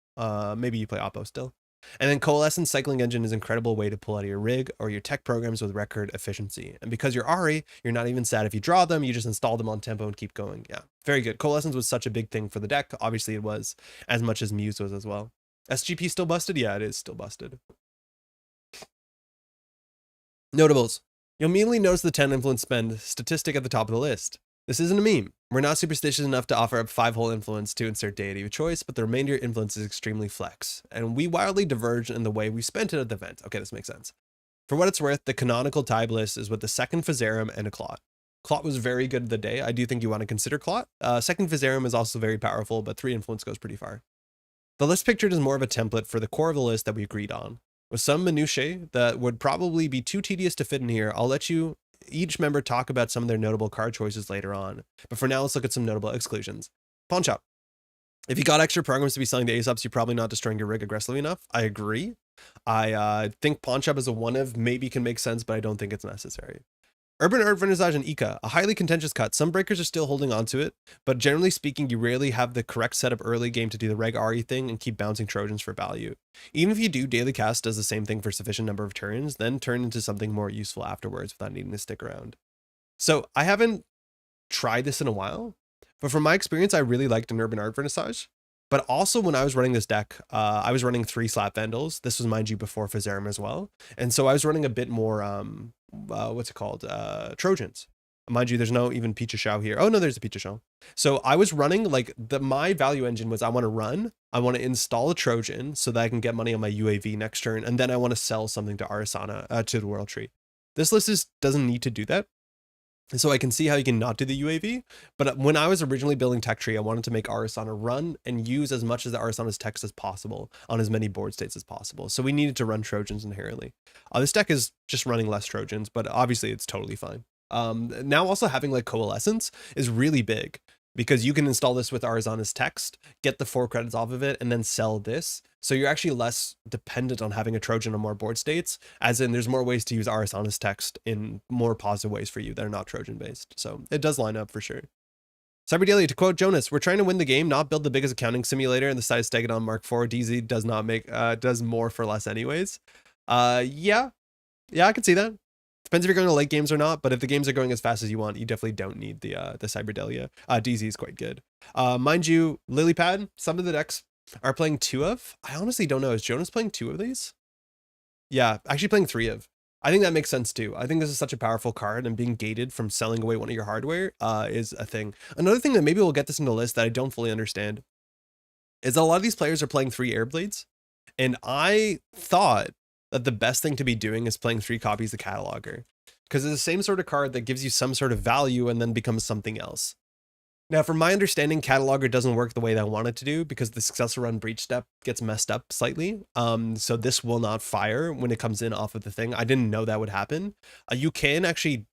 Maybe you play Oppo still. And then Coalescence Cycling Engine is an incredible way to pull out of your rig or your tech programs with record efficiency. And because you're Ari, you're not even sad if you draw them, you just install them on tempo and keep going. Yeah, very good. Coalescence was such a big thing for the deck. Obviously it was, as much as Muse was as well. SGP still busted? Yeah, it is still busted. Notables. You'll immediately notice the 10 influence spend statistic at the top of the list. This isn't a meme. We're not superstitious enough to offer up 5-hole influence to insert deity of choice, but the remainder influence is extremely flex, and we wildly diverge in the way we spent it at the event. Okay, this makes sense. For what it's worth, the canonical tie list is with the second Physarum and a Clot. Clot was very good the day. I do think you want to consider Clot. Second Physarum is also very powerful, but 3 influence goes pretty far. The list pictured is more of a template for the core of the list that we agreed on. With some minutiae that would probably be too tedious to fit in here, I'll let you each member talk about some of their notable card choices later on. But for now, let's look at some notable exclusions. Pawn Shop. If you got extra programs to be selling the ace-ups, you're probably not destroying your rig aggressively enough. I agree. I think Pawn Shop as a one-of maybe can make sense, but I don't think it's necessary. Urban Art Vernissage and Ika, a highly contentious cut. Some breakers are still holding on to it, but generally speaking, you rarely have the correct setup early game to do the Reg Ari thing and keep bouncing Trojans for value. Even if you do, Daily Cast does the same thing for sufficient number of turns, then turn into something more useful afterwards without needing to stick around. So I haven't tried this in a while, but from my experience, I really liked an Urban Art Vernissage. But also when I was running this deck, I was running 3 Slap Vandals. This was, mind you, before Physarum as well. And so I was running a bit more, Trojans. Mind you, there's no even Picha Shao here. Oh no, there's a Picha Shao. So I was running like my value engine was I want to run, I want to install a Trojan so that I can get money on my UAV next turn. And then I want to sell something to Arasana, to the World Tree. This list doesn't need to do that. So I can see how you can not do the UAV, but when I was originally building Tech Tree, I wanted to make Arasana run and use as much of the Arasana's text as possible on as many board states as possible. So we needed to run Trojans inherently. This deck is just running less Trojans, but obviously it's totally fine. Now also having like Coalescence is really big because you can install this with Arasana's text, get the 4 credits off of it, and then sell this. So you're actually less dependent on having a Trojan on more board states, as in there's more ways to use Arasana's text in more positive ways for you that are not Trojan based. So it does line up for sure. Cyberdaily, to quote Jonas, we're trying to win the game, not build the biggest accounting simulator, and the size Stegadon Mark IV DZ does not make, does more for less anyways. Yeah, I can see that. Depends if you're going to late games or not, but if the games are going as fast as you want, you definitely don't need the Cyberdelia. DZ is quite good. Mind you, Lilypad, some of the decks are playing 2 of. I honestly don't know. Is Jonas playing 2 of these? Yeah, actually playing 3 of. I think that makes sense too. I think this is such a powerful card, and being gated from selling away one of your hardware is a thing. Another thing that maybe we'll get this in the list that I don't fully understand is that a lot of these players are playing 3 Airblades, and I thought that the best thing to be doing is playing 3 copies of Cataloger, because it's the same sort of card that gives you some sort of value and then becomes something else. Now, from my understanding, Cataloger doesn't work the way that I want it to do because the successful run breach step gets messed up slightly. So this will not fire when it comes in off of the thing. I didn't know that would happen. You can actually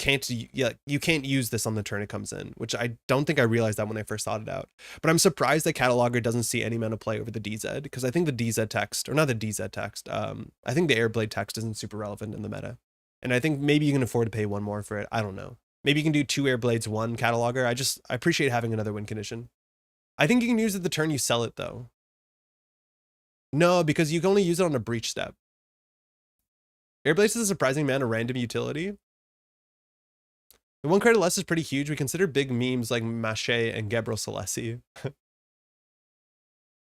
you can't use this on the turn it comes in, which I don't think I realized that when I first thought it out. But I'm surprised that Cataloger doesn't see any amount of play over the DZ, because I think the DZ text, or not the DZ text, I think the Airblade text isn't super relevant in the meta. And I think maybe you can afford to pay 1 more for it. I don't know. Maybe you can do 2 Airblades, 1 Cataloger. I appreciate having another win condition. I think you can use it the turn you sell it though. No, because you can only use it on a breach step. Airblades is a surprising amount of random utility. The 1 credit less is pretty huge. We consider big memes like Mache and Gabriel Celesi.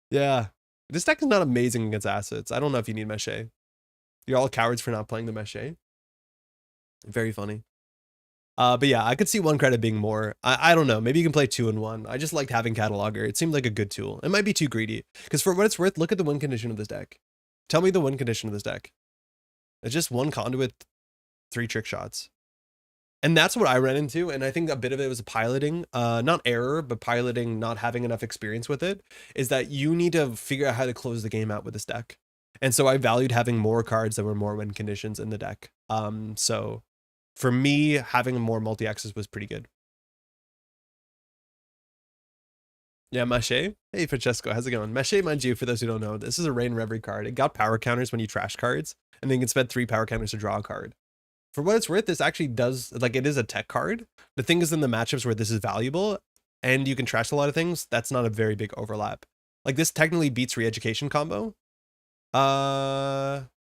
Yeah. This deck is not amazing against assets. I don't know if you need Mache. You're all cowards for not playing the Mache. Very funny. But yeah, I could see 1 credit being more. I don't know. Maybe you can play 2 in 1. I just liked having Cataloger. It seemed like a good tool. It might be too greedy. Because for what it's worth, look at the win condition of this deck. Tell me the win condition of this deck. It's just 1 conduit, 3 trick shots. And that's what I ran into. And I think a bit of it was piloting, not error, but piloting, not having enough experience with it, is that you need to figure out how to close the game out with this deck. And so I valued having more cards that were more win conditions in the deck. So for me, having more multi-axis was pretty good. Yeah, Mache. Hey, Francesco, how's it going? Mache, mind you, for those who don't know, this is a Rain Reverie card. It got power counters when you trash cards, and then you can spend 3 power counters to draw a card. For what it's worth, this actually does, like, it is a tech card. The thing is, in the matchups where this is valuable, and you can trash a lot of things, that's not a very big overlap. Like, this technically beats Re-Education combo.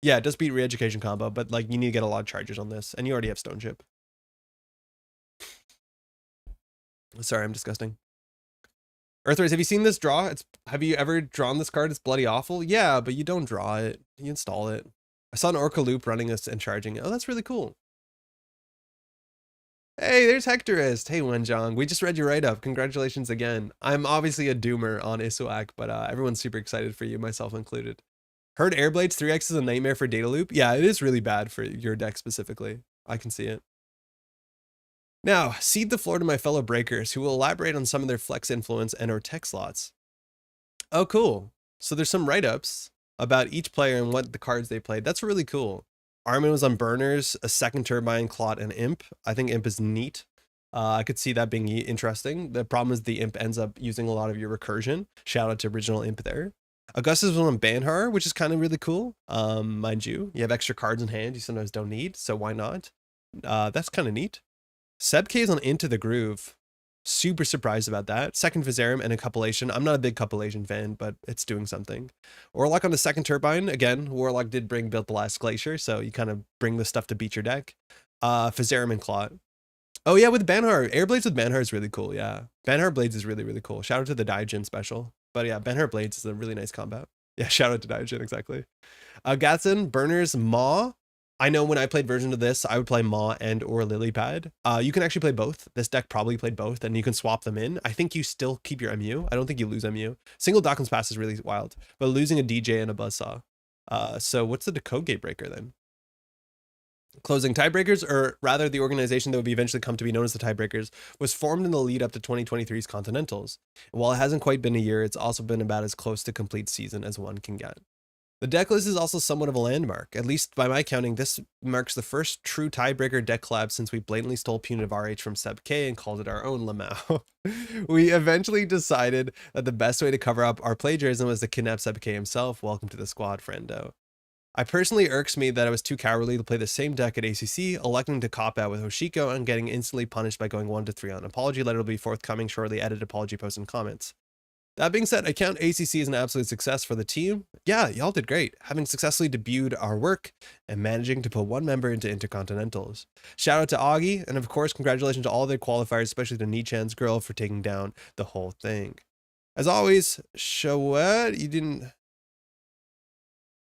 Yeah, it does beat Re-Education combo, but, like, you need to get a lot of charges on this, and you already have Stone Chip. Sorry, I'm disgusting. Earthrise, have you seen this draw? Have you ever drawn this card? It's bloody awful. Yeah, but you don't draw it. You install it. I saw an Orca Loop running this and charging it. Oh, that's really cool. Hey, there's Hectorist. Hey, Wenjong. We just read your write-up. Congratulations again. I'm obviously a doomer on Issuaq, but everyone's super excited for you, myself included. Heard Airblades 3x is a nightmare for data loop. Yeah, it is really bad for your deck specifically. I can see it. Now, cede the floor to my fellow breakers who will elaborate on some of their flex influence and or tech slots. Oh, cool. So there's some write-ups about each player and what the cards they played. That's really cool. Armin was on Burners, a second Turbine, Clot, and Imp. I think Imp is neat. I could see that being interesting. The problem is the Imp ends up using a lot of your recursion. Shout out to original Imp there. Augustus was on Banhar, which is kind of really cool. Mind you, you have extra cards in hand you sometimes don't need, so why not? That's kind of neat. Sebk is on Into the Groove. Super surprised about that. Second Viserum and a Cupulation. I'm not a big Cupulation fan, but it's doing something. Warlock on the second Turbine. Again, Warlock did build the last Glacier, so you kind of bring the stuff to beat your deck. Viserum and Clot. Oh yeah, with Banhar. Airblades with Banhar is really cool, yeah. Banhar Blades is really, really cool. Shout out to the Daijin special. But yeah, Banhar Blades is a really nice combat. Yeah, shout out to Daijin, exactly. Gatson, Burners, Maw. I know when I played version of this, I would play Maw and or Lilypad. You can actually play both. This deck probably played both, and you can swap them in. I think you still keep your MU. I don't think you lose MU. Single Dawkins Pass is really wild, but losing a DJ and a Buzzsaw. So what's the Decode Gatebreaker then? Closing Tiebreakers, or rather the organization that would eventually come to be known as the Tiebreakers, was formed in the lead up to 2023's Continentals. And while it hasn't quite been a year, it's also been about as close to complete season as one can get. The deck list is also somewhat of a landmark. At least by my counting, this marks the first true tiebreaker deck collab since we blatantly stole Punitive RH from Seb K and called it our own Lamau. We eventually decided that the best way to cover up our plagiarism was to kidnap Seb K himself. Welcome to the squad, friendo. I personally irks me that I was too cowardly to play the same deck at ACC, electing to cop out with Hoshiko and getting instantly punished by going 1-3 on an apology letter will be forthcoming shortly. Edit apology post and comments. That being said, I count ACC as an absolute success for the team. Yeah, y'all did great, having successfully debuted our work and managing to put one member into Intercontinentals. Shout out to Augie, and of course, congratulations to all their qualifiers, especially to Nichan's girl for taking down the whole thing. As always, Shawet, you didn't...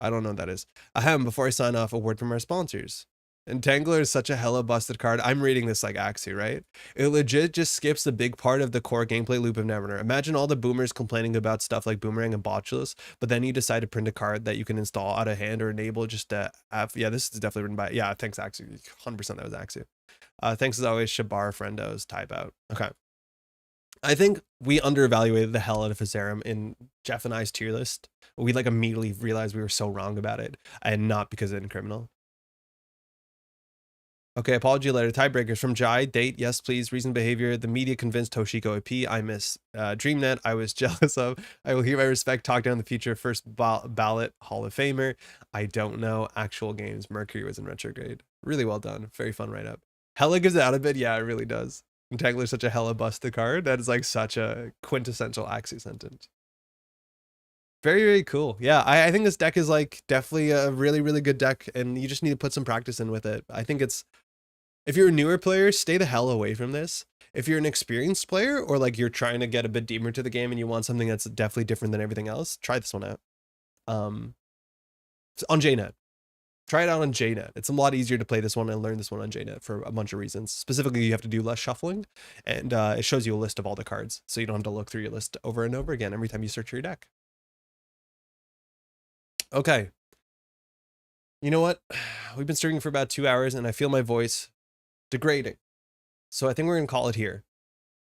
I don't know what that is. Ahem, before I sign off, a word from our sponsors. Entangler is such a hella busted card. I'm reading this like Axie, right? It legit just skips the big part of the core gameplay loop of Netrunner. Imagine all the boomers complaining about stuff like Boomerang and Botulus, but then you decide to print a card that you can install out of hand or enable just to have, yeah, this is definitely written by, yeah, thanks Axie. 100% that was Axie. Thanks as always, Shabar Friendos, type out. Okay. I think we underevaluated the hell out of Viserum in Jeff and I's tier list. We like immediately realized we were so wrong about it, and not because of criminal. Okay, apology letter. Tiebreakers from Jai. Date, yes, please. Reason behavior. The media convinced Hoshiko AP. I miss DreamNet. I was jealous of. I will hear my respect. Talk down the future. First ballot Hall of Famer. I don't know. Actual games. Mercury was in retrograde. Really well done. Very fun write-up. Hella gives it out a bit. Yeah, it really does. Entangler is such a hella busted card. That is like such a quintessential Axie sentence. Very, very cool. Yeah, I think this deck is like definitely a really, really good deck, and you just need to put some practice in with it. I think it's, if you're a newer player, stay the hell away from this. If you're an experienced player, or like you're trying to get a bit deeper into the game and you want something that's definitely different than everything else, try this one out. On JNet. Try it out on JNet. It's a lot easier to play this one and learn this one on JNet for a bunch of reasons. Specifically, you have to do less shuffling, and it shows you a list of all the cards, so you don't have to look through your list over and over again every time you search your deck. Okay. You know what? We've been streaming for about 2 hours, and I feel my voice degrading. So I think we're going to call it here.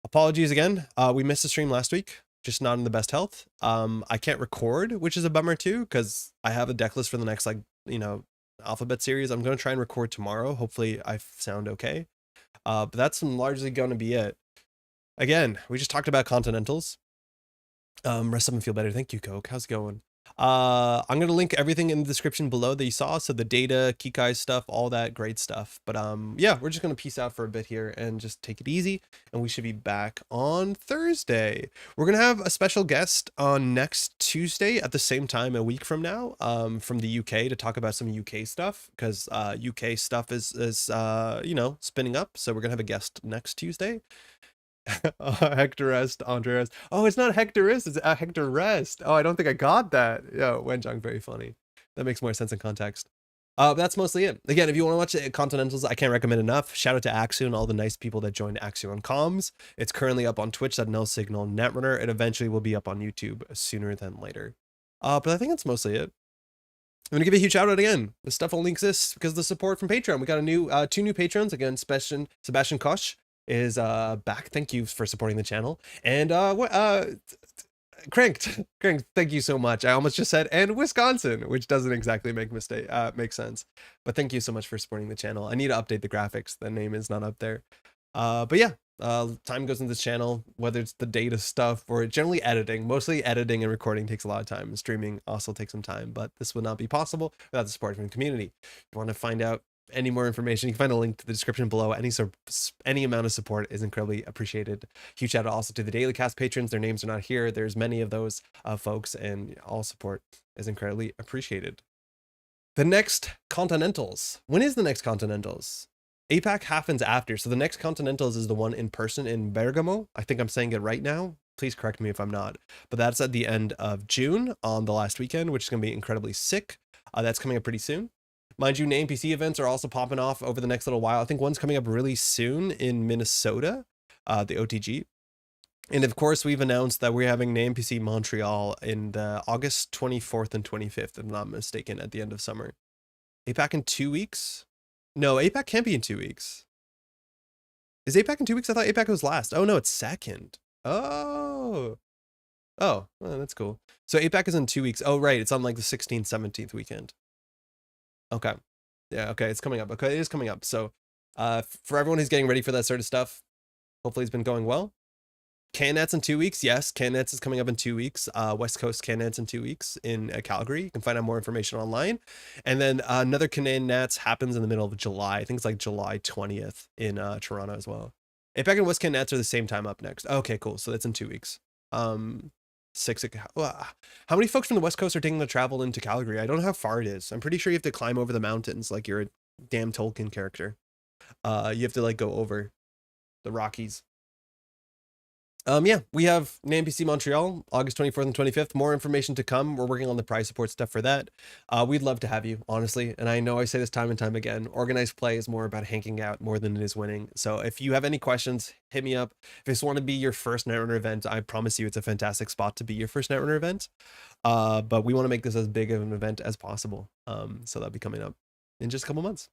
Apologies again. We missed the stream last week, just not in the best health. I can't record, which is a bummer too, because I have a deck list for the next, like, you know, alphabet series. I'm going to try and record tomorrow. Hopefully I sound okay. But that's largely going to be it. Again, we just talked about Continentals. Rest of them feel better. Thank you, Coke. How's it going? I'm going to link everything in the description below that you saw. So the data, Kikai stuff, all that great stuff. But yeah, we're just going to peace out for a bit here and just take it easy. And we should be back on Thursday. We're going to have a special guest on next Tuesday at the same time a week from now, from the UK, to talk about some UK stuff, because UK stuff is you know, spinning up. So we're going to have a guest next Tuesday. Hector Rest, Andre Rest. Oh, it's not Hector Rest, it's Hector Rest. Oh, I don't think I got that. Yeah, Wenjang, very funny. That makes more sense in context. But that's mostly it. Again, if you want to watch Continentals, I can't recommend enough. Shout out to Axu and all the nice people that joined Axu on comms. It's currently up on Twitch at No Signal Netrunner. It eventually will be up on YouTube sooner than later. But I think that's mostly it. I'm gonna give a huge shout out again. This stuff only exists because of the support from Patreon. We got a new 2 new patrons again. Sebastian Koch is back. Thank you for supporting the channel. And Cranked, thank you so much. I almost just said and Wisconsin, which doesn't exactly make sense. But thank you so much for supporting the channel. I need to update the graphics. The name is not up there. But yeah, time goes into this channel, whether it's the data stuff or generally editing. Mostly editing and recording takes a lot of time, and streaming also takes some time, but this would not be possible without the support from the community. If you want to find out any more information, you can find a link to the description below. Any amount of support is incredibly appreciated. Huge shout out also to the Daily Cast patrons. Their names are not here. There's many of those folks, and all support is incredibly appreciated. The next Continentals. When is the next Continentals? APAC happens after, so the next Continentals is the one in person in Bergamo. I think I'm saying it right now. Please correct me if I'm not. But that's at the end of June on the last weekend, which is going to be incredibly sick. That's coming up pretty soon. Mind you, NPC events are also popping off over the next little while. I think one's coming up really soon in Minnesota, the OTG. And of course, we've announced that we're having NPC Montreal in the August 24th and 25th, if I'm not mistaken, at the end of summer. APAC in 2 weeks? No, APAC can't be in 2 weeks. Is APAC in 2 weeks? I thought APAC was last. Oh, no, it's second. Oh, well, that's cool. So APAC is in 2 weeks. Oh, right. It's on like the 16th, 17th weekend. Okay. Yeah, okay, it's coming up. Okay, it is coming up. So for everyone who's getting ready for that sort of stuff, hopefully it's been going well. CanNets in 2 weeks. Yes, CanNets is coming up in 2 weeks. West Coast CanNets in 2 weeks in Calgary. You can find out more information online. And then another CanNets happens in the middle of July. I think it's like July 20th in Toronto as well. APAC and West CanNets are the same time up next. Okay, cool. So that's in 2 weeks. How many folks from the West Coast are taking the travel into Calgary? I don't know how far it is. I'm pretty sure you have to climb over the mountains like you're a damn Tolkien character. You have to like go over the Rockies. Yeah, we have NPC Montreal, August 24th and 25th. More information to come. We're working on the prize support stuff for that. We'd love to have you, honestly. And I know I say this time and time again, organized play is more about hanging out more than it is winning. So if you have any questions, hit me up. If this want to be your first Netrunner event, I promise you it's a fantastic spot to be your first Netrunner event. But we want to make this as big of an event as possible. So that'll be coming up in just a couple months.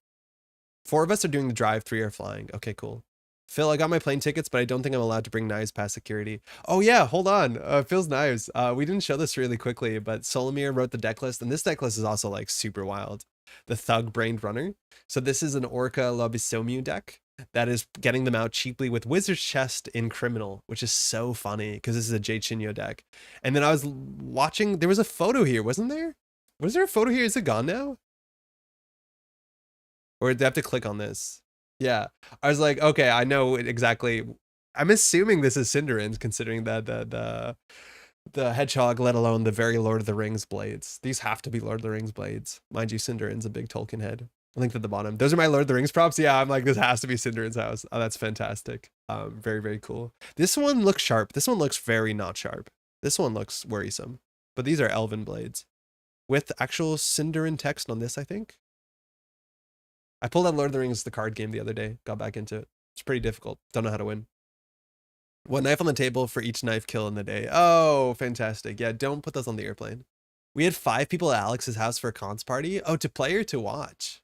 4 of us are doing the drive, 3 are flying. Okay, cool. Phil, I got my plane tickets, but I don't think I'm allowed to bring knives past security. Oh yeah, hold on. Phil's knives. We didn't show this really quickly, but Solomir wrote the deck list, and this deck list is also like super wild. The Thug Brained Runner. So this is an Orca Lobisomu deck that is getting them out cheaply with Wizard's Chest in Criminal, which is so funny because this is a Jade Shinyo deck. And then I was watching, there was a photo here, wasn't there? Was there a photo here? Is it gone now? Or did I have to click on this? Yeah, I was like, okay, I know exactly. I'm assuming this is Cinderin's, considering that the hedgehog, let alone the very Lord of the Rings blades. These have to be Lord of the Rings blades. Mind you, Cinderin's a big Tolkien head. Linked at the bottom. Those are my Lord of the Rings props. Yeah, I'm like, this has to be Cinderin's house. Oh, that's fantastic. Very, very cool. This one looks sharp. This one looks very not sharp. This one looks worrisome. But these are elven blades. With actual Cinderin text on this, I think. I pulled out Lord of the Rings, the card game, the other day. Got back into it. It's pretty difficult. Don't know how to win. One knife on the table for each knife kill in the day. Oh, fantastic. Yeah, don't put those on the airplane. We had 5 people at Alex's house for a cons party. Oh, to play or to watch?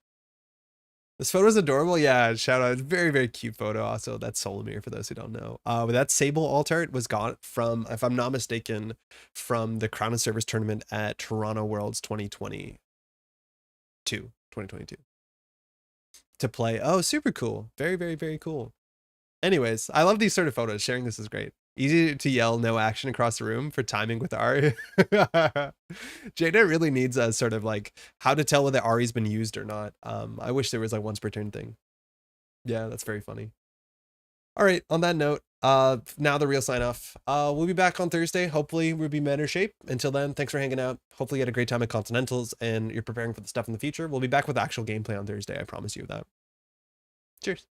This photo is adorable. Yeah, shout out. It's very, very cute photo. Also, that's Solomir for those who don't know. But that Sable alt art was got from, if I'm not mistaken, from the Crown and Service tournament at Toronto Worlds 2022. To play. Oh, super cool. Very, very, very cool. Anyways, I love these sort of photos. Sharing this is great. Easy to yell no action across the room for timing with Ari. Jada really needs a sort of like how to tell whether Ari's been used or not. I wish there was like once per turn thing. Yeah, that's very funny. All right, on that note, now the real sign off. We'll be back on Thursday. Hopefully we'll be in better shape. Until then, thanks for hanging out. Hopefully you had a great time at Continentals and you're preparing for the stuff in the future. We'll be back with actual gameplay on Thursday. I promise you that. Cheers.